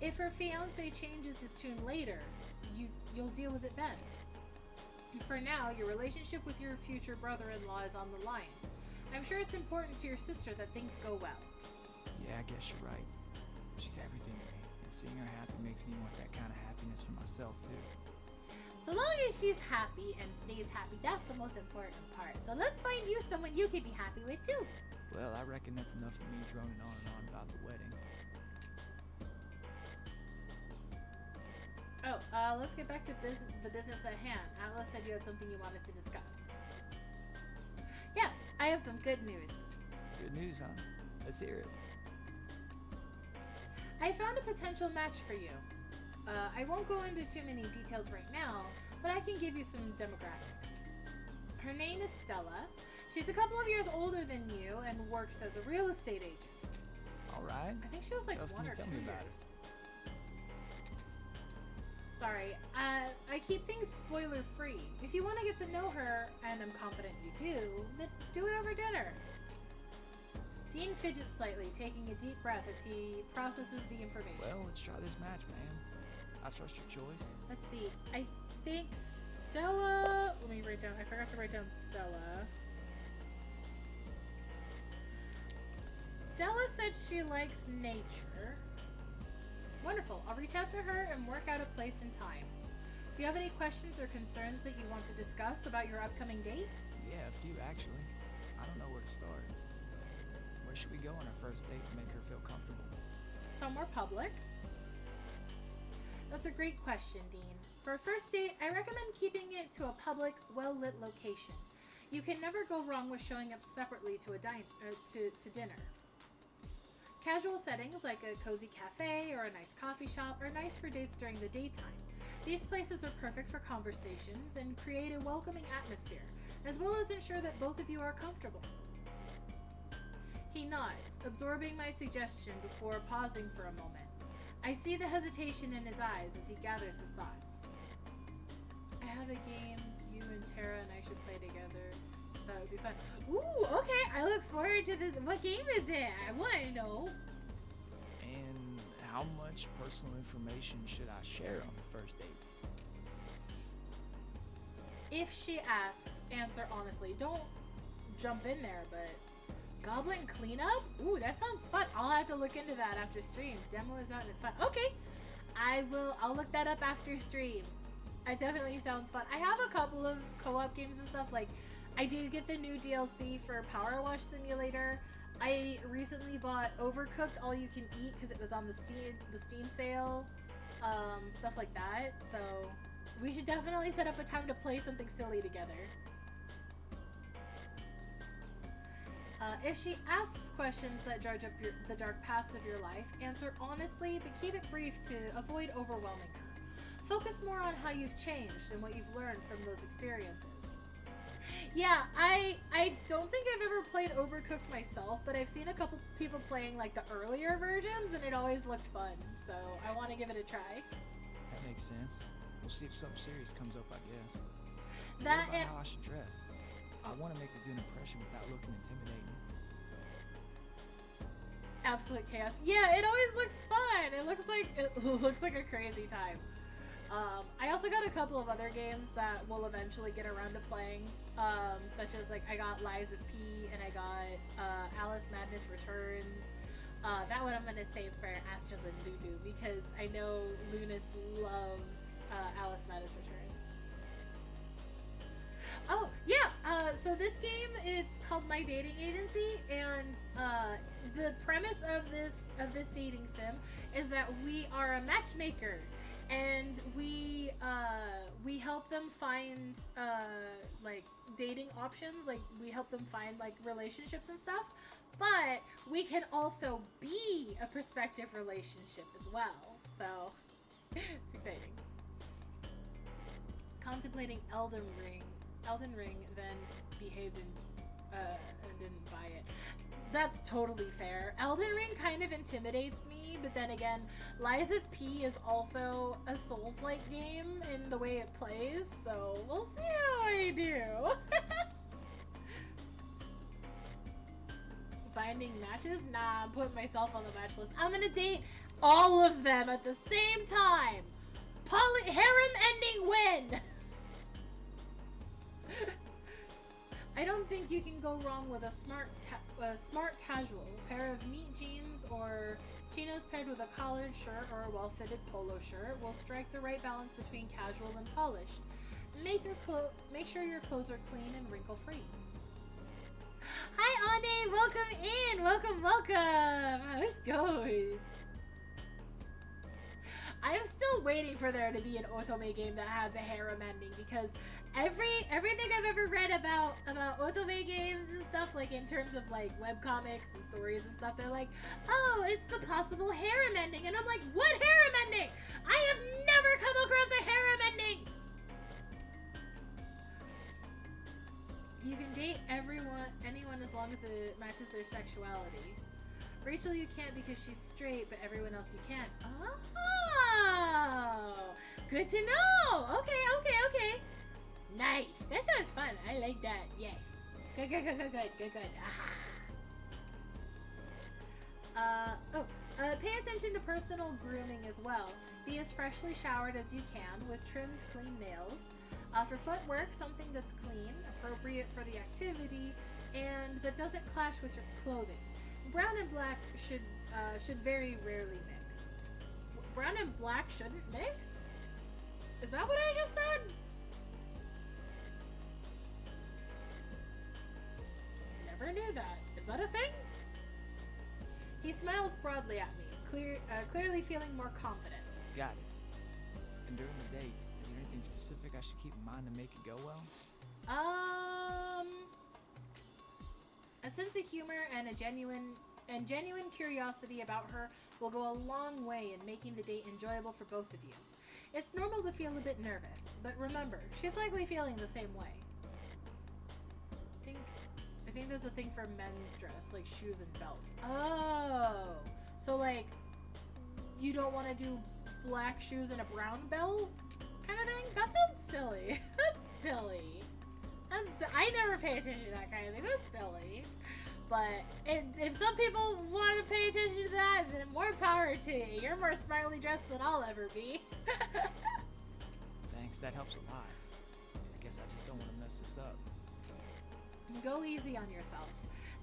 If her fiancé changes his tune later, you'll deal with it then. For now, your relationship with your future brother-in-law is on the line. I'm sure it's important to your sister that things go well. Yeah, I guess you're right. She's everything to me, and seeing her happy makes me want that kind of happiness for myself, too. So long as she's happy and stays happy, that's the most important part. So let's find you someone you can be happy with, too. Well, I reckon that's enough of me droning on and on about the wedding. Oh, let's get back to the business at hand. Atlas said you had something you wanted to discuss. Yes, I have some good news. Good news, huh? Let's hear it. I found a potential match for you. I won't go into too many details right now, but I can give you some demographics. Her name is Stella. She's a couple of years older than you and works as a real estate agent. All right. I think she was like What else 1 can or you 2 tell me about years. Sorry, I keep things spoiler free. If you want to get to know her, and I'm confident you do, then do it over dinner. Dean fidgets slightly, taking a deep breath as he processes the information. Well, let's try this match, man. I trust your choice. Let's see. I think Stella... Let me write down... I forgot to write down Stella. Stella said she likes nature. Wonderful. I'll reach out to her and work out a place and time. Do you have any questions or concerns that you want to discuss about your upcoming date? Yeah, a few actually. I don't know where to start. Where should we go on our first date to make her feel comfortable? Somewhere public? That's a great question, Dean. For a first date, I recommend keeping it to a public, well-lit location. You can never go wrong with showing up separately to to dinner. Casual settings like a cozy cafe or a nice coffee shop are nice for dates during the daytime. These places are perfect for conversations and create a welcoming atmosphere, as well as ensure that both of you are comfortable. He nods, absorbing my suggestion before pausing for a moment. I see the hesitation in his eyes as he gathers his thoughts. I have a game you and Tara and I should play together. That would be fun. Ooh, okay. I look forward to this. What game is it? I want to know. And how much personal information should I share on the first date? If she asks, answer honestly. Don't jump in there, but goblin cleanup? Ooh, that sounds fun. I'll have to look into that after stream. Demo is out and it's fun. Okay. I'll look that up after stream. It definitely sounds fun. I have a couple of co-op games and stuff. Like, I did get the new DLC for Power Wash Simulator. I recently bought Overcooked All You Can Eat because it was on the Steam sale. Stuff like that. So we should definitely set up a time to play something silly together. If she asks questions that dredge up the dark past of your life, answer honestly, but keep it brief to avoid overwhelming her. Focus more on how you've changed and what you've learned from those experiences. Yeah, I don't think I've ever played Overcooked myself, but I've seen a couple people playing like the earlier versions, and it always looked fun. So I want to give it a try. That makes sense. We'll see if something serious comes up, I guess. That What about and how I should dress? I want to make a good impression without looking intimidating. absolute chaos. Yeah, it always looks fun. It looks like a crazy time. I also got a couple of other games that we'll eventually get around to playing, such as like I got Lies of P and I got Alice Madness Returns. That one I'm gonna save for Astral and Lulu because I know Lunas loves Alice Madness Returns. Oh yeah, so this game, it's called My Dating Agency, and the premise of this dating sim is that we are a matchmaker, and we help them find like dating options, like we help them find like relationships and stuff, but we can also be a prospective relationship as well. So it's exciting. Contemplating Elden Ring, then behaved and didn't buy it. That's totally fair. Elden Ring kind of intimidates me, but then again, Lies of P is also a Souls-like game in the way it plays, so we'll see how I do. Finding matches? Nah, I'm putting myself on the match list. I'm gonna date all of them at the same time. Harem ending win! I don't think you can go wrong with a smart casual. A pair of neat jeans or chinos paired with a collared shirt or a well-fitted polo shirt will strike the right balance between casual and polished. Make sure your clothes are clean and wrinkle-free. Hi, Ane! Welcome in! Welcome! How it goes? I am still waiting for there to be an Otome game that has a harem ending, because everything I've ever read about Otome games and stuff, like in terms of like webcomics and stories and stuff, they're like, oh, it's the possible harem ending, and I'm like, what harem ending? I have never come across a harem ending. You can date anyone as long as it matches their sexuality. Rachel you can't because she's straight, but everyone else you can. Oh, good to know. Okay. Nice. That sounds fun. I like that. Yes. Good. Aha. Pay attention to personal grooming as well. Be as freshly showered as you can with trimmed, clean nails. For footwork, something that's clean, appropriate for the activity, and that doesn't clash with your clothing. Brown and black should very rarely mix. Brown and black shouldn't mix? Is that what I just said? Never knew that. Is that a thing? He smiles broadly at me, clearly feeling more confident. Got it. And during the date, is there anything specific I should keep in mind to make it go well? A sense of humor and a genuine curiosity about her will go a long way in making the date enjoyable for both of you. It's normal to feel a bit nervous, but remember, she's likely feeling the same way. I think there's a thing for men's dress, like shoes and belt. Oh, so like, you don't want to do black shoes and a brown belt kind of thing? That sounds silly. That's silly. I never pay attention to that kind of thing. That's silly. But if some people want to pay attention to that, then more power to you. You're more smartly dressed than I'll ever be. Thanks, that helps a lot. I guess I just don't want to mess this up. Go easy on yourself.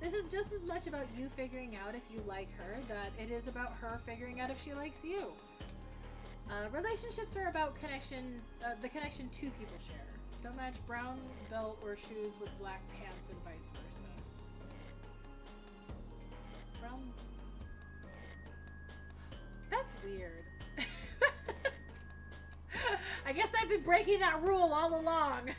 This is just as much about you figuring out if you like her that it is about her figuring out if she likes you. Relationships are about connection, the connection two people share. Don't match brown belt or shoes with black pants and vice versa. Brown... That's weird. I guess I've been breaking that rule all along.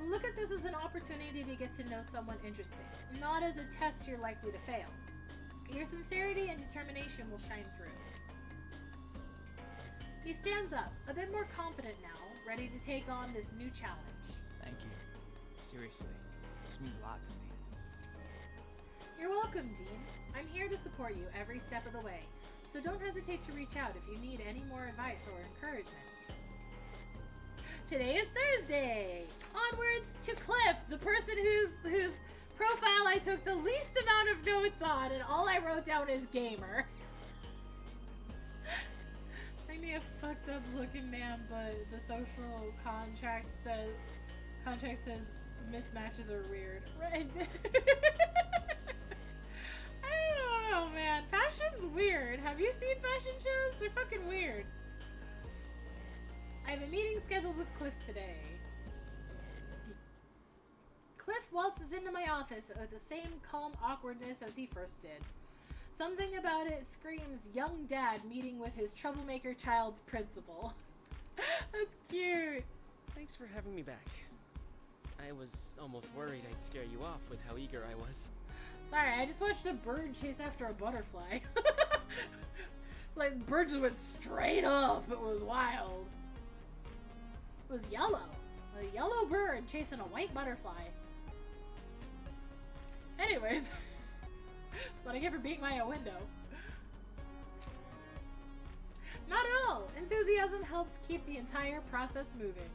Look at this as an opportunity to get to know someone interesting, not as a test you're likely to fail. Your sincerity and determination will shine through. He stands up, a bit more confident now, ready to take on this new challenge. Thank you. Seriously, this means a lot to me. You're welcome, Dean. I'm here to support you every step of the way, so don't hesitate to reach out if you need any more advice or encouragement. Today is Thursday. Onwards to Cliff, the person whose profile I took the least amount of notes on, and all I wrote down is gamer. I may have fucked up looking man, but the social contract says mismatches are weird. Right? I don't know, man. Fashion's weird. Have you seen fashion shows? They're fucking weird. I have a meeting scheduled with Cliff today. Cliff waltzes into my office with the same calm awkwardness as he first did. Something about it screams young dad meeting with his troublemaker child's principal. That's cute. Thanks for having me back. I was almost worried I'd scare you off with how eager I was. Sorry, I just watched a bird chase after a butterfly. Like, the bird just went straight up. It was wild. It was yellow. A yellow bird chasing a white butterfly. Anyways. That's what I get for being by a window. Not at all. Enthusiasm helps keep the entire process moving.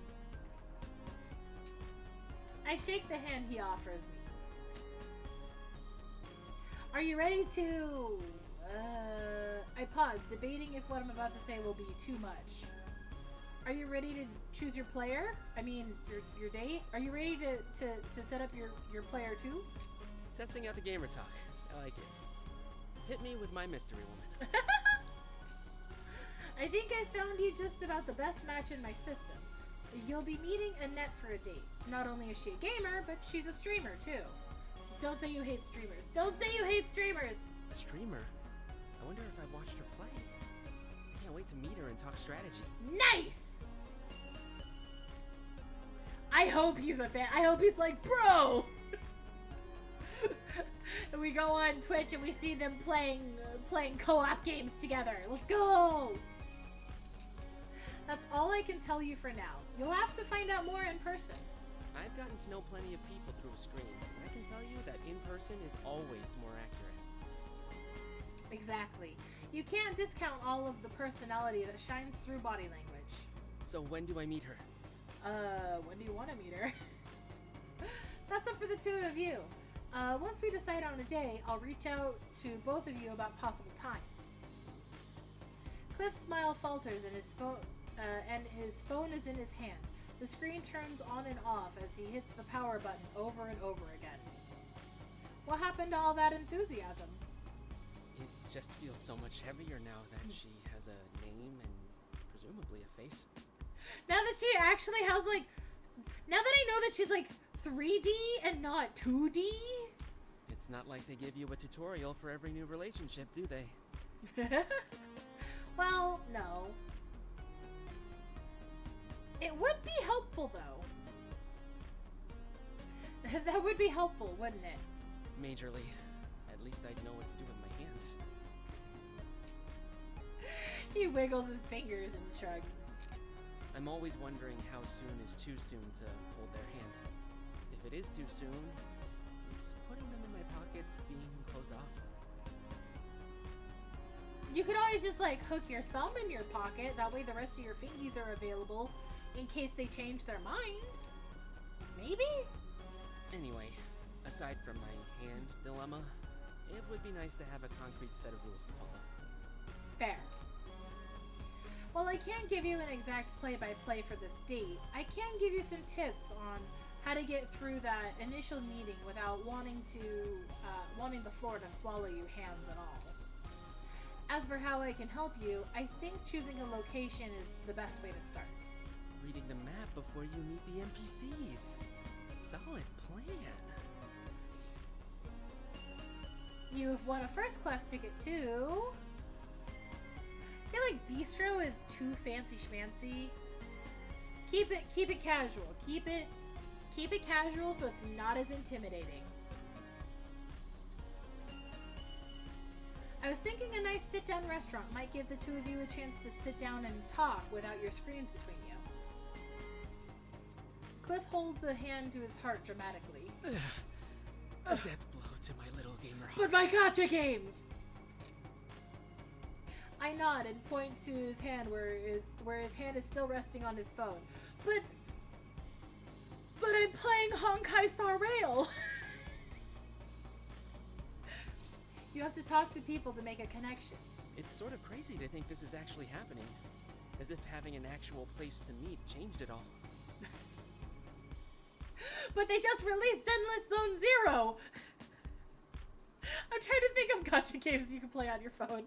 I shake the hand he offers me. Are you ready to... I pause, debating if what I'm about to say will be too much. Are you ready to choose your player? I mean, your date? Are you ready to set up your player too? Testing out the gamer talk. I like it. Hit me with my mystery woman. I think I found you just about the best match in my system. You'll be meeting Annette for a date. Not only is she a gamer, but she's a streamer too. Don't say you hate streamers. Don't say you hate streamers! A streamer? I wonder if I've watched her play. Can't wait to meet her and talk strategy. Nice! I hope he's a fan. I hope he's like, bro! And we go on Twitch and we see them playing co-op games together. Let's go! That's all I can tell you for now. You'll have to find out more in person. I've gotten to know plenty of people through a screen, and I can tell you that in person is always more accurate. Exactly. You can't discount all of the personality that shines through body language. So when do I meet her? When do you want to meet her? That's up for the two of you. Once we decide on a day, I'll reach out to both of you about possible times. Cliff's smile falters and his phone is in his hand. The screen turns on and off as he hits the power button over and over again. What happened to all that enthusiasm? It just feels so much heavier now that she has a name and presumably a face. Now that she actually has now that I know that she's 3D and not 2D. It's not like they give you a tutorial for every new relationship, do they? Well, no. It would be helpful, though. That would be helpful, wouldn't it? Majorly. At least I'd know what to do with my hands. He wiggles his fingers and shrugs. I'm always wondering how soon is too soon to hold their hand. If it is too soon, is putting them in my pockets being closed off? You could always just hook your thumb in your pocket. That way the rest of your fingies are available in case they change their mind. Maybe? Anyway, aside from my hand dilemma, it would be nice to have a concrete set of rules to follow. Fair. While I can't give you an exact play-by-play for this date, I can give you some tips on how to get through that initial meeting without wanting the floor to swallow you, hands and all. As for how I can help you, I think choosing a location is the best way to start. Reading the map before you meet the NPCs. Solid plan. You have won a first class ticket too. I feel like bistro is too fancy schmancy. Keep it casual. Keep it casual so it's not as intimidating. I was thinking a nice sit-down restaurant might give the two of you a chance to sit down and talk without your screens between you. Cliff holds a hand to his heart dramatically. A death blow to my little gamer heart. But my gacha games! I nod and point to his hand where his hand is still resting on his phone. But I'm playing Honkai Star Rail. You have to talk to people to make a connection. It's sort of crazy to think this is actually happening. As if having an actual place to meet changed it all. But they just released Endless Zone Zero! I'm trying to think of gacha games you can play on your phone.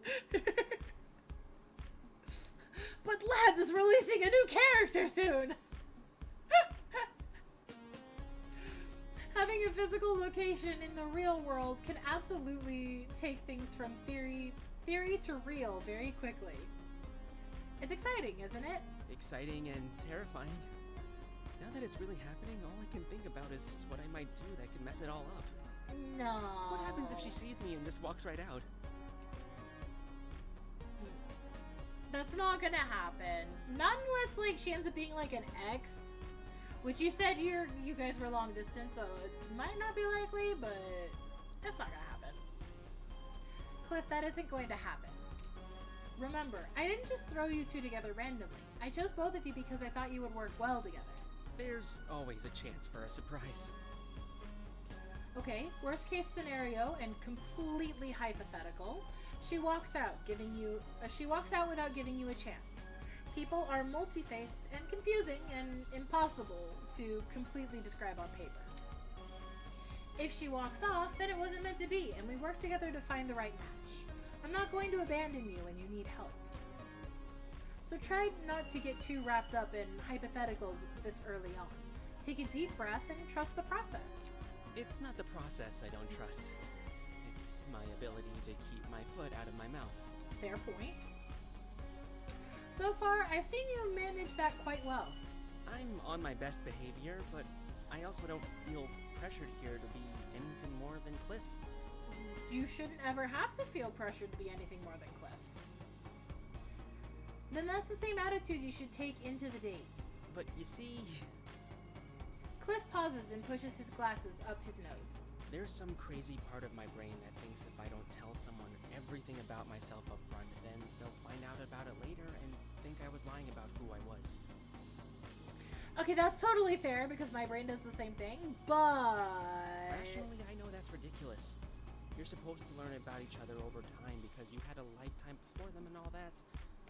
But Lads is releasing a new character soon! Having a physical location in the real world can absolutely take things from theory to real very quickly. It's exciting, isn't it? Exciting and terrifying. Now that it's really happening, all I can think about is what I might do that could mess it all up. No. What happens if she sees me and just walks right out? That's not gonna happen. Not unless, like, she ends up being, like, an ex. Which you said you guys were long distance, so it might not be likely, but that's not gonna happen. Cliff, that isn't going to happen. Remember, I didn't just throw you two together randomly. I chose both of you because I thought you would work well together. There's always a chance for a surprise. Okay, worst case scenario and completely hypothetical. She walks out without giving you a chance. People are multi-faced and confusing and impossible to completely describe on paper. If she walks off, then it wasn't meant to be, and we work together to find the right match. I'm not going to abandon you when you need help. So try not to get too wrapped up in hypotheticals this early on. Take a deep breath and trust the process. It's not the process I don't trust. It's my ability to keep my foot out of my mouth. Fair point. So far, I've seen you manage that quite well. I'm on my best behavior, but I also don't feel pressured here to be anything more than Cliff. You shouldn't ever have to feel pressured to be anything more than Cliff. Then that's the same attitude you should take into the date. But you see... Cliff pauses and pushes his glasses up his nose. There's some crazy part of my brain that thinks if I don't tell someone everything about myself up front, then they'll find out about it later and think I was lying about who I was. Okay, that's totally fair because my brain does the same thing, but... Rationally, I know that's ridiculous. You're supposed to learn about each other over time because you had a lifetime before them and all that.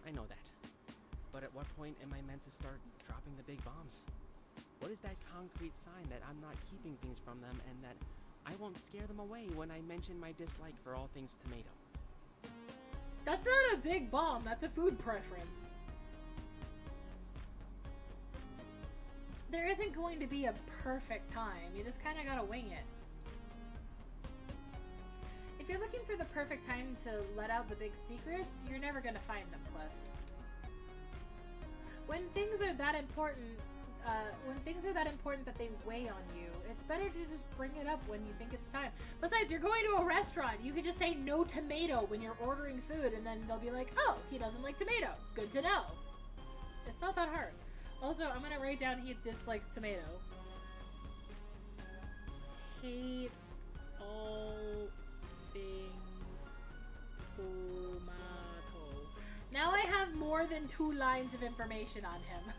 I know that. But at what point am I meant to start dropping the big bombs? What is that concrete sign that I'm not keeping things from them and that I won't scare them away when I mention my dislike for all things tomato? That's not a big bomb, that's a food preference. There isn't going to be a perfect time, you just kind of gotta wing it. If you're looking for the perfect time to let out the big secrets, you're never gonna find them, Cliff. When things are that important that they weigh on you, it's better to just bring it up when you think it's time. Besides, you're going to a restaurant. You could just say no tomato when you're ordering food, and then they'll be like, oh, he doesn't like tomato. Good to know. It's not that hard. Also, I'm gonna write down he dislikes tomato. Hates all things tomato. Now I have more than 2 lines of information on him.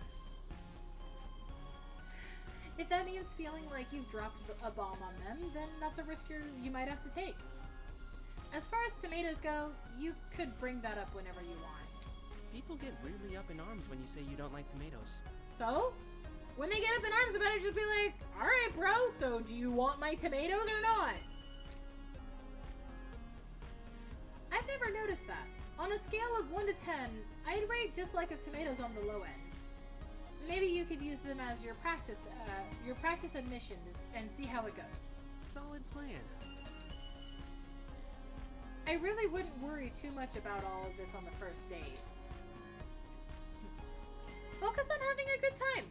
If that means feeling like you've dropped a bomb on them, then that's a risk you might have to take. As far as tomatoes go, you could bring that up whenever you want. People get really up in arms when you say you don't like tomatoes. So? When they get up in arms about it, just be like, alright bro, so do you want my tomatoes or not? I've never noticed that. On a scale of 1 to 10, I'd rate dislike of tomatoes on the low end. Maybe you could use them as your practice admissions and see how it goes. Solid plan. I really wouldn't worry too much about all of this on the first date. Focus on having a good time.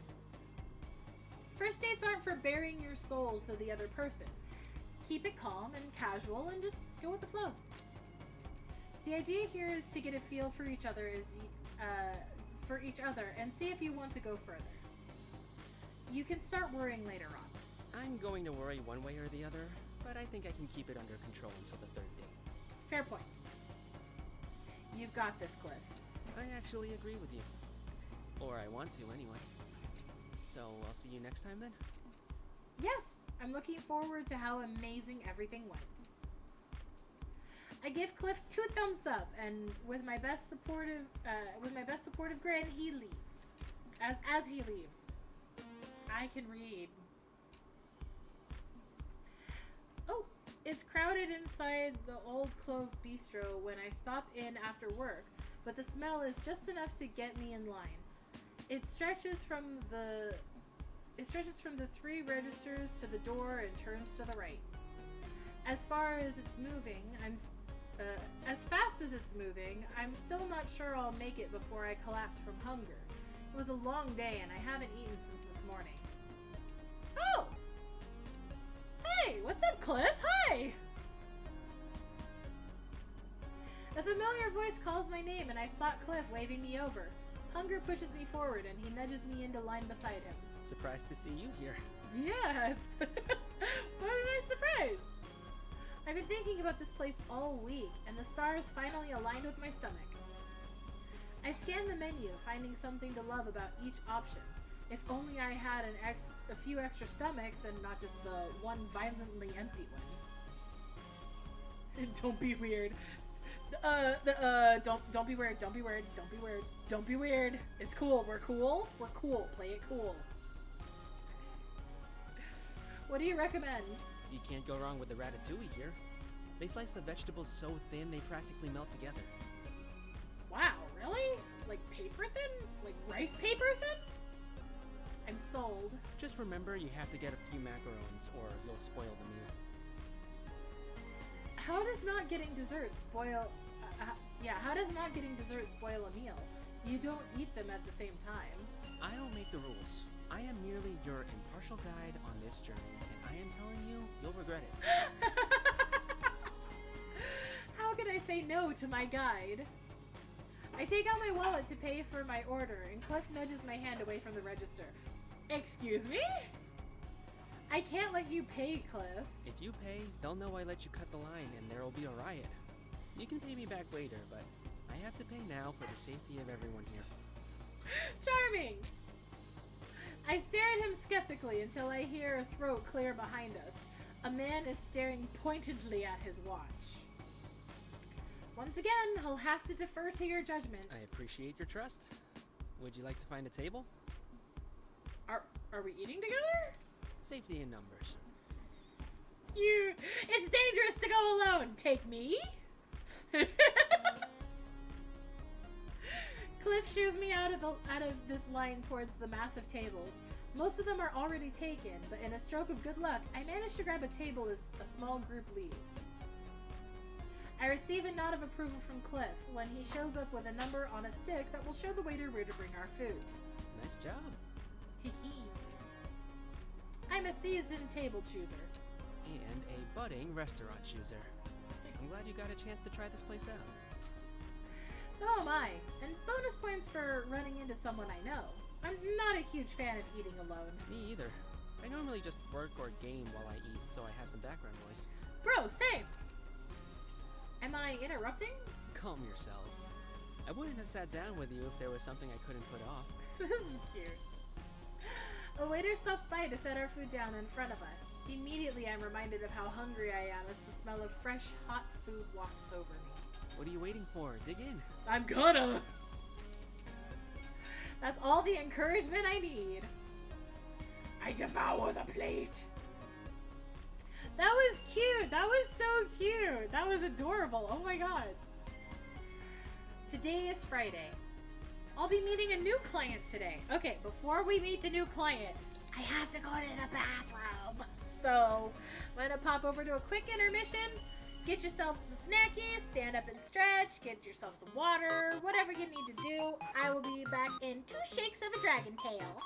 First dates aren't for bearing your soul to the other person. Keep it calm and casual and just go with the flow. The idea here is to get a feel for each other and see if you want to go further. You can start worrying later on. I'm going to worry one way or the other, but I think I can keep it under control until the 3rd date. Fair point. You've got this, Cliff. I actually agree with you. Or I want to, anyway. So, I'll see you next time then? Yes, I'm looking forward to how amazing everything went. I give Cliff 2 thumbs up, and with my best supportive grin, he leaves. As he leaves, I can read. Oh, it's crowded inside the Old Clove Bistro when I stop in after work, but the smell is just enough to get me in line. It stretches from the 3 registers to the door and turns to the right. As fast as it's moving, I'm still not sure I'll make it before I collapse from hunger. It was a long day and I haven't eaten since this morning. Oh! Hey, what's up, Cliff? Hi! A familiar voice calls my name and I spot Cliff waving me over. Hunger pushes me forward and he nudges me into line beside him. Surprised to see you here. Yes! What a nice surprise! I've been thinking about this place all week, and the stars finally aligned with my stomach. I scan the menu, finding something to love about each option. If only I had a few extra stomachs and not just the one violently empty one. Don't be weird. Don't be weird. Don't be weird. Don't be weird. Don't be weird. It's cool. We're cool. We're cool. Play it cool. What do you recommend? You can't go wrong with the ratatouille here. They slice the vegetables so thin they practically melt together. Wow, really? Like paper thin? Like rice paper thin? I'm sold. Just remember you have to get a few macarons or you'll spoil the meal. How does not getting dessert spoil... how does not getting dessert spoil a meal? You don't eat them at the same time. I don't make the rules. I am merely your impartial guide on this journey, and I am telling you, you'll regret it. How can I say no to my guide? I take out my wallet to pay for my order, and Cliff nudges my hand away from the register. Excuse me? I can't let you pay, Cliff. If you pay, they'll know I let you cut the line, and there'll be a riot. You can pay me back later, but I have to pay now for the safety of everyone here. Charming! I stare at him skeptically until I hear a throat clear behind us. A man is staring pointedly at his watch. Once again, I'll have to defer to your judgment. I appreciate your trust. Would you like to find a table? Are we eating together? Safety in numbers. It's dangerous to go alone. Take me? Cliff shoos me out of this line towards the massive tables. Most of them are already taken, but in a stroke of good luck, I manage to grab a table as a small group leaves. I receive a nod of approval from Cliff when he shows up with a number on a stick that will show the waiter where to bring our food. Nice job. I'm a seasoned table chooser. And a budding restaurant chooser. I'm glad you got a chance to try this place out. So am I, and bonus points for running into someone I know. I'm not a huge fan of eating alone. Me either. I normally just work or game while I eat, so I have some background noise. Bro, same! Am I interrupting? Calm yourself. I wouldn't have sat down with you if there was something I couldn't put off. This is cute. A waiter stops by to set our food down in front of us. Immediately I'm reminded of how hungry I am as the smell of fresh, hot food wafts over me. What are you waiting for? Dig in. I'm gonna! That's all the encouragement I need. I devour the plate. That was cute. That was so cute. That was adorable. Oh my god. Today is Friday. I'll be meeting a new client today. Okay, before we meet the new client, I have to go to the bathroom. So, I'm gonna pop over to a quick intermission. Get yourself some snackies, stand up and stretch, get yourself some water, whatever you need to do. I will be back in 2 shakes of a dragon tail.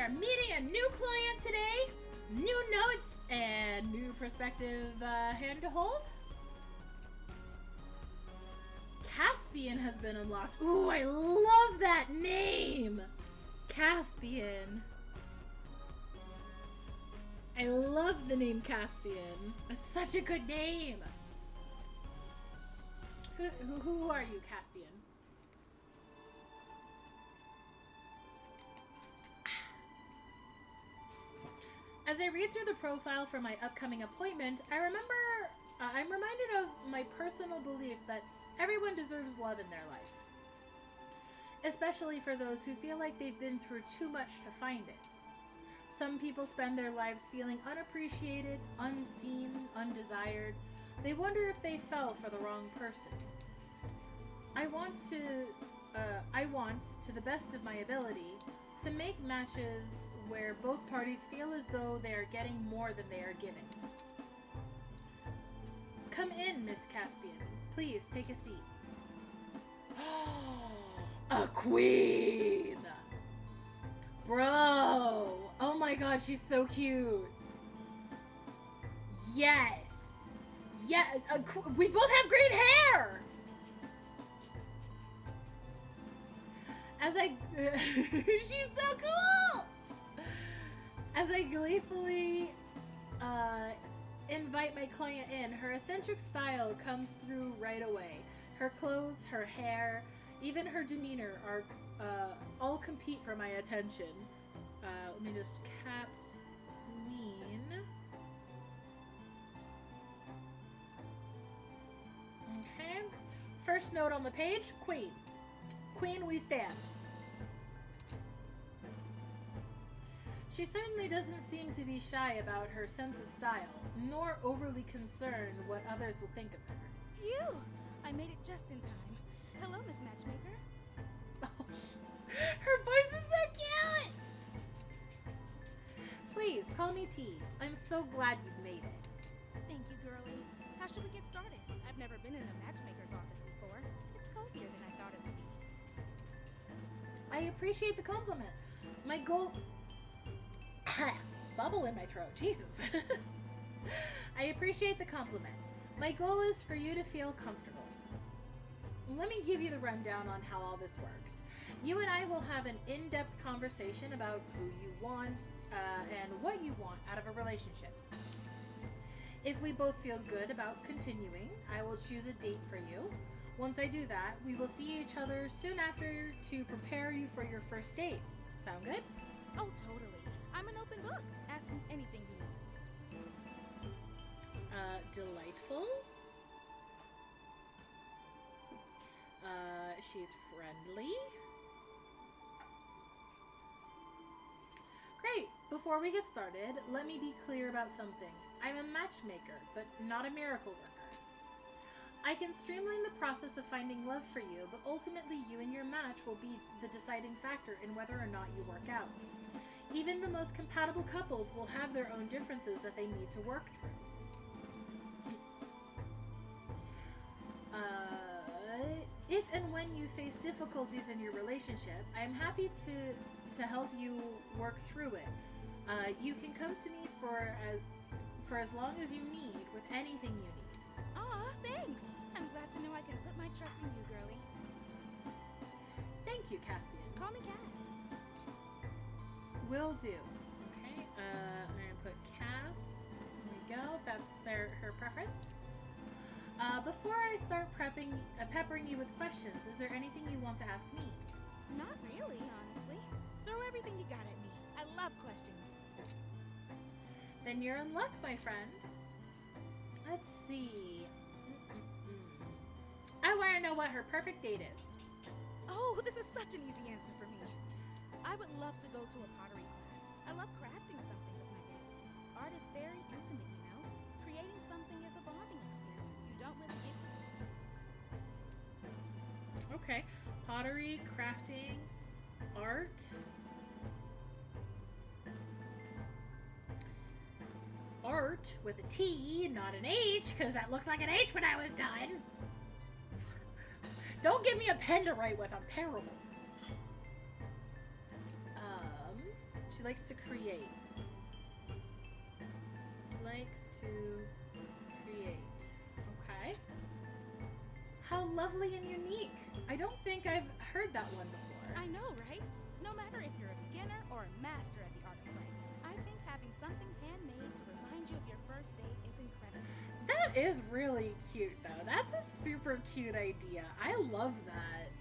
are meeting a new client today. New notes and new perspective hand to hold. Caspian has been unlocked. Ooh, I love that name! Caspian. I love the name Caspian. It's such a good name. Who are you, Caspian? As I read through the profile for my upcoming appointment, I'm reminded of my personal belief that everyone deserves love in their life. Especially for those who feel like they've been through too much to find it. Some people spend their lives feeling unappreciated, unseen, undesired. They wonder if they fell for the wrong person. I want, to the best of my ability, to make matches where both parties feel as though they are getting more than they are giving. Come in, Miss Caspian. Please take a seat. A queen! Bro! Oh my god, she's so cute. Yes! Yeah, we both have green hair! As I... she's so cool! As I gleefully invite my client in, her eccentric style comes through right away. Her clothes, her hair, even her demeanor are all compete for my attention. Let me just caps queen. Okay. First note on the page, queen. Queen we stand. She certainly doesn't seem to be shy about her sense of style, nor overly concerned what others will think of her. Phew! I made it just in time. Hello, Miss Matchmaker. Oh, her voice is so cute! Please, call me T. I'm so glad you've made it. Thank you, girlie. How should we get started? I've never been in a matchmaker's office before. It's cozier than I thought it would be. I appreciate the compliment. My goal... Bubble in my throat, Jesus. I appreciate the compliment. My goal is for you to feel comfortable. Let me give you the rundown on how all this works. You and I will have an in-depth conversation about who you want and what you want out of a relationship. If we both feel good about continuing, I will choose a date for you. Once I do that, we will see each other soon after to prepare you for your first date. Sound good? Oh, totally. I'm an open book. Ask me anything you want. Delightful. She's friendly. Great. Before we get started, let me be clear about something. I'm a matchmaker, but not a miracle worker. I can streamline the process of finding love for you, but ultimately you and your match will be the deciding factor in whether or not you work out. Even the most compatible couples will have their own differences that they need to work through. If and when you face difficulties in your relationship, I am happy to help you work through it. You can come to me for as long as you need with anything you need. Aw, thanks. I'm glad to know I can put my trust in you, girlie. Thank you, Caspian. Call me Cass. Will do. Okay, I'm gonna put Cass. There we go, if that's her preference. Before I start peppering you with questions, is there anything you want to ask me? Not really, honestly. Throw everything you got at me. I love questions. Then you're in luck, my friend. Let's see. I want to know what her perfect date is. Oh, this is such an easy answer for me. I would love to go to a pottery class. I love crafting something with my dates. Art is very intimate, you know? Creating something is a bonding experience. You don't really get it. Okay. Pottery, crafting, art. Art with a T, not an H, because that looked like an H when I was done. Don't give me a pen to write with, I'm terrible. She likes to create. Likes to create. Okay. How lovely and unique. I don't think I've heard that one before. I know, right? No matter if you're a beginner or a master at the art of play, I think having something handmade to remind you of your first date is incredible. That is really cute, though. That's a super cute idea. I love that.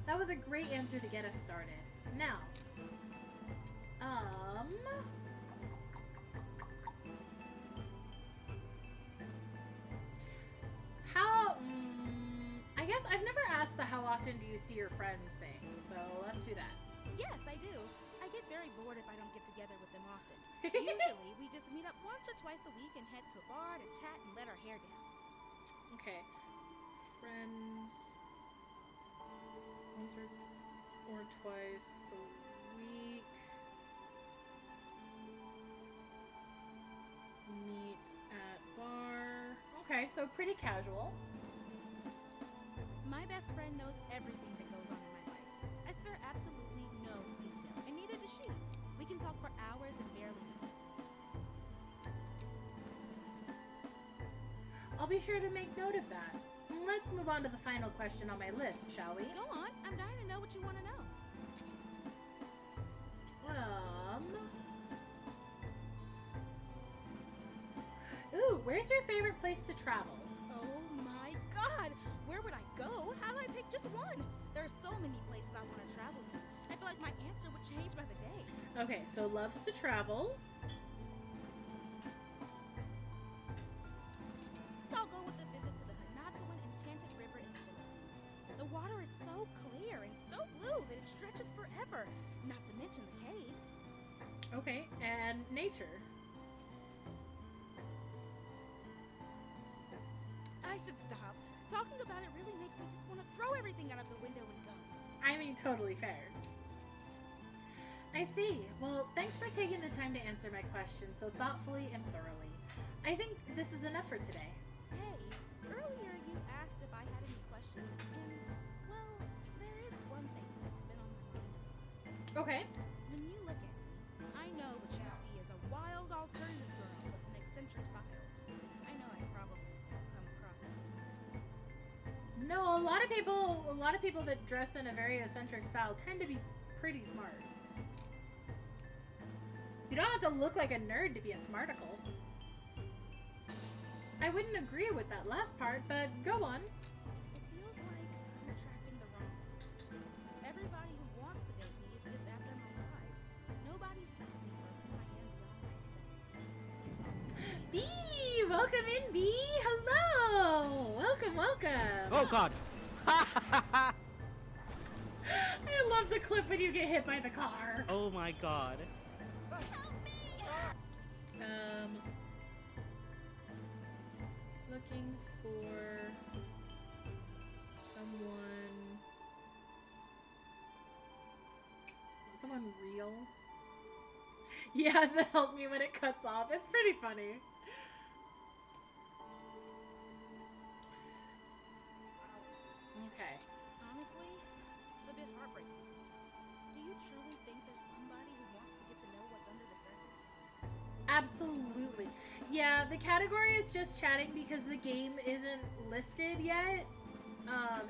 That was a great answer to get us started. Now, how, I guess I've never asked the how often do you see your friends thing, so let's do that. Yes, I do. I get very bored if I don't get together with them often. Usually, we just meet up once or twice a week and head to a bar to chat and let our hair down. Okay. Friends once or twice a week. Meet at bar. Okay, so pretty casual. My best friend knows everything that goes on in my life. I spare absolutely no detail, and neither does she. We can talk for hours and barely notice. I'll be sure to make note of that. Let's move on to the final question on my list, shall we? Go on. I'm dying to know what you want to know. Ooh, where's your favorite place to travel? Oh my god! Where would I go? How do I pick just one? There are so many places I want to travel to. I feel like my answer would change by the day. Okay, so loves to travel. I'll go with a visit to the Hanatuan Enchanted River in the Philippines. The water is so clear and so blue that it stretches forever, not to mention the caves. Okay, and nature. I should stop. Talking about it really makes me just want to throw everything out of the window and go. I mean, totally fair. I see. Well, thanks for taking the time to answer my questions so thoughtfully and thoroughly. I think this is enough for today. Hey, earlier you asked if I had any questions, and, well, there is one thing that's been on my mind. Okay. When you look at me, I know what you see as a wild alternative girl with an eccentric style. I know I probably don't come across that smart. No, a lot of people that dress in a very eccentric style tend to be pretty smart. You don't have to look like a nerd to be a smarticle. I wouldn't agree with that last part, but go on. It feels like I'm attracting the wrong one. Everybody who wants to date me is just after my vibe. Nobody sees me for who I am beyond my aesthetic. B, welcome in, B. Hello. Welcome. Oh god! I love the clip when you get hit by the car. Oh my god. Looking for someone real. Yeah, that helped me when it cuts off. It's pretty funny. Okay. Honestly, it's a bit heartbreaking sometimes. Do you truly think there's somebody who wants to get to know what's under the surface? Absolutely. Yeah, the category is just chatting because the game isn't listed yet.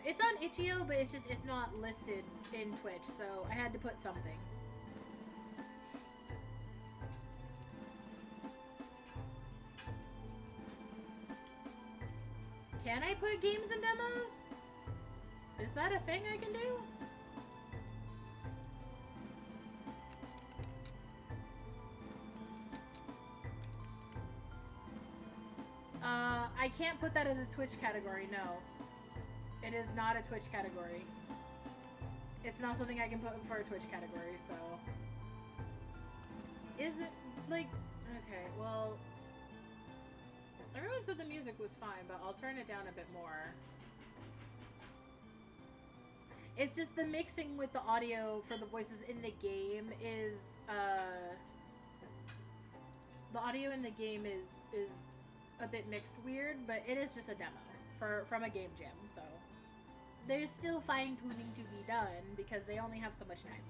It's on itch.io, but it's not listed in Twitch, so I had to put something. Can I put games and demos? Is that a thing I can do? I can't put that as a Twitch category, no. It is not a Twitch category. It's not something I can put for a Twitch category, so... Is it, like... Okay, well... Everyone said the music was fine, but I'll turn it down a bit more. It's just the mixing with the audio for the voices in the game is, the audio in the game is a bit mixed weird, but it is just a demo from a game jam, so there's still fine-tuning to be done because they only have so much time.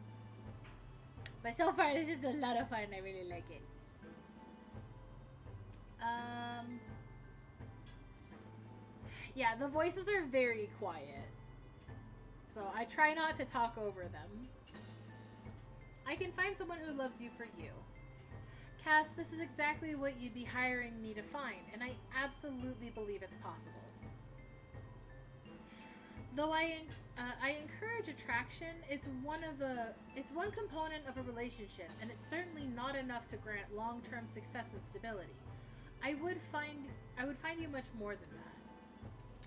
But so far, this is a lot of fun. I really like it. Yeah, the voices are very quiet. So I try not to talk over them. I can find someone who loves you for you. Cass, this is exactly what you'd be hiring me to find, and I absolutely believe it's possible. Though I encourage attraction, it's one component of a relationship, and it's certainly not enough to grant long-term success and stability. I would find you much more than that.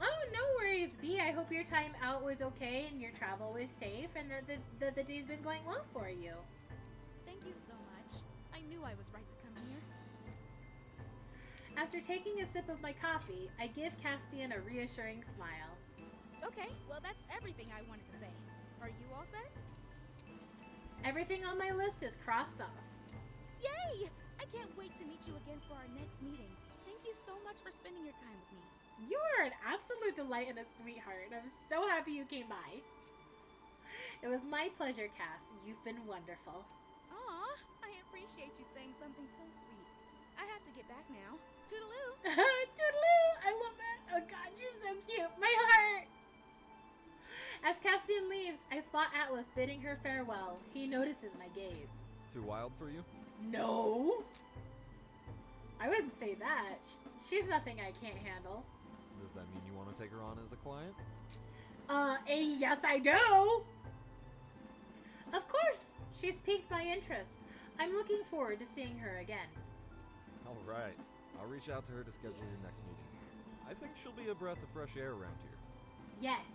Oh, no worries, V. I hope your time out was okay and your travel was safe, and that the day's been going well for you. Thank you so much. I knew I was right to come here. After taking a sip of my coffee, I give Caspian a reassuring smile. Okay, well that's everything I wanted to say. Are you all set? Everything on my list is crossed off. Yay! I can't wait to meet you again for our next meeting. Thank you so much for spending your time with me. You are an absolute delight and a sweetheart. I'm so happy you came by. It was my pleasure, Cass. You've been wonderful. Aw, I appreciate you saying something so sweet. I have to get back now. Toodaloo! Toodaloo! I love that. Oh god, she's so cute. My heart! As Caspian leaves, I spot Atlas bidding her farewell. He notices my gaze. Too wild for you? No! I wouldn't say that. She's nothing I can't handle. Does that mean you want to take her on as a client? Yes I do! Of course! She's piqued my interest. I'm looking forward to seeing her again. Alright. I'll reach out to her to schedule your next meeting. I think she'll be a breath of fresh air around here. Yes.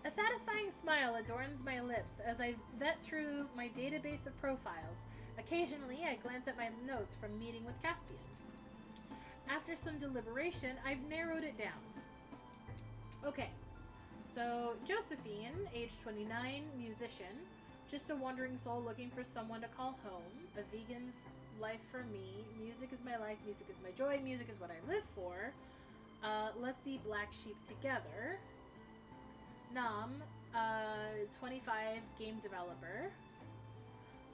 A satisfying smile adorns my lips as I vet through my database of profiles. Occasionally, I glance at my notes from meeting with Caspian. After some deliberation, I've narrowed it down. Okay, so Josephine, age 29, musician, just a wandering soul looking for someone to call home, a vegan's life for me, music is my life, music is my joy, music is what I live for, let's be black sheep together. Nam, 25, game developer.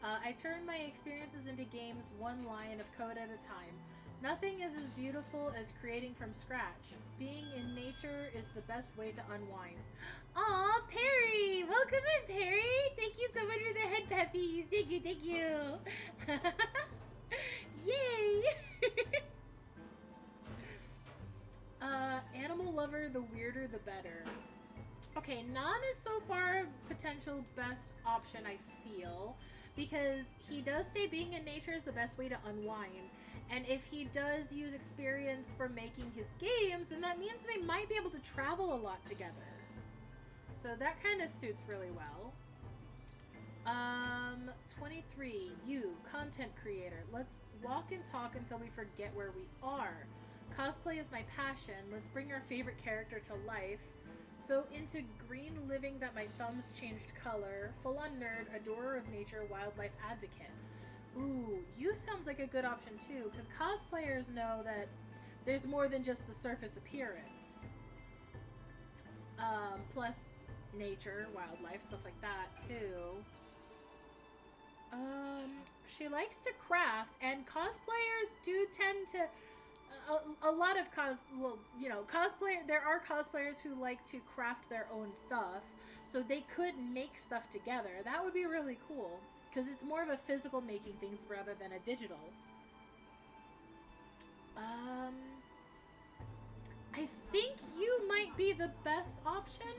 I turn my experiences into games one line of code at a time. Nothing is as beautiful as creating from scratch. Being in nature is the best way to unwind. Aw, Perry! Welcome in, Perry! Thank you so much for the head puppies. Thank you, thank you. Yay! Animal lover, the weirder the better. Okay, Nam is so far a potential best option, I feel, because he does say being in nature is the best way to unwind, and if he does use experience for making his games, then that means they might be able to travel a lot together. So that kind of suits really well. 23, you, content creator. Let's walk and talk until we forget where we are. Cosplay is my passion. Let's bring our favorite character to life. So into green living that my thumbs changed color. Full on nerd, adorer of nature, wildlife advocate. Ooh, you sounds like a good option too, because cosplayers know that there's more than just the surface appearance. Plus nature, wildlife, stuff like that too. She likes to craft, and cosplayers do tend to a lot of cosplayer. There are cosplayers who like to craft their own stuff, so they could make stuff together. That would be really cool because it's more of a physical making things rather than a digital. I think you might be the best option.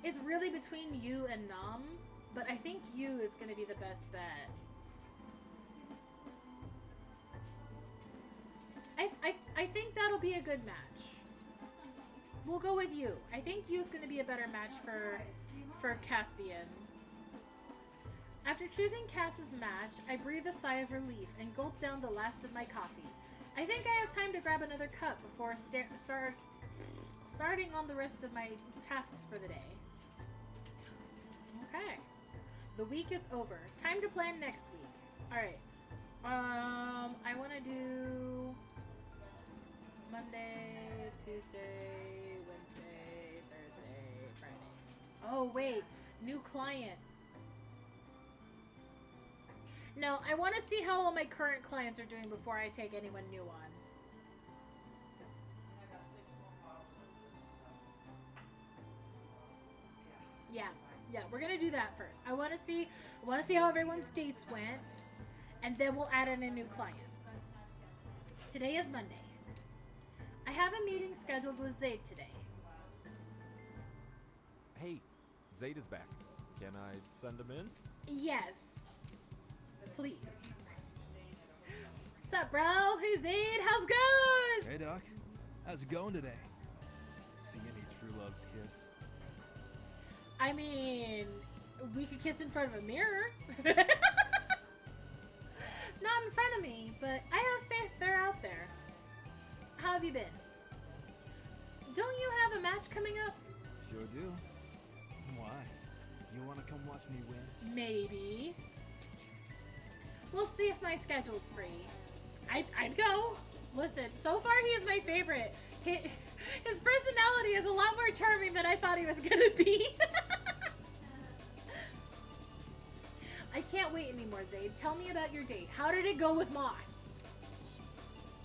It's really between you and Nam, but I think you is going to be the best bet. I think that'll be a good match. We'll go with you. I think you's going to be a better match for Caspian. After choosing Cass's match, I breathe a sigh of relief and gulp down the last of my coffee. I think I have time to grab another cup before starting on the rest of my tasks for the day. Okay. The week is over. Time to plan next week. Alright. I want to do Monday, Tuesday, Wednesday, Thursday, Friday. Oh, wait. New client. No, I want to see how all my current clients are doing before I take anyone new on. Yeah, we're gonna do that first. I want to see how everyone's dates went, and then we'll add in a new client. Today is Monday. I have a meeting scheduled with Zaid today. Hey, Zaid is back. Can I send him in? Yes, please. What's up, bro? Hey, Zaid, how's it going? Hey, Doc. How's it going today? See any true love's kiss? I mean, we could kiss in front of a mirror. Not in front of me, but I have faith they're out there. How have you been? Don't you have a match coming up? Sure do. Why? You want to come watch me win? Maybe. We'll see if my schedule's free. I'd go. Listen, so far he is my favorite. His personality is a lot more charming than I thought he was gonna be. I can't wait anymore, Zaid. Tell me about your date. How did it go with Moss?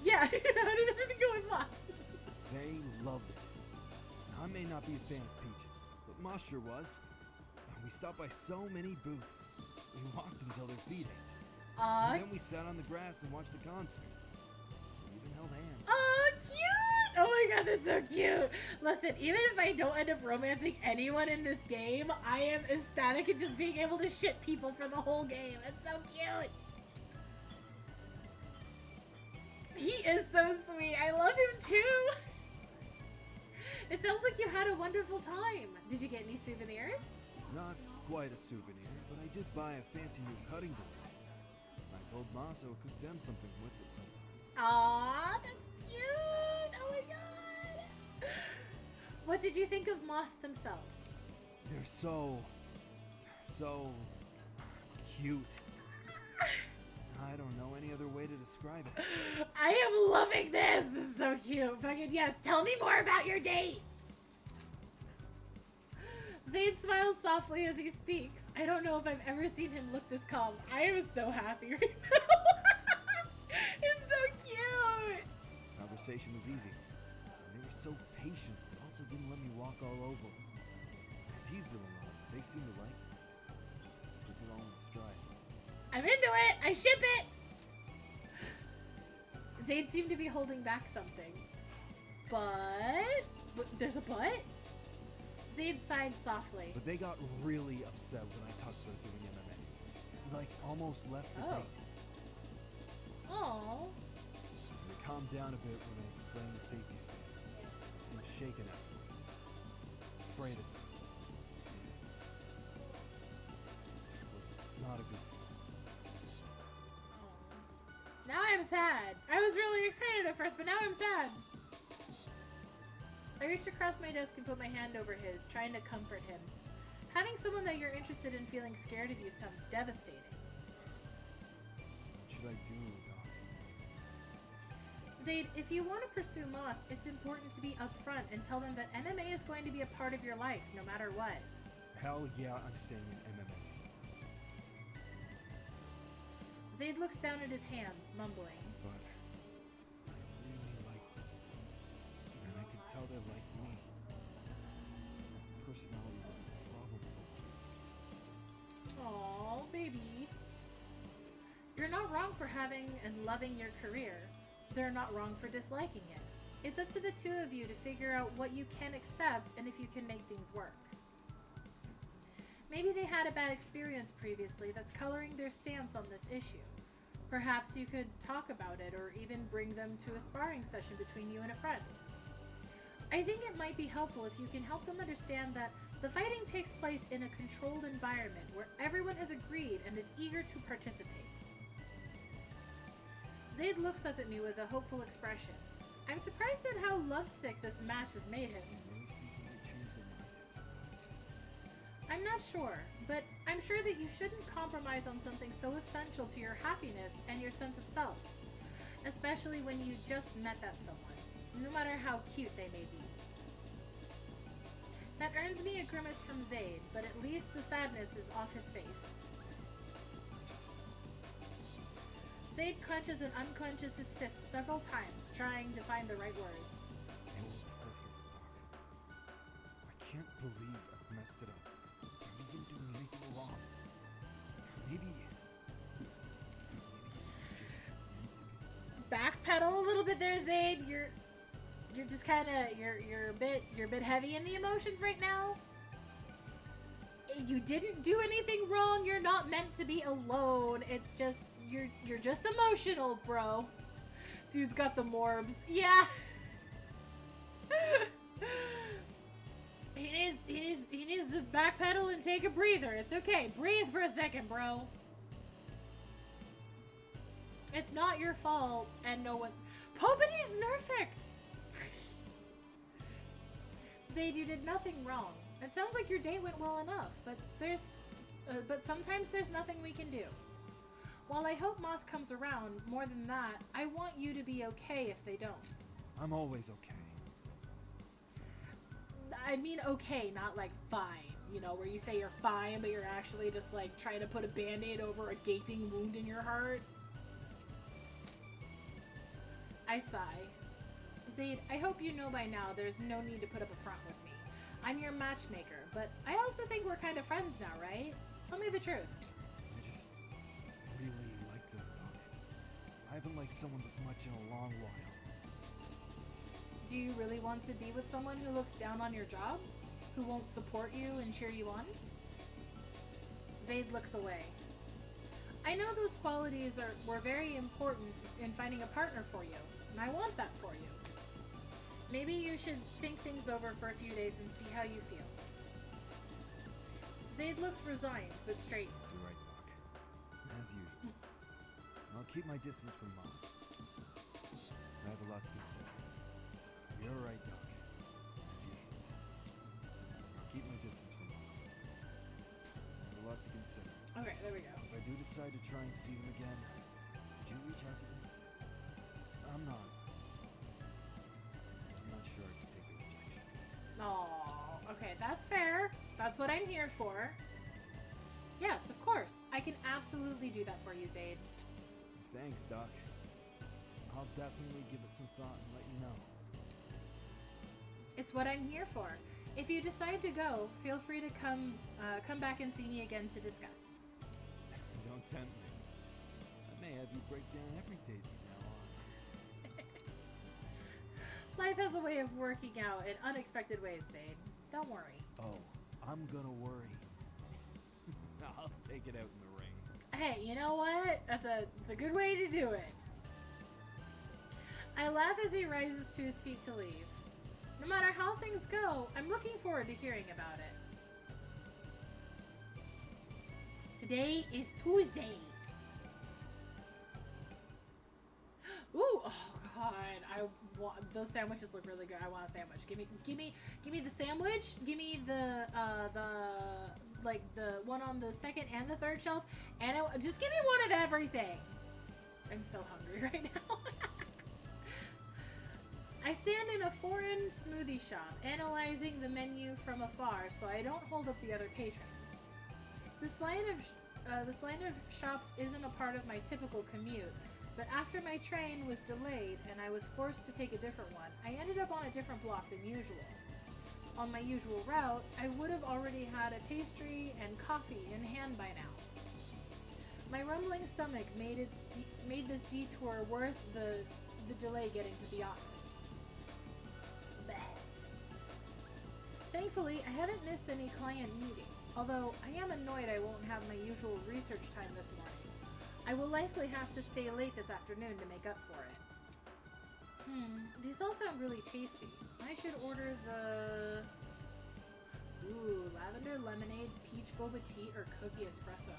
Yeah, how did everything go with Moss? They loved it. I may not be a fan of peaches, but Moss sure was. We stopped by so many booths. We walked until their feet ached. And then we sat on the grass and watched the concert. We even held hands. Oh, cute! Oh my god, that's so cute. Listen, even if I don't end up romancing anyone in this game, I am ecstatic at just being able to shit people for the whole game. It's so cute. He is so sweet. I love him too. It sounds like you had a wonderful time. Did you get any souvenirs? Not quite a souvenir, but I did buy a fancy new cutting board. I told Moss I would cook them something with it sometime. Aw, that's cute! Oh my god! What did you think of Moss themselves? They're so cute. I don't know any other way to describe it. I am loving this! This is so cute. Fucking yes, tell me more about your date! Zaid smiles softly as he speaks. I don't know if I've ever seen him look this calm. I am so happy right now. It's so cute! Conversation was easy. They were so patient, but also didn't let me walk all over them. I teased them a lot. They seemed to like it. Took it all in stride. I'm into it! I ship it! Zaid seemed to be holding back something. But... There's a but? Zaid sighed softly. But they got really upset when I talked about doing MMA. Like, almost left the date. Oh. They calmed down a bit when I explained the safety standards. It seemed shaken up. Afraid of me. It was not a good feeling. Now I'm sad. I was really excited at first, but now I'm sad. I reached across my desk and put my hand over his, trying to comfort him. Having someone that you're interested in feeling scared of you sounds devastating. What should I do, Doc? Zaid, if you want to pursue Moss, it's important to be upfront and tell them that MMA is going to be a part of your life, no matter what. Hell yeah, I'm staying in MMA. Zaid looks down at his hands, mumbling. But I really liked them. And I could tell they liked me. Personality wasn't a problem for us. Aw, baby. You're not wrong for having and loving your career. They're not wrong for disliking it. It's up to the two of you to figure out what you can accept and if you can make things work. Maybe they had a bad experience previously that's coloring their stance on this issue. Perhaps you could talk about it or even bring them to a sparring session between you and a friend. I think it might be helpful if you can help them understand that the fighting takes place in a controlled environment where everyone has agreed and is eager to participate. Zaid looks up at me with a hopeful expression. I'm surprised at how lovesick this match has made him. I'm not sure, but I'm sure that you shouldn't compromise on something so essential to your happiness and your sense of self, especially when you just met that someone, no matter how cute they may be. That earns me a grimace from Zaid, but at least the sadness is off his face. Zaid clenches and unclenches his fist several times, trying to find the right words. It was perfect, Doc. I can't believe I've messed it up. I'm even doing anything wrong. Maybe you just meant to be. Backpedal a little bit there, Zaid. You're just kind of you're a bit heavy in the emotions right now. You didn't do anything wrong. You're not meant to be alone. It's just you're just emotional, bro. Dude's got the morbs. Yeah. He needs to backpedal and take a breather. It's okay. Breathe for a second, bro. It's not your fault, and no one. Popity's nerfect. Zaid, you did nothing wrong. It sounds like your date went well enough, but sometimes there's nothing we can do. While I hope Moss comes around, more than that, I want you to be okay if they don't. I'm always okay. I mean okay, not like fine. You know, where you say you're fine, but you're actually just like trying to put a band-aid over a gaping wound in your heart. I sigh. Zaid, I hope you know by now there's no need to put up a front with me. I'm your matchmaker, but I also think we're kind of friends now, right? Tell me the truth. I just really like them, Doc. I haven't liked someone this much in a long while. Do you really want to be with someone who looks down on your job? Who won't support you and cheer you on? Zaid looks away. I know those qualities were very important in finding a partner for you, and I want that for you. Maybe you should think things over for a few days and see how you feel. Zaid looks resigned, but straightens. You're right, Doc. As usual. I'll keep my distance from Moss. I have a lot to consider. You're right, Doc. As usual. I'll keep my distance from Moss. I have a lot to consider. Okay, there we go. If I do decide to try and see them again, would you reach out to them? I'm not sure I can take the rejection. Oh, okay, that's fair. That's what I'm here for. Yes, of course. I can absolutely do that for you, Zaid. Thanks, Doc. I'll definitely give it some thought and let you know. It's what I'm here for. If you decide to go, feel free to come back and see me again to discuss. Don't tempt me. I may have you break down every date from now on. Life has a way of working out in unexpected ways, Zaid. Don't worry. Oh, I'm gonna worry. I'll take it out in the ring. Hey, you know what? It's a good way to do it. I laugh as he rises to his feet to leave. No matter how things go, I'm looking forward to hearing about it. Today is Tuesday. Ooh, oh god, those sandwiches look really good. I want a sandwich. Give me the sandwich. Give me the one on the second and the third shelf, and just give me one of everything. I'm so hungry right now. I stand in a foreign smoothie shop, analyzing the menu from afar so I don't hold up the other patrons. This line of shops isn't a part of my typical commute, but after my train was delayed and I was forced to take a different one, I ended up on a different block than usual. On my usual route, I would have already had a pastry and coffee in hand by now. My rumbling stomach made this detour worth the delay getting to the office. Thankfully, I haven't missed any client meetings, although I am annoyed I won't have my usual research time this morning. I will likely have to stay late this afternoon to make up for it. These all sound really tasty. I should order the... Ooh, lavender lemonade, peach boba tea, or cookie espresso.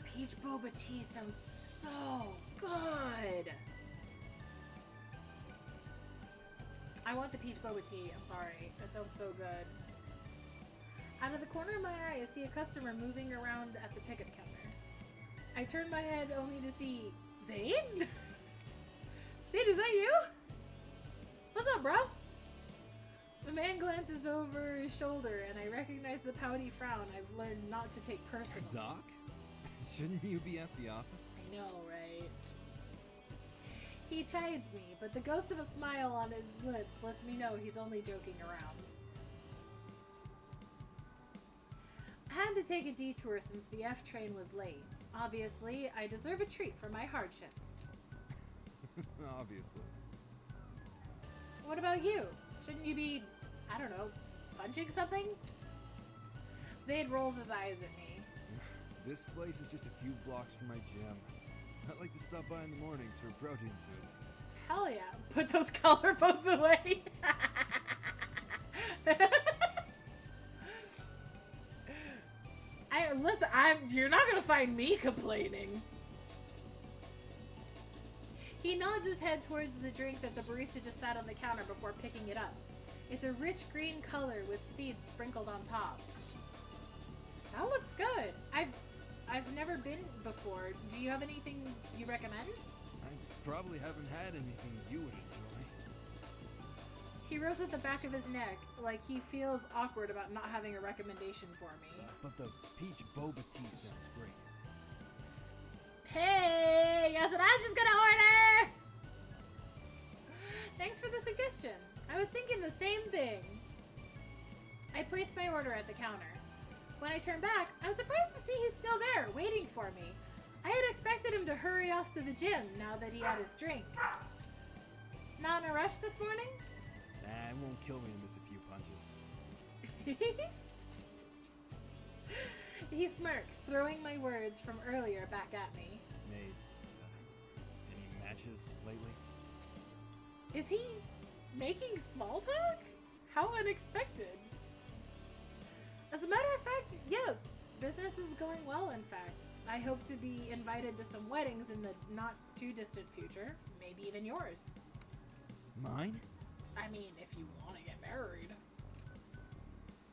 Peach boba tea sounds so good! I want the peach boba tea. I'm sorry. That sounds so good. Out of the corner of my eye, I see a customer moving around at the pickup counter. I turn my head only to see... Zaid? Zaid, is that you? What's up, bro? The man glances over his shoulder, and I recognize the pouty frown I've learned not to take personally. Doc? Shouldn't you be at the office? I know, right? He chides me, but the ghost of a smile on his lips lets me know he's only joking around. I had to take a detour since the F train was late. Obviously, I deserve a treat for my hardships. Obviously. What about you? Shouldn't you be, I don't know, punching something? Zaid rolls his eyes at me. This place is just a few blocks from my gym. I'd like to stop by in the mornings for a protein smoothie. Hell yeah. Put those collarbones away. You're not gonna find me complaining. He nods his head towards the drink that the barista just sat on the counter before picking it up. It's a rich green color with seeds sprinkled on top. That looks good. I've never been before. Do you have anything you recommend? I probably haven't had anything you would enjoy. He rose at the back of his neck, like he feels awkward about not having a recommendation for me. But the peach boba tea sounds great. Hey, guess what I was just gonna order? Thanks for the suggestion. I was thinking the same thing. I placed my order at the counter. When I turned back, I'm surprised to see he's still there, waiting for me. I had expected him to hurry off to the gym now that he had his drink. Not in a rush this morning? Nah, it won't kill me to miss a few punches. He smirks, throwing my words from earlier back at me. Made any matches lately? Is he making small talk? How unexpected. As a matter of fact, yes. Business is going well, in fact. I hope to be invited to some weddings in the not too distant future. Maybe even yours. Mine? I mean, if you want to get married.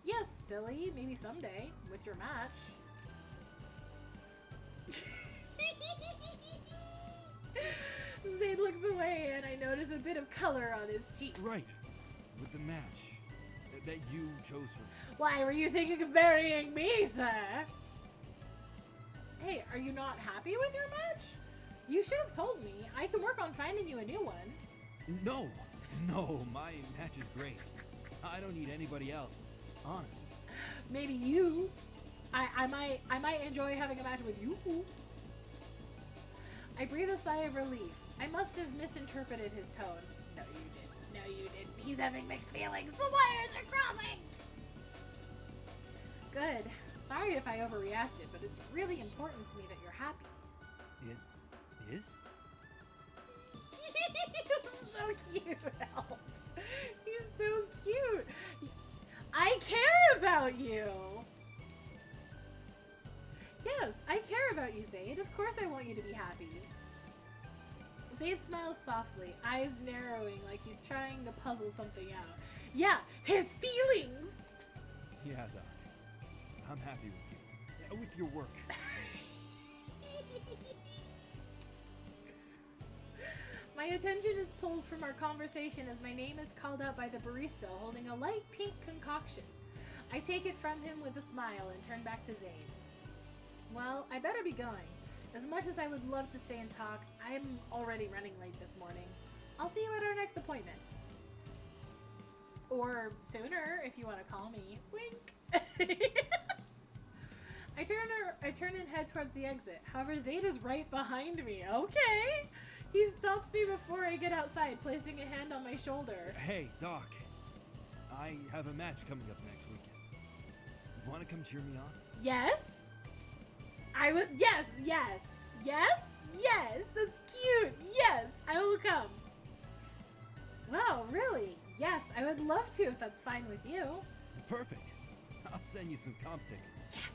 Yes, silly. Maybe someday. With your match. Zayd looks away and I notice a bit of color on his cheeks. Right. With the match that you chose for me. Why were you thinking of marrying me, sir? Hey, are you not happy with your match? You should have told me. I can work on finding you a new one. No, my match is great. I don't need anybody else. Honest. Maybe you. I might enjoy having a match with you. I breathe a sigh of relief. I must have misinterpreted his tone. No, you didn't. No, you didn't. He's having mixed feelings. The wires are crossing. Good. Sorry if I overreacted, but it's really important to me that you're happy. It is? He's so cute, Help. He's so cute. I care about you. Yes, I care about you, Zayd. Of course I want you to be happy. Zayd smiles softly, eyes narrowing like he's trying to puzzle something out. Yeah, his feelings! Yeah, Doc. I'm happy with you. Yeah, with your work. My attention is pulled from our conversation as my name is called out by the barista holding a light pink concoction. I take it from him with a smile and turn back to Zayd. Well, I better be going. As much as I would love to stay and talk, I'm already running late this morning. I'll see you at our next appointment. Or sooner, if you want to call me. Wink. I turn and head towards the exit. However, Zayd is right behind me. Okay. He stops me before I get outside, placing a hand on my shoulder. Hey, Doc. I have a match coming up next weekend. You want to come cheer me on? Yes. Yes. That's cute. Yes, I will come. Wow, really? Yes, I would love to if that's fine with you. Perfect. I'll send you some comp tickets. Yes.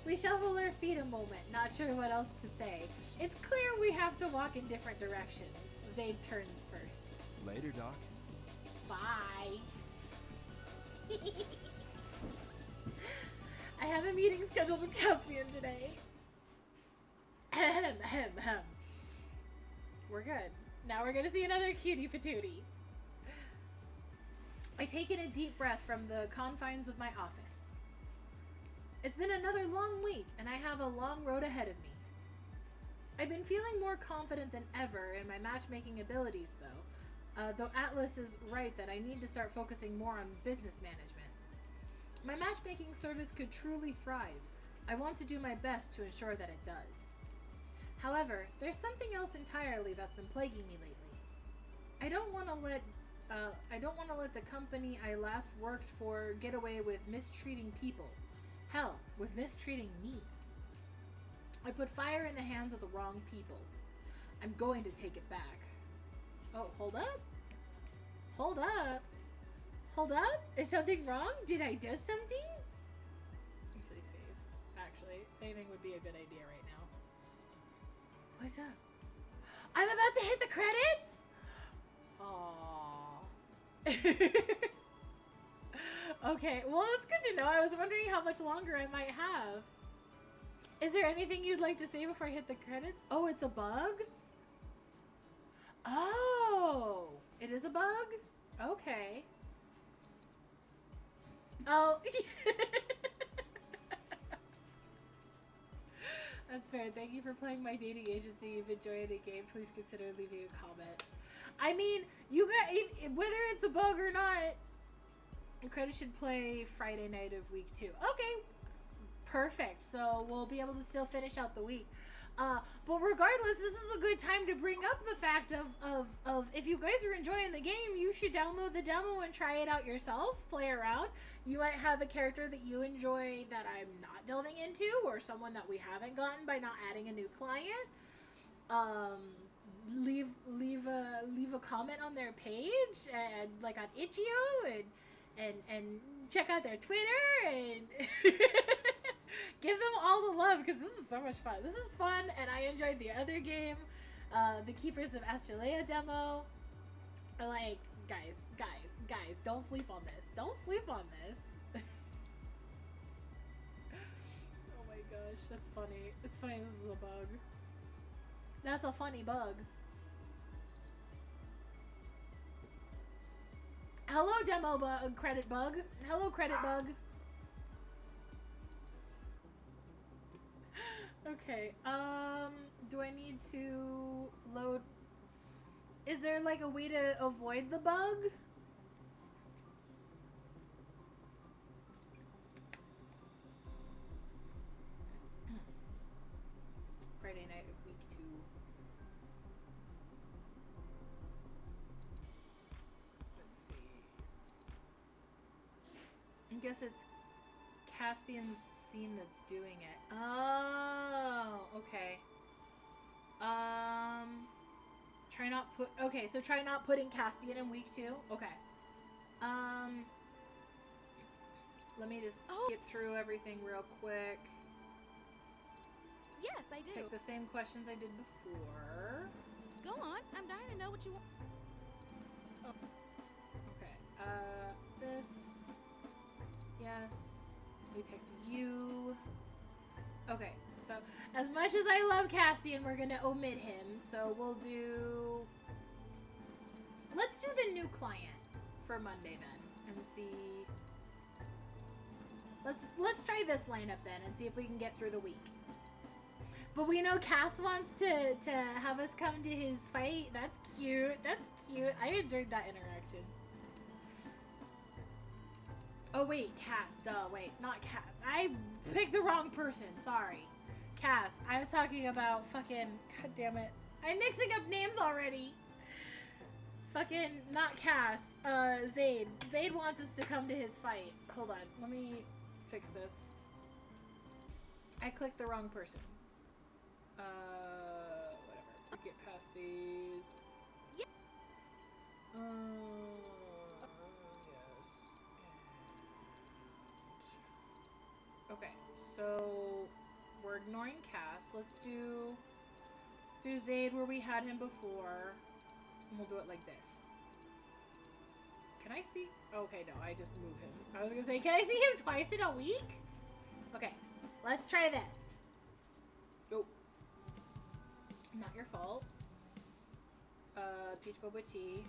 We shuffle our feet a moment, not sure what else to say. It's clear we have to walk in different directions. Zayd turns first. Later, Doc. Bye. I have a meeting scheduled with Caspian today. Ahem. We're good. Now we're gonna see another cutie patootie. I take in a deep breath from the confines of my office. It's been another long week, and I have a long road ahead of me. I've been feeling more confident than ever in my matchmaking abilities, though Atlas is right that I need to start focusing more on business management. My matchmaking service could truly thrive. I want to do my best to ensure that it does. However, there's something else entirely that's been plaguing me lately. I don't want to let the company I last worked for get away with mistreating people. Hell, with mistreating me. I put fire in the hands of the wrong people. I'm going to take it back. Oh, hold up. Hold up. Hold up? Is something wrong? Did I do something? Actually, save. Actually, saving would be a good idea right now. What's up? I'm about to hit the credits? Aww. Okay, well, it's good to know. I was wondering how much longer I might have. Is there anything you'd like to say before I hit the credits? Oh, it's a bug? Oh, it is a bug? Okay. Oh. That's fair. Thank you for playing my dating agency. You've enjoyed a game. Please consider leaving a comment. I mean, you got, whether it's a bug or not, the credit should play Friday night of week 2. Okay. Perfect. So we'll be able to still finish out the week. But regardless, this is a good time to bring up the fact of if you guys are enjoying the game, you should download the demo and try it out yourself, play around. You might have a character that you enjoy that I'm not delving into, or someone that we haven't gotten by not adding a new client. Leave a comment on their page and like on Itch.io and check out their Twitter and give them all the love because this is so much fun. This is fun, and I enjoyed the other game, the Keepers of Astralea demo. Like, guys, don't sleep on this. Don't sleep on this. Oh my gosh, that's funny. It's funny this is a bug. That's a funny bug. Hello, demo bug, credit bug. Hello, credit bug. Okay, do I need to load? Is there like a way to avoid the bug? Friday night of week 2. Let's see. I guess it's Caspian's scene that's doing it. Oh, okay. Try not put. Okay, so try not putting Caspian in week 2. Okay. Let me just skip through everything real quick. Yes, I do. Pick the same questions I did before. Go on. I'm dying to know what you want. Okay. This. Yes. We picked you. Okay, so as much as I love Caspian, we're gonna omit him. So we'll do. Let's do the new client for Monday then, and see. Let's try this lineup then, and see if we can get through the week. But we know Cass wants to have us come to his fight. That's cute. That's cute. I enjoyed that interaction. Oh wait, Cass. Duh. Wait, not Cass. I picked the wrong person. Sorry, Cass. I was talking about fucking. God damn it! I'm mixing up names already. Fucking not Cass. Zaid. Zaid wants us to come to his fight. Hold on. Let me fix this. I clicked the wrong person. Whatever. We get past these. Yeah. Yes. Okay, so we're ignoring Cass. Let's do Zaid where we had him before. And we'll do it like this. Can I see? Okay, no, I just move him. I was gonna say, can I see him twice in a week? Okay, let's try this. Go. Not your fault. Peach Boba Tea.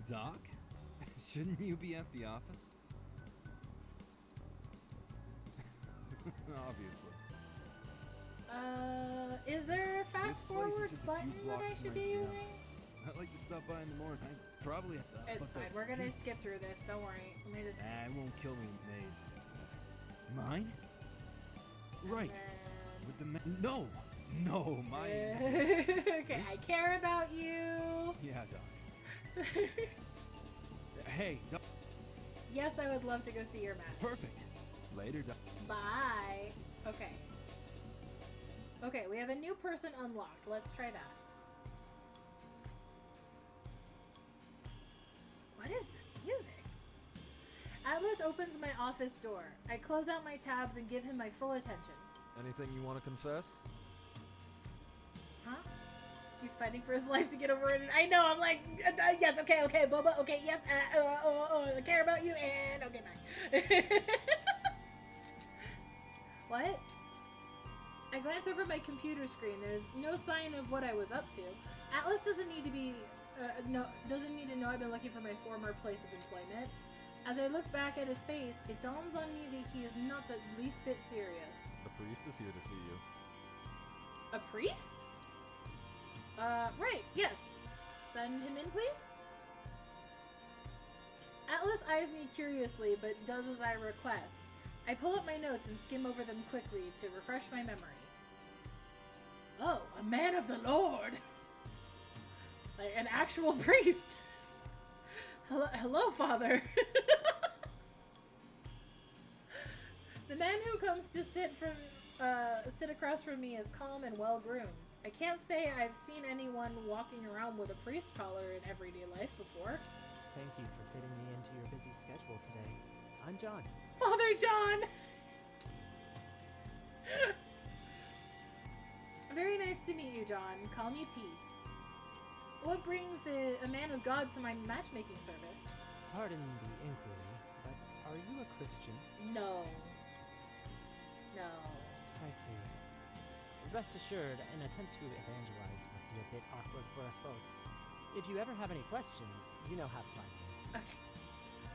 Doc? Shouldn't you be at the office? Obviously. forward just a button few that I blocks from should my be gym. using? I'd like to stop by in the morning. I probably have It's but the fine. We're gonna peop- skip through this. Don't worry. Let me just. It won't kill me, maid. Mine? Right. With the no, mine. Okay, I care about you. Yeah, Doc. Hey, Doc. Yes, I would love to go see your match. Perfect. Later, Doc. Bye. Okay. Okay, we have a new person unlocked. Let's try that. What is this music? Atlas opens my office door. I close out my tabs and give him my full attention. Anything you want to confess? Huh? He's fighting for his life to get over it. I know, I'm like, yes, okay, Bubba, okay, yes, I care about you, and okay, bye. What? I glance over my computer screen. There's no sign of what I was up to. Atlas doesn't need to be, doesn't need to know I've been looking for my former place of employment. As I look back at his face, it dawns on me that he is not the least bit serious. The priest is here to see you. A priest? Right, yes. Send him in, please? Atlas eyes me curiously, but does as I request. I pull up my notes and skim over them quickly to refresh my memory. Oh, a man of the Lord! Like an actual priest! Hello, Father! The man who comes to sit across from me is calm and well-groomed. I can't say I've seen anyone walking around with a priest collar in everyday life before. Thank you for fitting me into your busy schedule today. I'm John. Father John! Very nice to meet you, John. Call me T. What brings a man of God to my matchmaking service? Pardon the inquiry, but are you a Christian? No. No. I see. Rest assured, an attempt to evangelize would be a bit awkward for us both. If you ever have any questions, you know how to find me. Okay.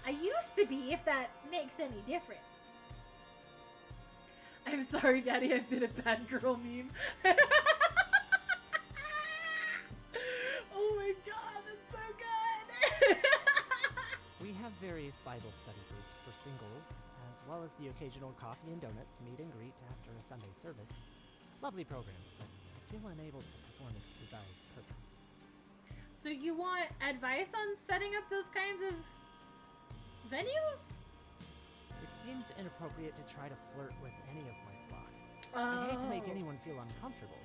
I used to be, if that makes any difference. I'm sorry, Daddy, I've been a bad girl meme. Oh my god, that's so good! We have various Bible study groups for singles, as well as the occasional coffee and donuts meet and greet after a Sunday service. Lovely programs, but I feel unable to perform its desired purpose. So you want advice on setting up those kinds of venues? It seems inappropriate to try to flirt with any of my flock. I hate to make anyone feel uncomfortable.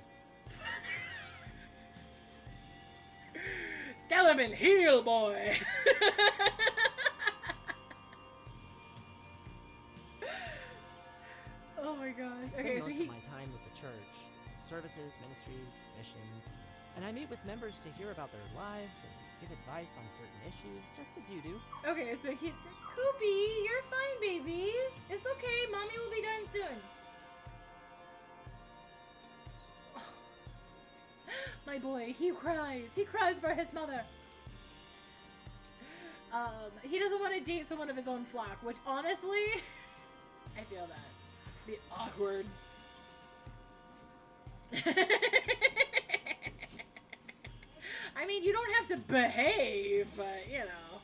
Skeleton, heel boy! Oh my gosh. I spend Okay, most so of my time with the church, services, ministries, missions, and I meet with members to hear about their lives and give advice on certain issues, just as you do. Okay, so Koopy, you're fine, babies. It's okay. Mommy will be done soon. My boy, he cries. He cries for his mother. He doesn't want to date someone of his own flock, which honestly, I feel that. Be awkward. I mean, you don't have to behave, but you know.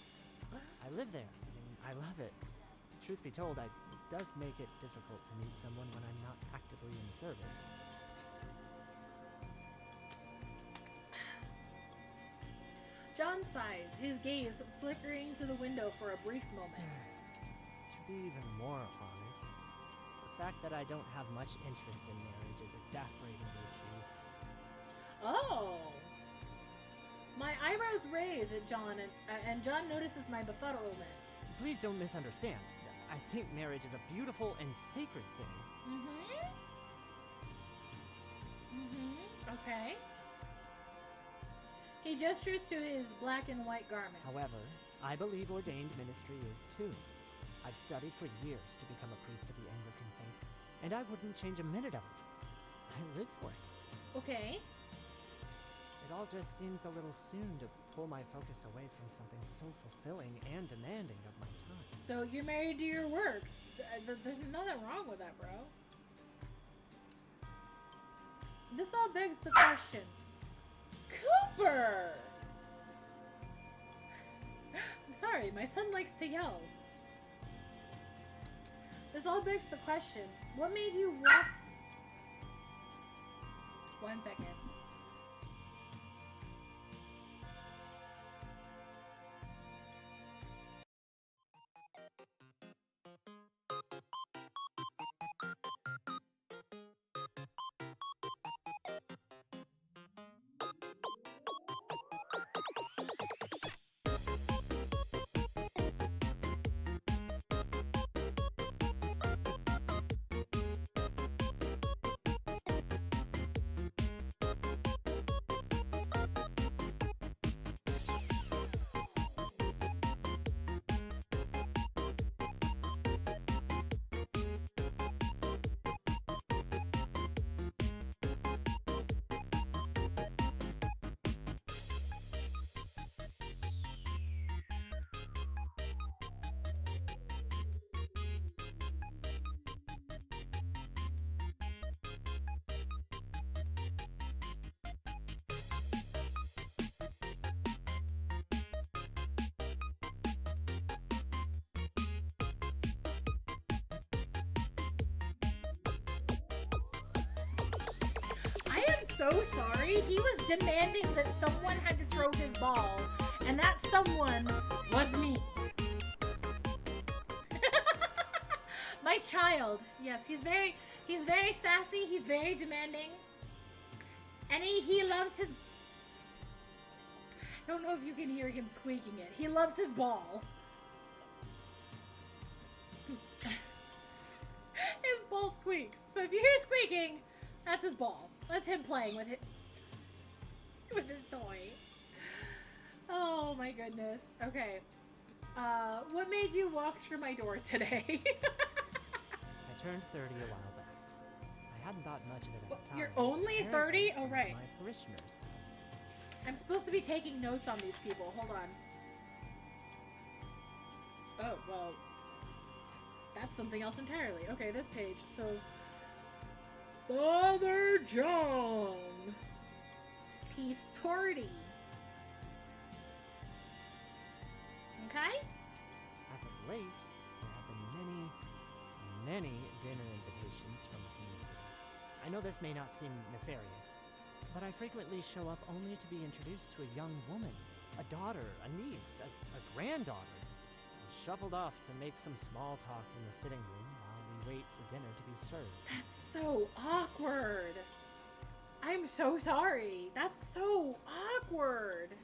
I live there, and I love it. Truth be told, it does make it difficult to meet someone when I'm not actively in service. John sighs, his gaze flickering to the window for a brief moment. To be even more honest, the fact that I don't have much interest in marriage is exasperating me too. Oh! My eyebrows raise at John, and John notices my befuddlement. Please don't misunderstand. I think marriage is a beautiful and sacred thing. Okay. He gestures to his black and white garment. However, I believe ordained ministry is too. I've studied for years to become a priest of the Anglican faith, and I wouldn't change a minute of it. I live for it. Okay. It all just seems a little soon to pull my focus away from something so fulfilling and demanding of my time. So you're married to your work. There's nothing wrong with that, bro. this all begs the question. Cooper! I'm sorry, my son likes to yell. This all begs the question. What made you walk... 1 second. I am so sorry. He was demanding that someone had to throw his ball, and that someone was me. My child. Yes, he's very sassy. He's very demanding. And he loves his... I don't know if you can hear him squeaking it. He loves his ball. His ball squeaks. So if you hear squeaking, that's his ball. That's him playing with it. With his toy. Oh my goodness. Okay. What made you walk through my door today? I turned 30 a while back. I hadn't thought much of it at the time. You're only 30? Oh, right. My parishioners. I'm supposed to be taking notes on these people. Hold on. Oh, well. That's something else entirely. Okay, this page. So, Father John. He's 30. Okay? As of late, there have been many dinner invitations from the community. I know this may not seem nefarious, but I frequently show up only to be introduced to a young woman, a daughter, a niece, a granddaughter, and shuffled off to make some small talk in the sitting room while we wait for dinner to be served. That's so awkward. I'm so sorry. That's so awkward.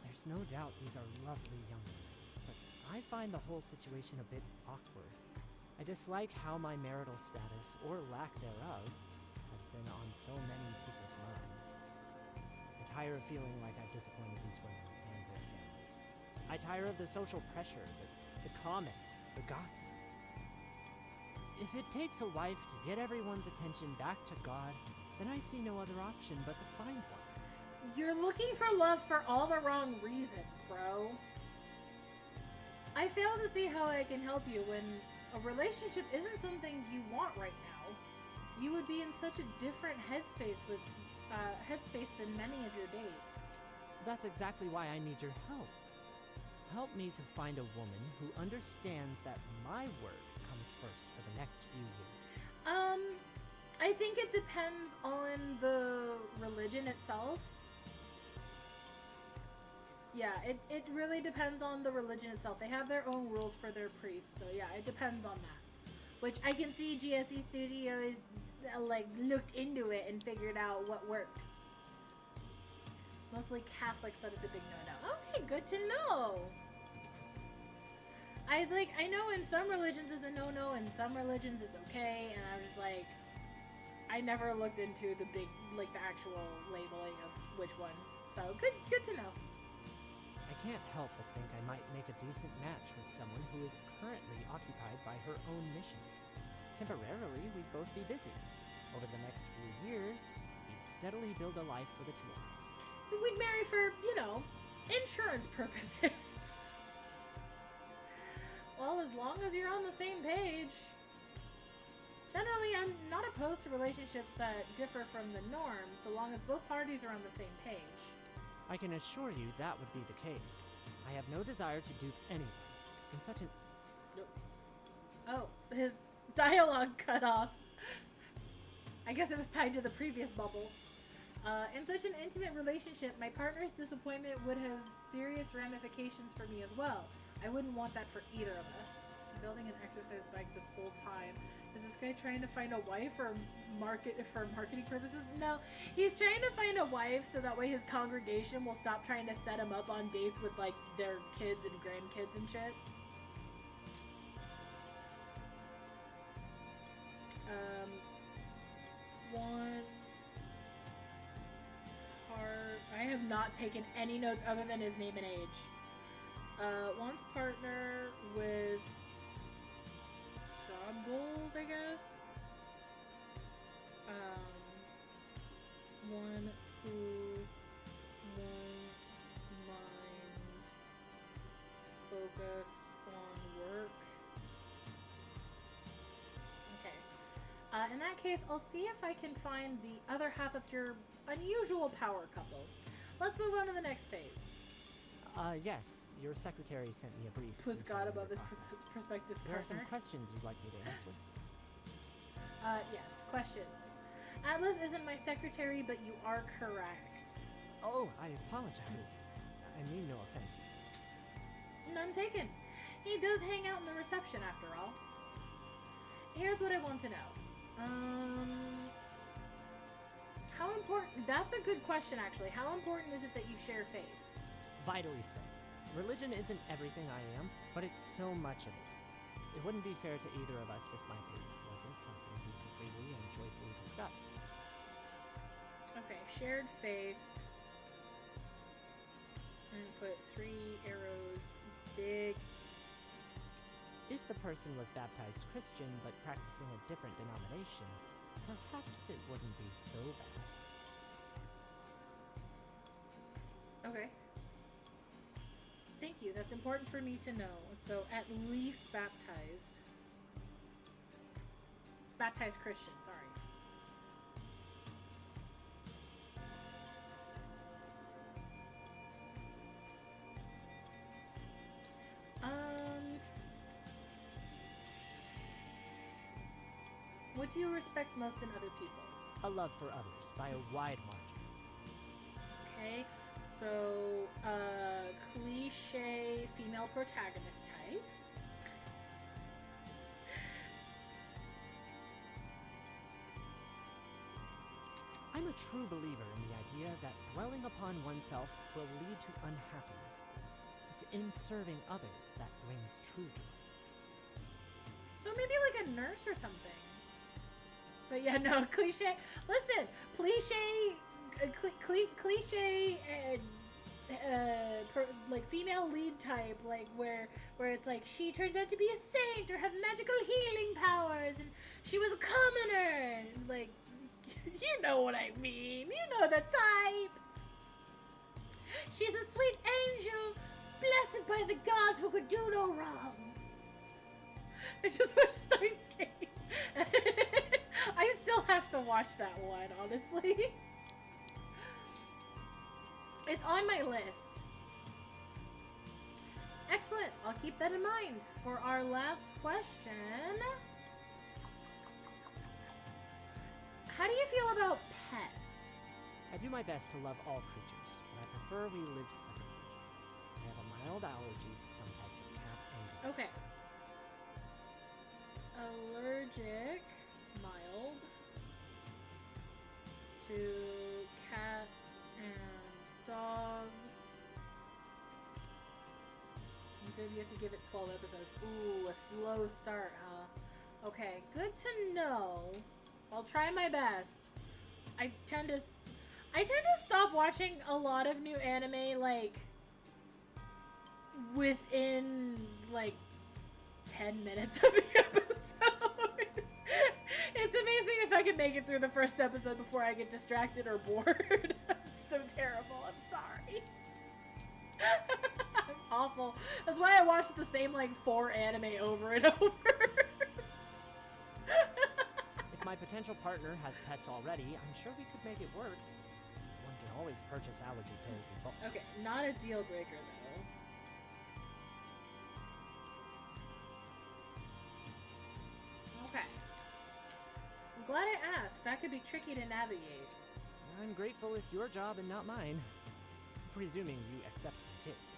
There's no doubt these are lovely young women, but I find the whole situation a bit awkward. I dislike how my marital status, or lack thereof, has been on so many people's minds. I tire of feeling like I've disappointed these women and their families. I tire of the social pressure, the comments, the gossip. If it takes a wife to get everyone's attention back to God, then I see no other option but to find one. You're looking for love for all the wrong reasons, bro. I fail to see how I can help you when a relationship isn't something you want right now. You would be in such a different headspace than many of your dates. That's exactly why I need your help. Help me to find a woman who understands that my work comes first for the next few years. I think it depends on the religion itself. Yeah, it really depends on the religion itself. They have their own rules for their priests, so yeah, it depends on that. Which I can see GSE Studios looked into it and figured out what works. Mostly Catholics said it's a big no-no. Okay, good to know. I know in some religions it's a no-no, in some religions it's okay, and I was just like, I never looked into the big, the actual labeling of which one. So good to know. I can't help but think I might make a decent match with someone who is currently occupied by her own mission. Temporarily, we'd both be busy. Over the next few years, we'd steadily build a life for the two of us. We'd marry for, insurance purposes. Well, as long as you're on the same page. Generally, I'm not opposed to relationships that differ from the norm, so long as both parties are on the same page. I can assure you that would be the case. I have no desire to dupe anyone. In such an... Oh, his dialogue cut off. I guess it was tied to the previous bubble. In such an intimate relationship, my partner's disappointment would have serious ramifications for me as well. I wouldn't want that for either of us. I'm building an exercise bike this whole time. Is this guy trying to find a wife or marketing purposes? No, he's trying to find a wife so that way his congregation will stop trying to set him up on dates with like their kids and grandkids and shit. I have not taken any notes other than his name and age. Wants partner with job goals, I guess. One who won't mind focus on work. Okay. In that case, I'll see if I can find the other half of your unusual power couple. Let's move on to the next phase. Yes. Your secretary sent me a brief. Was God above his process. prospective There are some partner? questions you'd like me to answer. Yes. Questions. Atlas isn't my secretary, but you are correct. Oh, I apologize. I mean no offense. None taken. He does hang out in the reception after all. Here's what I want to know. How important... That's a good question, actually. How important is it that you share faith? Vitally so. Religion isn't everything I am, but it's so much of it. It wouldn't be fair to either of us if my faith wasn't something we could freely and joyfully discuss. Okay, shared faith. And put 3 arrows, big. If the person was baptized Christian but practicing a different denomination, perhaps it wouldn't be so bad. Okay. Thank you. That's important for me to know. So at least baptized. Baptized Christian, sorry. What do you respect most in other people? A love for others, by a wide margin. Okay, so, cliche female protagonist type. I'm a true believer in the idea that dwelling upon oneself will lead to unhappiness. It's in serving others that brings true joy. So maybe like a nurse or something. But yeah, no, cliche. Listen, cliche, like female lead type, like where it's like she turns out to be a saint or have magical healing powers, and she was a commoner. Like, you know what I mean. You know the type. She's a sweet angel, blessed by the gods who could do no wrong. I just watched Steins Gate. I still have to watch that one, honestly. It's on my list. Excellent. I'll keep that in mind for our last question. How do you feel about pets? I do my best to love all creatures, but I prefer we live separately. I have a mild allergy to some types of cat and Okay. Allergic, mild, to cats and dogs. You have to give it 12 episodes. Ooh, a slow start, huh? Okay, good to know. I'll try my best. I tend to stop watching a lot of new anime, like, within, like, 10 minutes of the episode. It's amazing if I can make it through the first episode before I get distracted or bored. I'm so terrible. I'm sorry. I'm awful. That's why I watch the same, like, 4 anime over and over. potential partner has pets already, I'm sure we could make it work. One can always purchase allergy pills in bulk. Okay, not a deal breaker though. Okay. I'm glad I asked. That could be tricky to navigate. I'm grateful it's your job and not mine. Presuming you accept my case.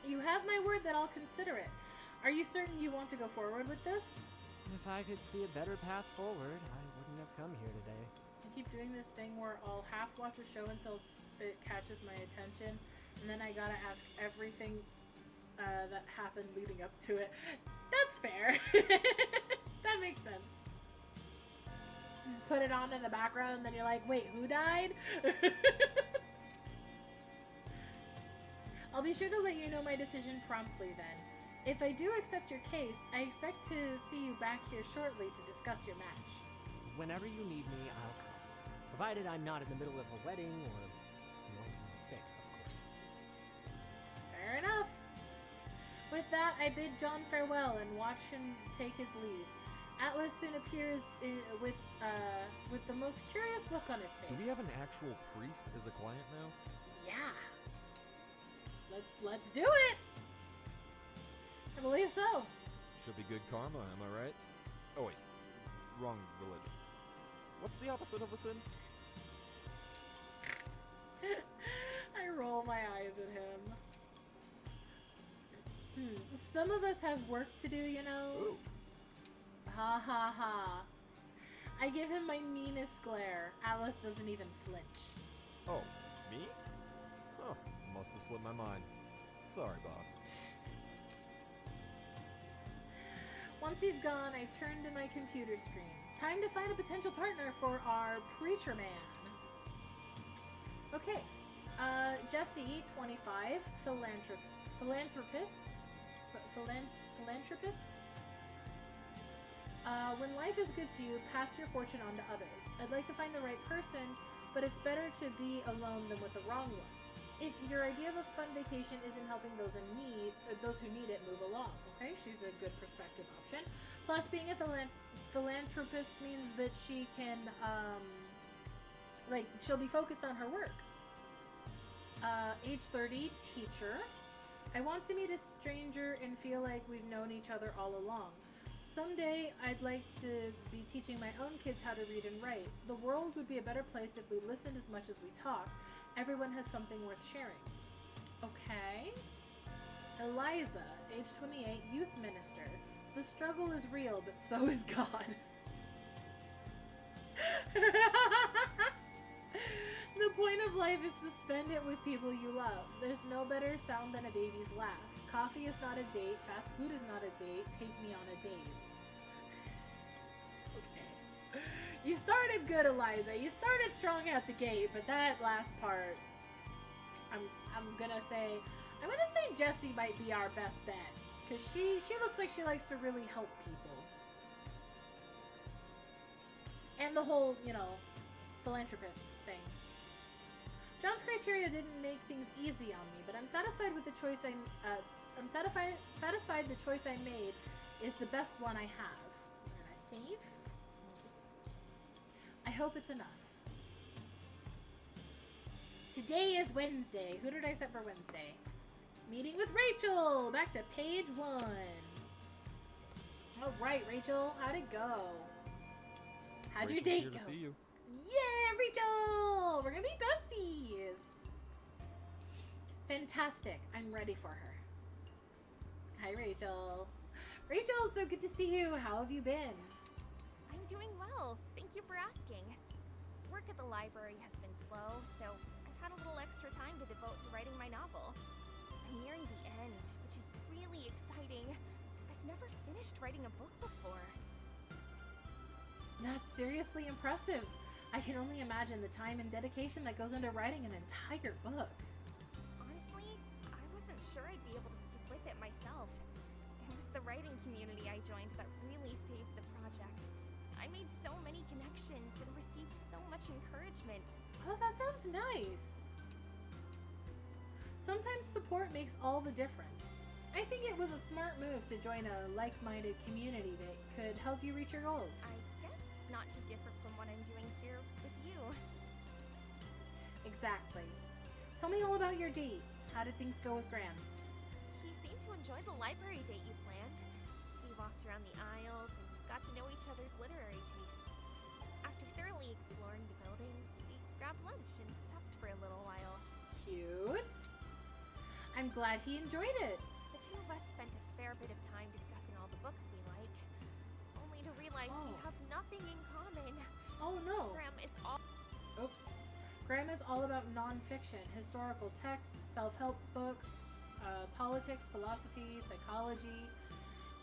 You have my word that I'll consider it. Are you certain you want to go forward with this? If I could see a better path forward, I wouldn't have come here today. I keep doing this thing where I'll half watch a show until it catches my attention, and then I gotta ask everything that happened leading up to it. That's fair. That makes sense. You just put it on in the background, and then you're like, wait, who died? I'll be sure to let you know my decision promptly then. If I do accept your case, I expect to see you back here shortly to discuss your match. Whenever you need me, I'll come. Provided I'm not in the middle of a wedding or going to be sick, of course. Fair enough. With that, I bid John farewell and watch him take his leave. Atlas soon appears with the most curious look on his face. Do we have an actual priest as a client now? Yeah. Let's do it! I believe so. Should be good karma, am I right? Oh wait, wrong religion. What's the opposite of a sin? I roll my eyes at him. Some of us have work to do, you know. Ooh. Ha ha ha. I give him my meanest glare. Alice doesn't even flinch. Oh, me? Oh, must have slipped my mind. Sorry, boss. Once he's gone, I turn to my computer screen. Time to find a potential partner for our preacher man. Okay. Jesse, 25, philanthropist. When life is good to you, pass your fortune on to others. I'd like to find the right person, but it's better to be alone than with the wrong one. If your idea of a fun vacation isn't helping those in need, those who need it, move along. Okay, she's a good perspective option. Plus, being a philanthropist means that she can, she'll be focused on her work. Age 30, teacher. I want to meet a stranger and feel like we've known each other all along. Someday, I'd like to be teaching my own kids how to read and write. The world would be a better place if we listened as much as we talk. Everyone has something worth sharing. Okay. Eliza, age 28, youth minister. The struggle is real, but so is God. The point of life is to spend it with people you love. There's no better sound than a baby's laugh. Coffee is not a date. Fast food is not a date. Take me on a date. Okay. You started good, Eliza. You started strong at the gate, but that last part, I'm gonna say Jessie might be our best bet, because she looks like she likes to really help people. And the whole, philanthropist thing. John's criteria didn't make things easy on me, but I'm satisfied with the choice satisfied the choice I made is the best one I have. And I save. I hope it's enough. Today is Wednesday. Who did I set for Wednesday? Meeting with Rachel. Back to page 1. All right, Rachel. How'd it go? How'd your date go? To see you. Yeah, Rachel! We're gonna be besties! Fantastic. I'm ready for her. Hi, Rachel. Rachel, so good to see you. How have you been? I'm doing well. Thank you for asking. Work at the library has been slow, so I've had a little extra time to devote to writing my novel. I'm nearing the end, which is really exciting. I've never finished writing a book before. That's seriously impressive. I can only imagine the time and dedication that goes into writing an entire book. Honestly, I wasn't sure I'd be able to stick with it myself. It was the writing community I joined that really saved the project. I made so many connections and received so much encouragement. Oh, that sounds nice. Sometimes support makes all the difference. I think it was a smart move to join a like-minded community that could help you reach your goals. I guess not too different from what I'm doing here with you. Exactly. Tell me all about your date. How did things go with Graham? He seemed to enjoy the library date you planned. We walked around the aisles and got to know each other's literary tastes. After thoroughly exploring the building, we grabbed lunch and talked for a little while. Cute. I'm glad he enjoyed it. The two of us spent a fair bit of time discussing all the books we like, only to realize we have nothing in common. Oh no. Graham is all Oops. Graham is all about nonfiction, historical texts, self-help books, politics, philosophy, psychology.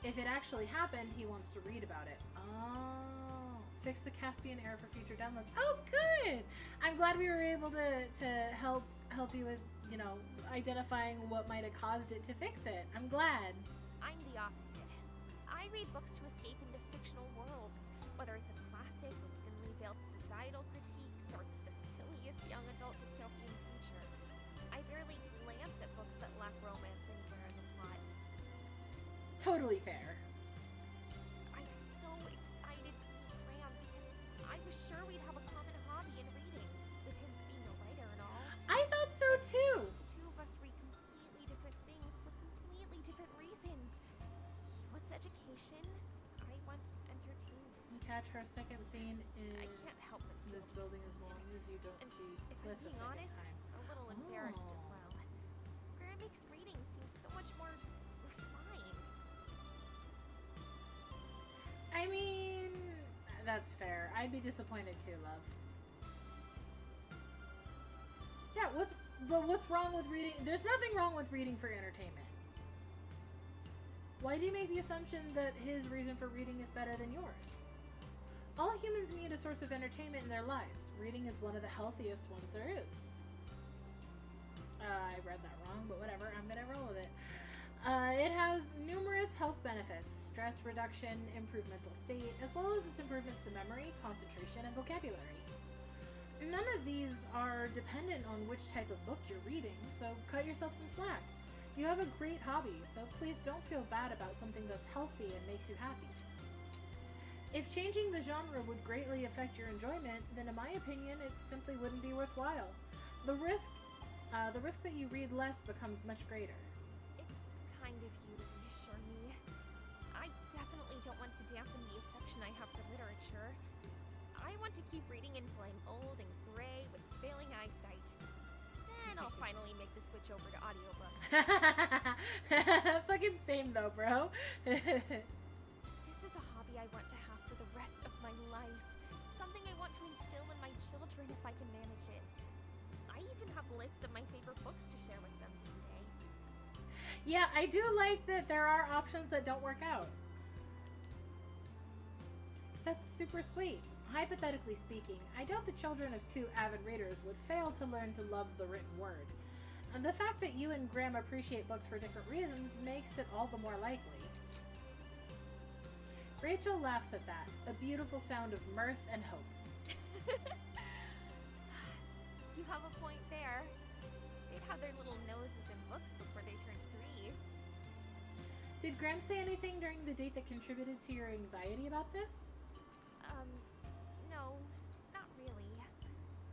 If it actually happened, he wants to read about it. Oh. Fix the Caspian error for future downloads. Oh, good! I'm glad we were able to help you with, identifying what might have caused it to fix it. I'm glad. I'm the opposite. I read books to escape into fictional worlds, whether it's a classic with thinly veiled societal critiques or the silliest young adult dystopian future. I barely glance at books that lack romance anywhere in the plot. Totally fair. I'm so excited to meet Graham because I was sure we'd have a common hobby in reading, with him being a writer and all. I thought so too. The two of us read completely different things for completely different reasons. He wants education, I want entertainment. Catch her second scene in I can't help but feel this building as long as you don't And see if Cliff I'm a being second honest, time. a little embarrassed as Oh. well. Graham makes reading seem so much more refined. I mean, that's fair. I'd be disappointed too, love. Yeah, what's wrong with reading? There's nothing wrong with reading for entertainment. Why do you make the assumption that his reason for reading is better than yours? All humans need a source of entertainment in their lives. Reading is one of the healthiest ones there is. I read that wrong, but whatever. I'm gonna roll with it. It has numerous health benefits: stress reduction, improved mental state, as well as its improvements to memory, concentration, and vocabulary. None of these are dependent on which type of book you're reading, so cut yourself some slack. You have a great hobby, so please don't feel bad about something that's healthy and makes you happy. If changing the genre would greatly affect your enjoyment, then in my opinion, it simply wouldn't be worthwhile. The risk that you read less becomes much greater. It's kind of you to reassure me. I definitely don't want to dampen the affection I have for literature. I want to keep reading until I'm old and gray with failing eyesight. Then I'll finally make the switch over to audiobooks. Fucking same though, bro. This is a hobby I want to have for the rest of my life. Something I want to instill in my children if I can manage it. I even have lists of my favorite books to share with them someday. Yeah, I do like that there are options that don't work out. That's super sweet. Hypothetically speaking, I doubt the children of two avid readers would fail to learn to love the written word. And the fact that you and Graham appreciate books for different reasons makes it all the more likely. Rachel laughs at that, a beautiful sound of mirth and hope. You have a point there. They'd have their little noses in books before they turned 3. Did Graham say anything during the date that contributed to your anxiety about this? No, not really.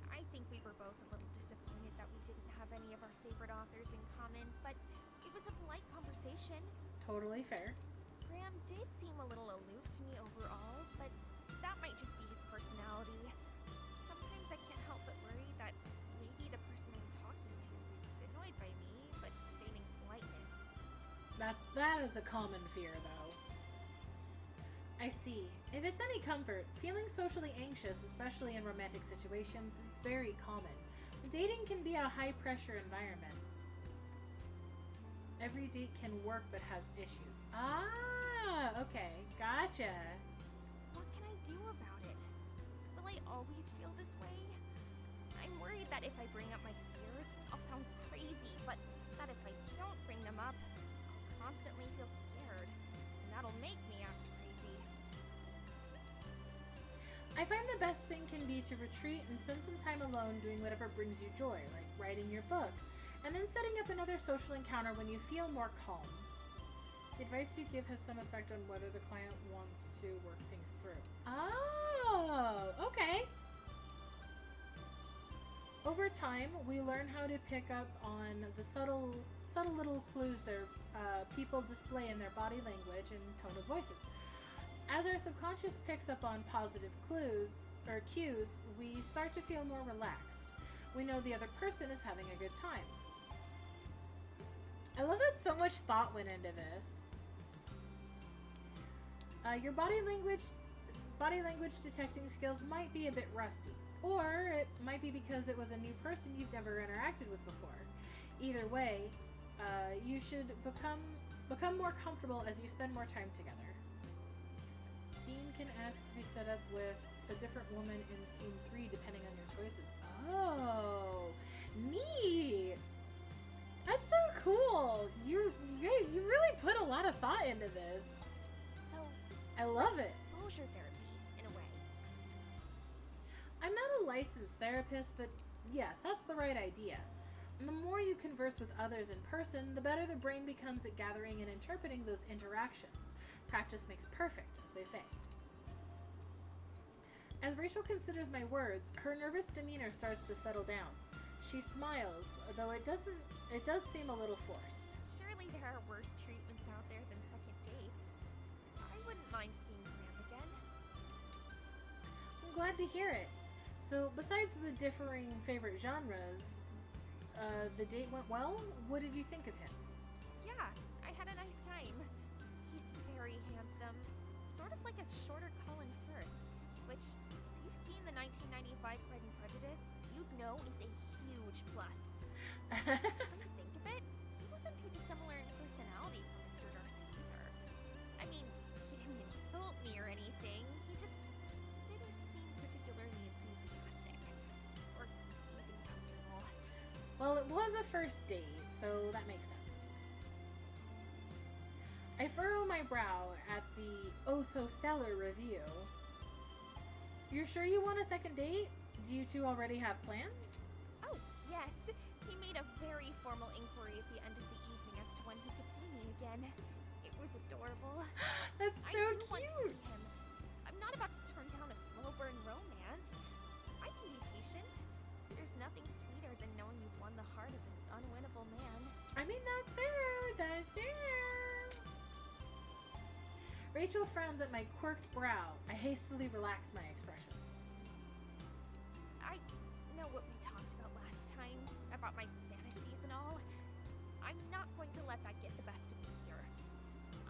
I think we were both a little disappointed that we didn't have any of our favorite authors in common, but it was a polite conversation. Totally fair. Graham did seem a little aloof to me overall, but that might just be his personality. Sometimes I can't help but worry that maybe the person I'm talking to is annoyed by me, but feigning politeness. That is a common fear, though. I see. If it's any comfort, feeling socially anxious, especially in romantic situations, is very common. Dating can be a high-pressure environment. Every date can work but has issues. Ah, okay. Gotcha. What can I do about it? Will I always feel this way? I'm worried that if I bring up my fears, I'll sound crazy, but that if I don't bring them up, I'll constantly feel scared, and that'll make me act crazy. I find the best thing can be to retreat and spend some time alone doing whatever brings you joy, like writing your book, and then setting up another social encounter when you feel more calm. The advice you give has some effect on whether the client wants to work things through. Oh, okay. Over time, we learn how to pick up on the subtle little clues people display in their body language and tone of voices. As our subconscious picks up on positive clues or cues, we start to feel more relaxed. We know the other person is having a good time. I love that so much thought went into this. Your body language detecting skills might be a bit rusty, or it might be because it was a new person you've never interacted with before. Either way, you should become more comfortable as you spend more time together. Dean can ask to be set up with a different woman in scene 3 depending on your choices. Oh, neat! That's so cool. You really put a lot of thought into this. So, I love it. exposure therapy, in a way. I'm not a licensed therapist, but yes, that's the right idea. And the more you converse with others in person, the better the brain becomes at gathering and interpreting those interactions. Practice makes perfect, as they say. As Rachel considers my words, her nervous demeanor starts to settle down. She smiles, though it does seem a little forced. Surely there are worse treatments out there than second dates. I wouldn't mind seeing Graham again. I'm glad to hear it. So, besides the differing favorite genres, the date went well? What did you think of him? Yeah, I had a nice time. He's very handsome. Sort of like a shorter Colin Firth, which, if you've seen the 1995 Pride and Prejudice, you'd know is a huge plus. When you think of it, he wasn't too dissimilar in personality from Mr. Darcy either. I mean, he didn't insult me or anything. He just didn't seem particularly enthusiastic. Or even comfortable. Well, it was a first date, so that makes sense. I furrow my brow at the oh-so-stellar review. You're sure you want a second date? Do you two already have plans? Oh, yes. He made a very formal inquiry at the end of the evening as to when he could see me again. It was adorable. That's I so do want to cute! see him. I'm not about to turn down a slow burn romance. I can be patient. There's nothing sweeter than knowing you've won the heart of an unwinnable man. I mean, that's fair. That's fair. Rachel frowns at my quirked brow. I hastily relax my expression. I know what we talked about last time, about my fantasies and all. I'm not going to let that get the best of me here.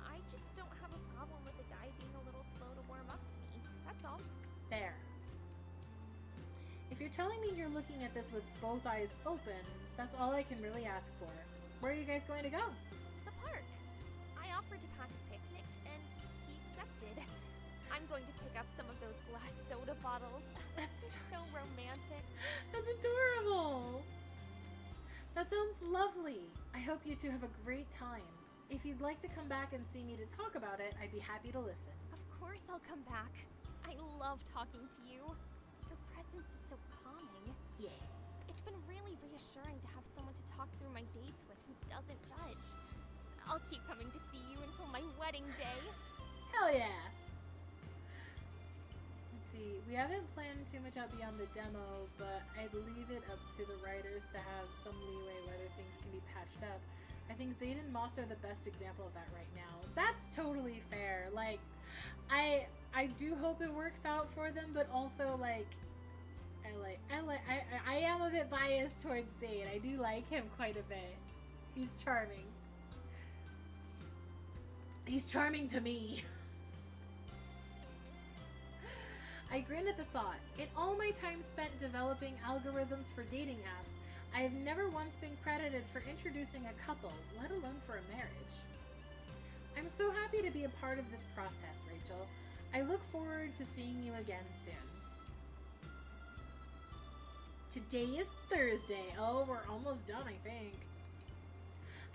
I just don't have a problem with a guy being a little slow to warm up to me. That's all. There. If you're telling me you're looking at this with both eyes open, that's all I can really ask for. Where are you guys going to go? The park. I offered to pack a picnic, and he accepted. I'm going to pick up some of those glass soda bottles. They're so romantic. That's adorable. That sounds lovely. I hope you two have a great time. If you'd like to come back and see me to talk about it, I'd be happy to listen. Of course I'll come back. I love talking to you. Your presence is so calming. Yeah. It's been really reassuring to have someone to talk through my dates with who doesn't judge. I'll keep coming to see you until my wedding day. Hell yeah. Let's see. We haven't planned too much out beyond the demo, but I'd leave it up to the writers to have some leeway whether things can be patched up. I think Zayd and Moss are the best example of that right now. That's totally fair. Like, I do hope it works out for them, but also like I am a bit biased towards Zayd. I do like him quite a bit. He's charming. He's charming to me. I grin at the thought. In all my time spent developing algorithms for dating apps, I have never once been credited for introducing a couple, let alone for a marriage. I'm so happy to be a part of this process, Rachel. I look forward to seeing you again soon. Today is Thursday. Oh, we're almost done, I think.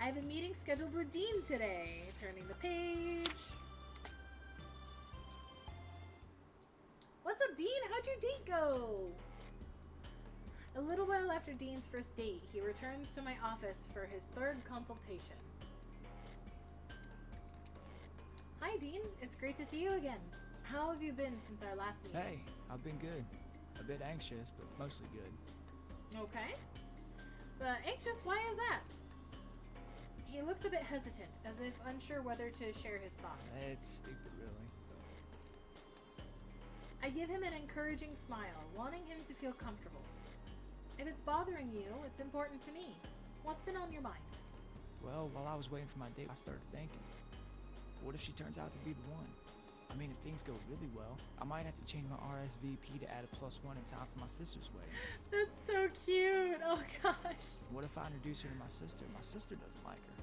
I have a meeting scheduled with Dean today. Turning the page. What's up, Dean? How'd your date go? A little while after Dean's first date, he returns to my office for his third consultation. Hi, Dean. It's great to see you again. How have you been since our last meeting? Hey, I've been good. A bit anxious, but mostly good. Okay. Anxious, why is that? He looks a bit hesitant, as if unsure whether to share his thoughts. It's stupid, really. I give him an encouraging smile, wanting him to feel comfortable. If it's bothering you, it's important to me. What's been on your mind? Well, while I was waiting for my date, I started thinking, what if she turns out to be the one? I mean, if things go really well, I might have to change my RSVP to add a +1 in time for my sister's wedding. That's so cute. Oh gosh. What if I introduce her to my sister and my sister doesn't like her?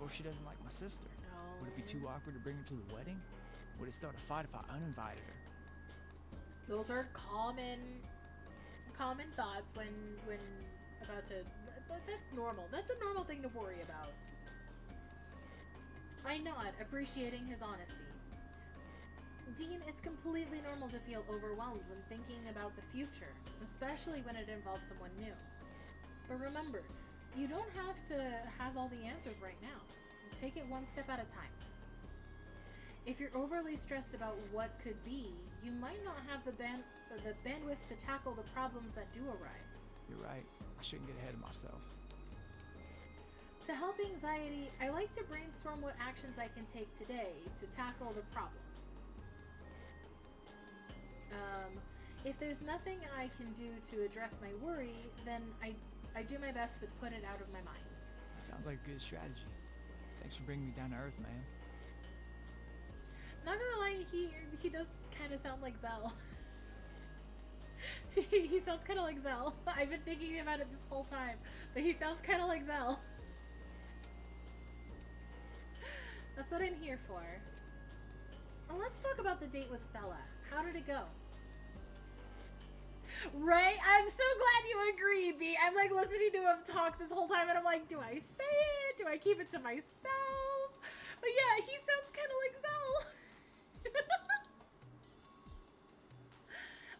Or if she doesn't like my sister? Oh. Would it be too awkward to bring her to the wedding? Would it start a fight if I uninvited her? Those are common thoughts when about to. That's normal. That's a normal thing to worry about. I nod, appreciating his honesty. Dean, it's completely normal to feel overwhelmed when thinking about the future, especially when it involves someone new. But remember, you don't have to have all the answers right now. Take it one step at a time. If you're overly stressed about what could be, you might not have the bandwidth to tackle the problems that do arise. You're right. I shouldn't get ahead of myself. To help anxiety, I like to brainstorm what actions I can take today to tackle the problem. If there's nothing I can do to address my worry, then I do my best to put it out of my mind. That sounds like a good strategy. Thanks for bringing me down to earth, man. Not gonna lie, he does kind of sound like Zell. He sounds kind of like Zell. I've been thinking about it this whole time, but he sounds kind of like Zell. That's what I'm here for. Well, let's talk about the date with Stella. How did it go? Right? I'm so glad you agree, B. I'm like listening to him talk this whole time and I'm like, do I say it? Do I keep it to myself? But yeah, he sounds kind of like Zell.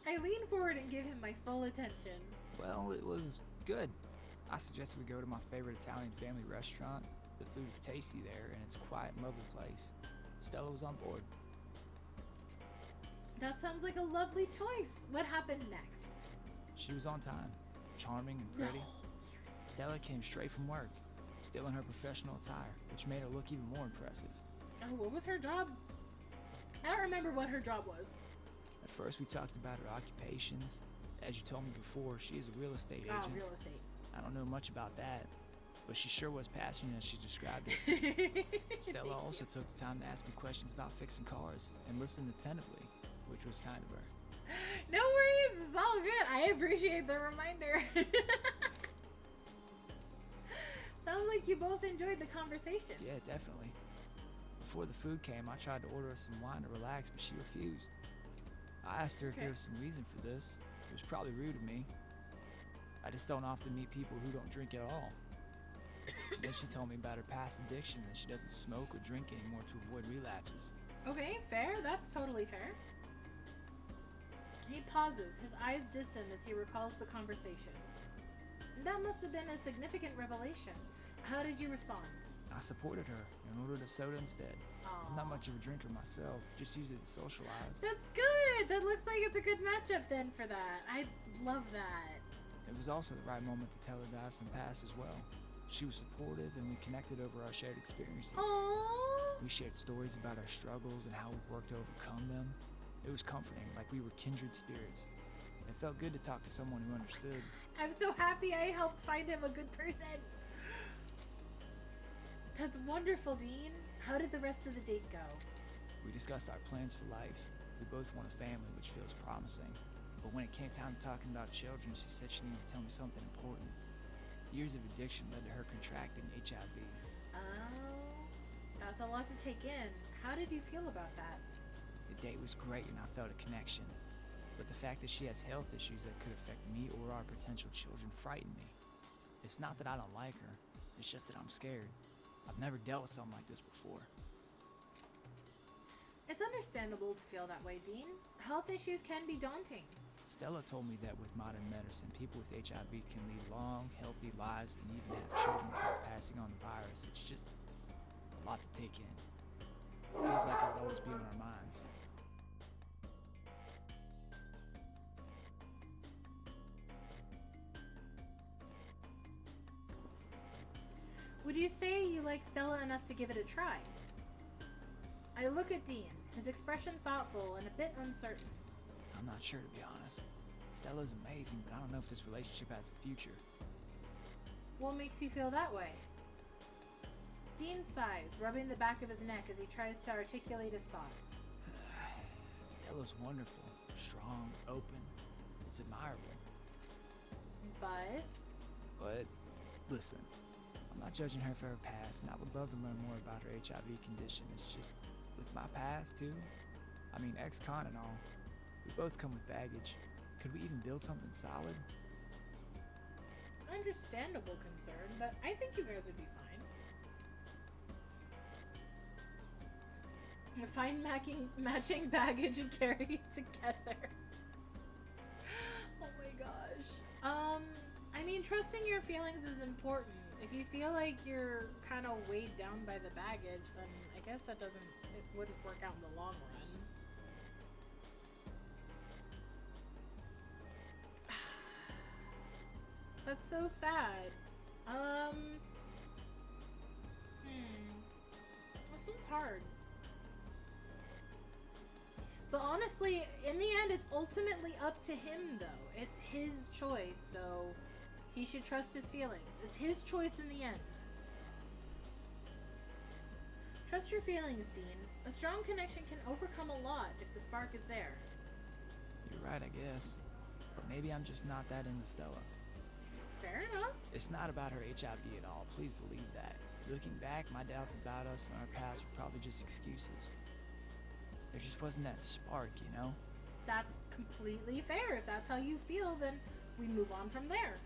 I lean forward and give him my full attention. Well, it was good. I suggested we go to my favorite Italian family restaurant. The food is tasty there, and it's a quiet, lovely place. Stella was on board. That sounds like a lovely choice. What happened next? She was on time, charming and pretty. Stella came straight from work, still in her professional attire, which made her look even more impressive. Oh, what was her job? I don't remember what her job was. At first, we talked about her occupations. As you told me before, she is a real estate agent. Oh, real estate. I don't know much about that, but she sure was passionate as she described it. Stella also took the time to ask me questions about fixing cars and listened attentively, which was kind of her. No worries, it's all good. I appreciate the reminder. Sounds like you both enjoyed the conversation. Yeah, definitely. Before the food came, I tried to order some wine to relax, but she refused. I asked her if there was some reason for this. It was probably rude of me. I just don't often meet people who don't drink at all. Then she told me about her past addiction, that she doesn't smoke or drink anymore to avoid relapses. Okay, fair. That's totally fair. He pauses, his eyes distant as he recalls the conversation. That must have been a significant revelation. How did you respond? I supported her and ordered a soda instead. I'm not much of a drinker myself, just use it to socialize. That's good! That looks like it's a good matchup then for that. I love that. It was also the right moment to tell her that I have some past as well. She was supportive and we connected over our shared experiences. Aww! We shared stories about our struggles and how we worked to overcome them. It was comforting, like we were kindred spirits. It felt good to talk to someone who understood. I'm so happy I helped find him a good person. That's wonderful, Dean. How did the rest of the date go? We discussed our plans for life. We both want a family, which feels promising. But when it came time to talking about children, she said she needed to tell me something important. Years of addiction led to her contracting HIV. Oh, that's a lot to take in. How did you feel about that? The date was great and I felt a connection. But the fact that she has health issues that could affect me or our potential children frightened me. It's not that I don't like her, it's just that I'm scared. I've never dealt with something like this before. It's understandable to feel that way, Dean. Health issues can be daunting. Stella told me that with modern medicine, people with HIV can lead long, healthy lives and even have children without passing on the virus. It's just a lot to take in. Feels like it would always be on our minds. Would you say you like Stella enough to give it a try? I look at Dean, his expression thoughtful and a bit uncertain. I'm not sure, to be honest. Stella's amazing, but I don't know if this relationship has a future. What makes you feel that way? Dean sighs, rubbing the back of his neck as he tries to articulate his thoughts. Stella's wonderful, strong, open. It's admirable. But, listen, I'm not judging her for her past, and I would love to learn more about her HIV condition. It's just, with my past, too. I mean, ex-con and all. We both come with baggage. Could we even build something solid? understandable concern, but I think you guys would be fine. Find matching baggage and carry it together. Oh my gosh. I mean, trusting your feelings is important. If you feel like you're kind of weighed down by the baggage, then I guess it wouldn't work out in the long run. That's so sad. This one's hard. But honestly, in the end, it's ultimately up to him, though. It's his choice, so he should trust his feelings. It's his choice in the end. Trust your feelings, Dean. A strong connection can overcome a lot if the spark is there. You're right, I guess. But maybe I'm just not that into Stella. Fair enough. It's not about her HIV at all. Please believe that. Looking back, my doubts about us and our past were probably just excuses. There just wasn't that spark, you know? That's completely fair. If that's how you feel, then we move on from there.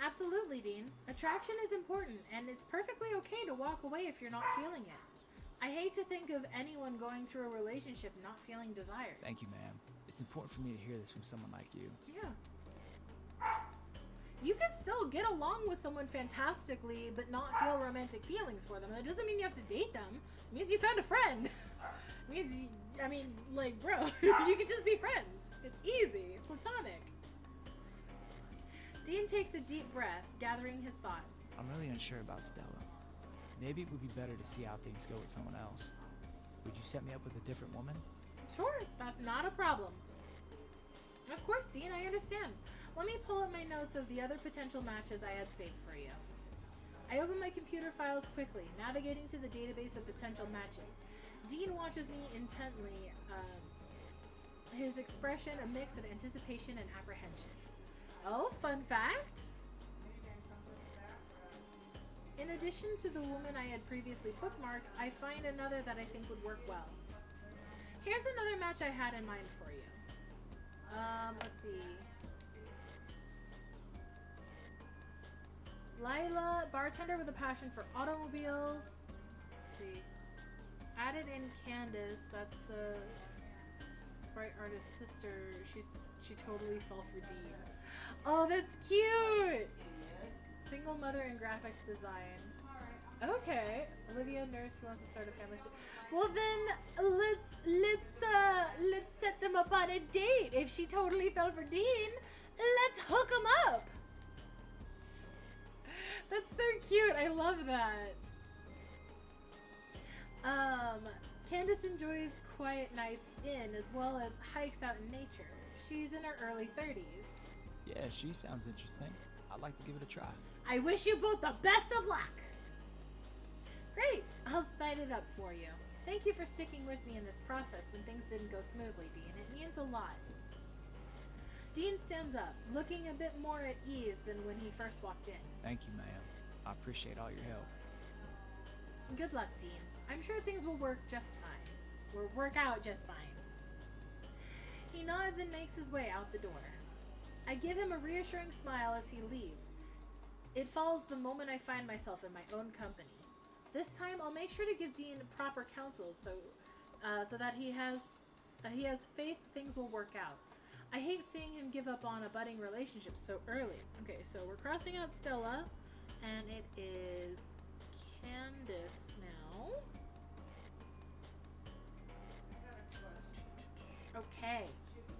Absolutely, Dean. Attraction is important, and it's perfectly okay to walk away if you're not feeling it. I hate to think of anyone going through a relationship not feeling desire. Thank you, ma'am. It's important for me to hear this from someone like you. Yeah. You can still get along with someone fantastically, but not feel romantic feelings for them. That doesn't mean you have to date them. It means you found a friend. It means, like, bro, you can just be friends. It's easy. It's platonic. Dean takes a deep breath, gathering his thoughts. I'm really unsure about Stella. Maybe it would be better to see how things go with someone else. Would you set me up with a different woman? Sure, that's not a problem. Of course, Dean, I understand. Let me pull up my notes of the other potential matches I had saved for you. I open my computer files quickly, navigating to the database of potential matches. Dean watches me intently, his expression a mix of anticipation and apprehension. Oh, fun fact! In addition to the woman I had previously bookmarked, I find another that I think would work well. Here's another match I had in mind for you. Let's see. Lila, bartender with a passion for automobiles. Let's see. Added in Candace, that's the sprite artist's sister. She totally fell for Dean. Oh, that's cute! Single mother in graphics design. Okay. Olivia, nurse who wants to start a family. Well then, let's set them up on a date. If she totally fell for Dean, let's hook them up. That's so cute. I love that. Candace enjoys quiet nights in as well as hikes out in nature. She's in her early 30s. Yeah, she sounds interesting. I'd like to give it a try. I wish you both the best of luck. Great. I'll sign it up for you. Thank you for sticking with me in this process when things didn't go smoothly, Dean. It means a lot. Dean stands up, looking a bit more at ease than when he first walked in. Thank you, ma'am. I appreciate all your help. Good luck, Dean. I'm sure things will work just fine. Or work out just fine. He nods and makes his way out the door. I give him a reassuring smile as he leaves. It follows the moment I find myself in my own company. This time, I'll make sure to give Dean proper counsel so that he has faith things will work out. I hate seeing him give up on a budding relationship so early. Okay, so we're crossing out Stella, and it is Candace now. Okay.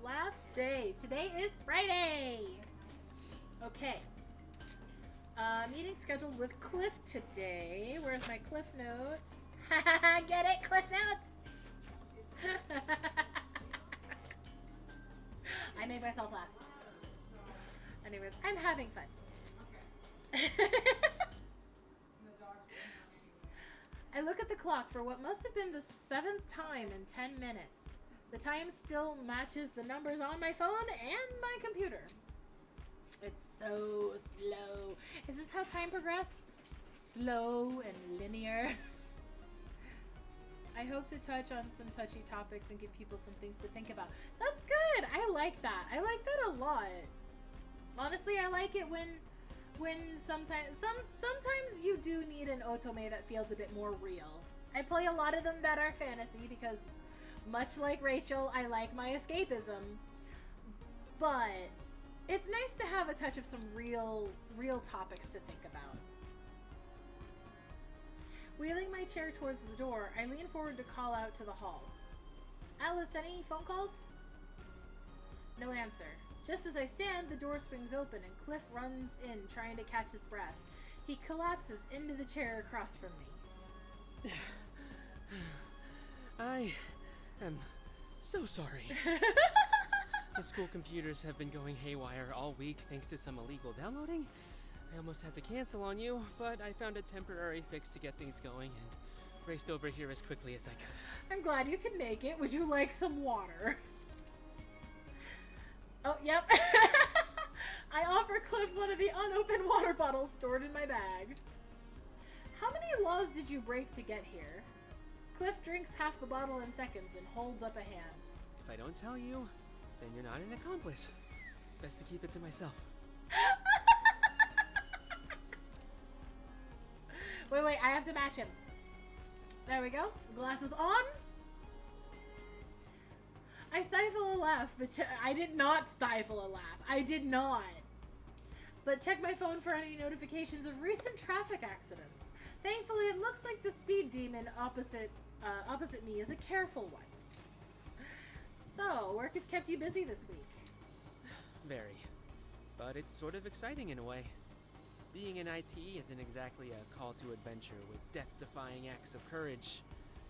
Last day. Today is Friday. Okay. Meeting scheduled with Cliff today. Where's my Cliff Notes? Get it? Cliff Notes! I made myself laugh. Anyways, I'm having fun. I look at the clock for what must have been the 7th time in 10 minutes. The time still matches the numbers on my phone and my computer. It's so slow. Is this how time progresses? Slow and linear. I hope to touch on some touchy topics and give people some things to think about. That's good. I like that. I like that a lot. Honestly, I like it when sometimes you do need an Otome that feels a bit more real. I play a lot of them that are fantasy because, much like Rachel, I like my escapism. But it's nice to have a touch of some real topics to think about. Wheeling my chair towards the door, I lean forward to call out to the hall. Alice, any phone calls? No answer. Just as I stand, the door swings open and Cliff runs in, trying to catch his breath. He collapses into the chair across from me. I am so sorry. The school computers have been going haywire all week thanks to some illegal downloading. I almost had to cancel on you, but I found a temporary fix to get things going and raced over here as quickly as I could. I'm glad you can make it. Would you like some water? Oh, yep. I offer Cliff one of the unopened water bottles stored in my bag. How many laws did you break to get here? Cliff drinks half the bottle in seconds and holds up a hand. If I don't tell you, then you're not an accomplice. Best to keep it to myself. Wait, I have to match him. There we go. Glasses on. I stifle a laugh, but I did not stifle a laugh. I did not. But check my phone for any notifications of recent traffic accidents. Thankfully, it looks like the speed demon opposite me is a careful one. So, work has kept you busy this week. Very. But it's sort of exciting in a way. Being in IT isn't exactly a call to adventure with death-defying acts of courage.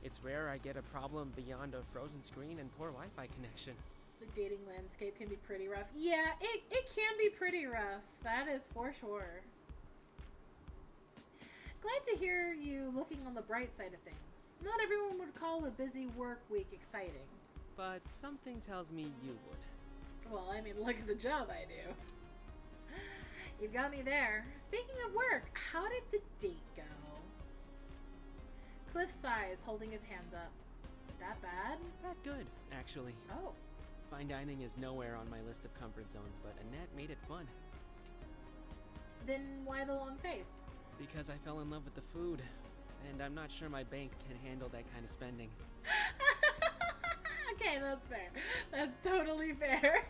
It's rare I get a problem beyond a frozen screen and poor Wi-Fi connection. The dating landscape can be pretty rough. Yeah, it can be pretty rough. That is for sure. Glad to hear you looking on the bright side of things. Not everyone would call a busy work week exciting. But something tells me you would. Well, I mean, look at the job I do. You've got me there. Speaking of work, how did the date go? Cliff sighs, holding his hands up. That bad? Not good, actually. Oh. Fine dining is nowhere on my list of comfort zones, but Annette made it fun. Then why the long face? Because I fell in love with the food, and I'm not sure my bank can handle that kind of spending. Okay, that's fair. That's totally fair.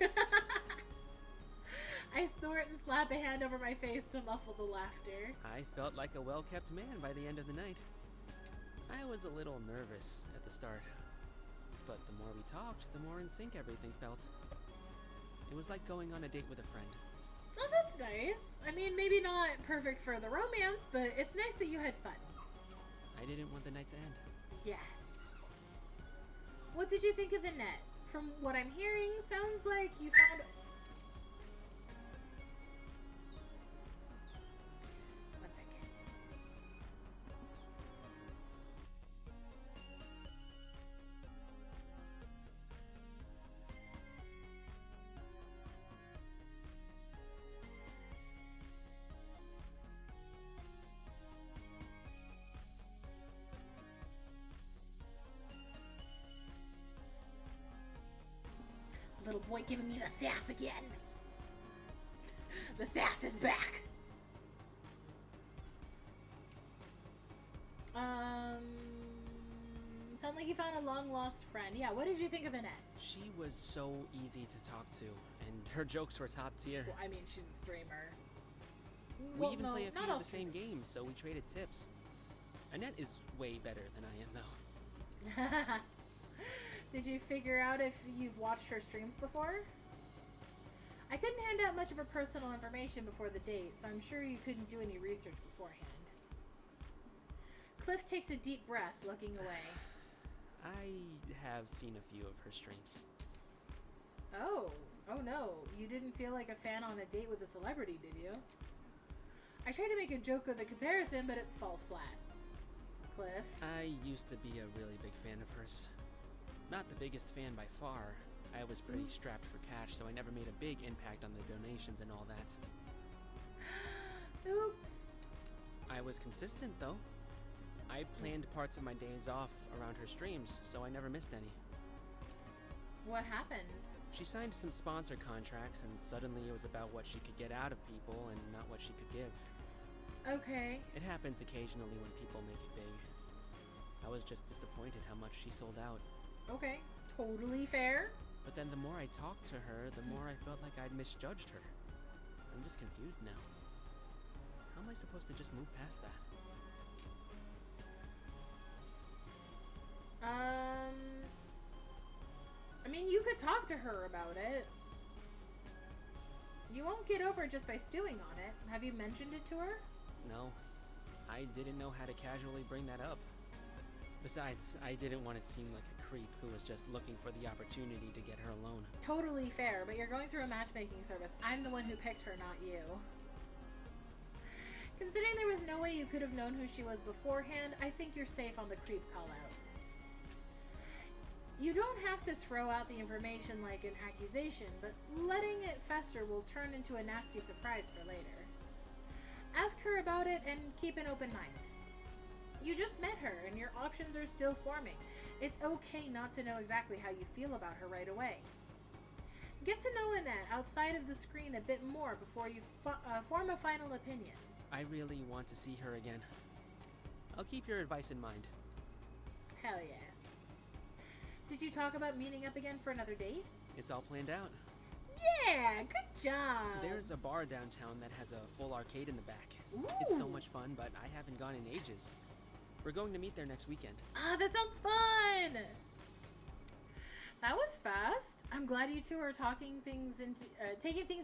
I snort and slap a hand over my face to muffle the laughter. I felt like a well-kept man by the end of the night. I was a little nervous at the start, but the more we talked, the more in sync everything felt. It was like going on a date with a friend. Oh, that's nice. I mean, maybe not perfect for the romance, but it's nice that you had fun. I didn't want the night to end. Yes. What did you think of Annette? From what I'm hearing, sounds like you found... One second. Little boy giving me the sass again. The sass is back. Sound like you found a long lost friend. Yeah, what did you think of Annette? She was so easy to talk to, and her jokes were top tier. Well, I mean, she's a streamer. We even play a few of the same games, so we traded tips. Annette is way better than I am, though. Did you figure out if you've watched her streams before? I couldn't hand out much of her personal information before the date, so I'm sure you couldn't do any research beforehand. Cliff takes a deep breath, looking away. I have seen a few of her streams. Oh no. You didn't feel like a fan on a date with a celebrity, did you? I tried to make a joke of the comparison, but it falls flat. Cliff? I used to be a really big fan of hers. Not the biggest fan by far. I was pretty strapped for cash, so I never made a big impact on the donations and all that. Oops. I was consistent, though. I planned parts of my days off around her streams, so I never missed any. What happened? She signed some sponsor contracts, and suddenly it was about what she could get out of people and not what she could give. Okay. It happens occasionally when people make it big. I was just disappointed how much she sold out. Okay. Totally fair. But then the more I talked to her, the more I felt like I'd misjudged her. I'm just confused now. How am I supposed to just move past that? I mean, you could talk to her about it. You won't get over it just by stewing on it. Have you mentioned it to her? No. I didn't know how to casually bring that up. Besides, I didn't want to seem like a creep who was just looking for the opportunity to get her alone. Totally fair, but you're going through a matchmaking service. I'm the one who picked her, not you. Considering there was no way you could have known who she was beforehand, I think you're safe on the creep call-out. You don't have to throw out the information like an accusation, but letting it fester will turn into a nasty surprise for later. Ask her about it and keep an open mind. You just met her and your options are still forming. It's okay not to know exactly how you feel about her right away. Get to know Annette outside of the screen a bit more before you form a final opinion. I really want to see her again. I'll keep your advice in mind. Hell yeah. Did you talk about meeting up again for another date? It's all planned out. Yeah, good job. There's a bar downtown that has a full arcade in the back. Ooh. It's so much fun, but I haven't gone in ages. We're going to meet there next weekend. Ah, that sounds fun. That was fast. I'm glad you two are taking things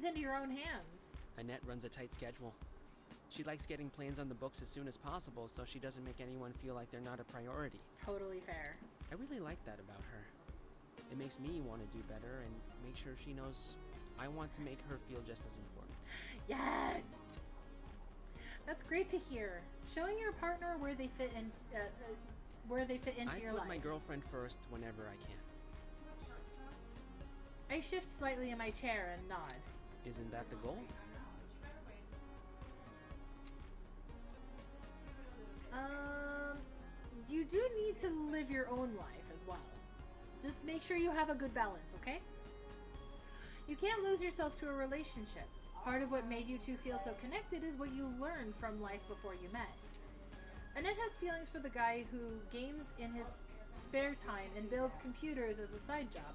into your own hands. Annette runs a tight schedule. She likes getting plans on the books as soon as possible so she doesn't make anyone feel like they're not a priority. Totally fair. I really like that about her. It makes me want to do better and make sure she knows I want to make her feel just as important. Yes! That's great to hear. Showing your partner where they fit into your I life. put my girlfriend first whenever I can. I shift slightly in my chair and nod. Isn't that the goal? You do need to live your own life as well. Just make sure you have a good balance, okay? You can't lose yourself to a relationship. Part of what made you two feel so connected is what you learned from life before you met. Annette has feelings for the guy who games in his spare time and builds computers as a side job.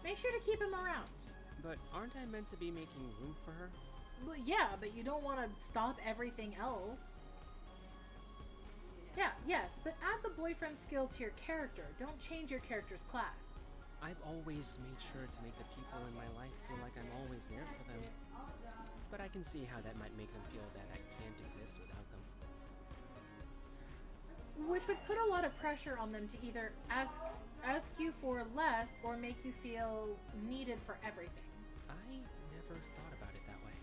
Make sure to keep him around. But aren't I meant to be making room for her? Well, yeah, but you don't want to stop everything else. Yeah, yes, but add the boyfriend skill to your character. Don't change your character's class. I've always made sure to make the people in my life feel like I'm always there for them. But I can see how that might make them feel that I can't exist without them. Which would put a lot of pressure on them to either ask you for less or make you feel needed for everything. I never thought about it that way.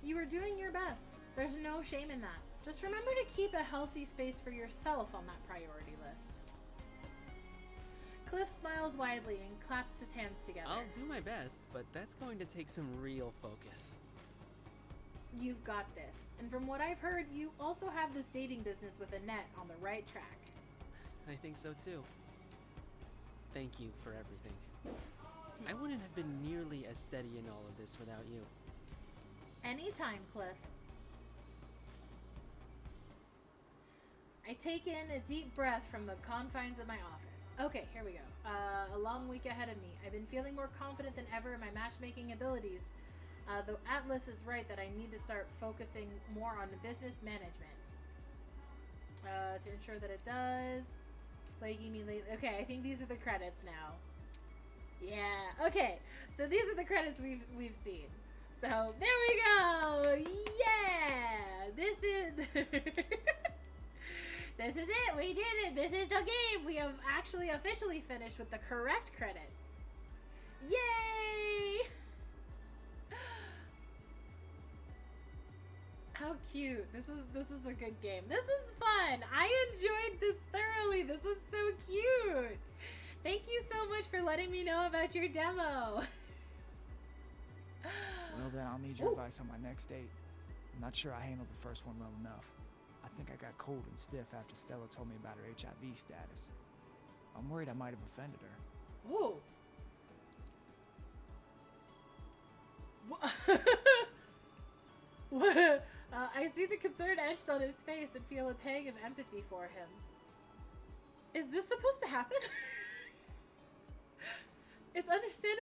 You are doing your best. There's no shame in that. Just remember to keep a healthy space for yourself on that priority list. Cliff smiles widely and claps his hands together. I'll do my best, but that's going to take some real focus. You've got this. And from what I've heard, you also have this dating business with Annette on the right track. I think so too. Thank you for everything. I wouldn't have been nearly as steady in all of this without you. Anytime, Cliff. I take in a deep breath from the confines of my office. Okay, here we go. A long week ahead of me. I've been feeling more confident than ever in my matchmaking abilities, though Atlas is right that I need to start focusing more on the business management. To ensure that it does. Plaguing me lately. Okay, I think these are the credits now. Yeah. Okay. So these are the credits we've seen. So there we go. Yeah. This is this is it. We did it. This is the game. We have actually officially finished with the correct credits. Yay! How cute. This is a good game. This is fun. I enjoyed this thoroughly. This is so cute. Thank you so much for letting me know about your demo. Well, then I'll need your advice on my next date. I'm not sure I handled the first one well enough. I think I got cold and stiff after Stella told me about her HIV status. I'm worried I might have offended her. Ooh. What? I see the concern etched on his face and feel a pang of empathy for him. Is this supposed to happen? It's understandable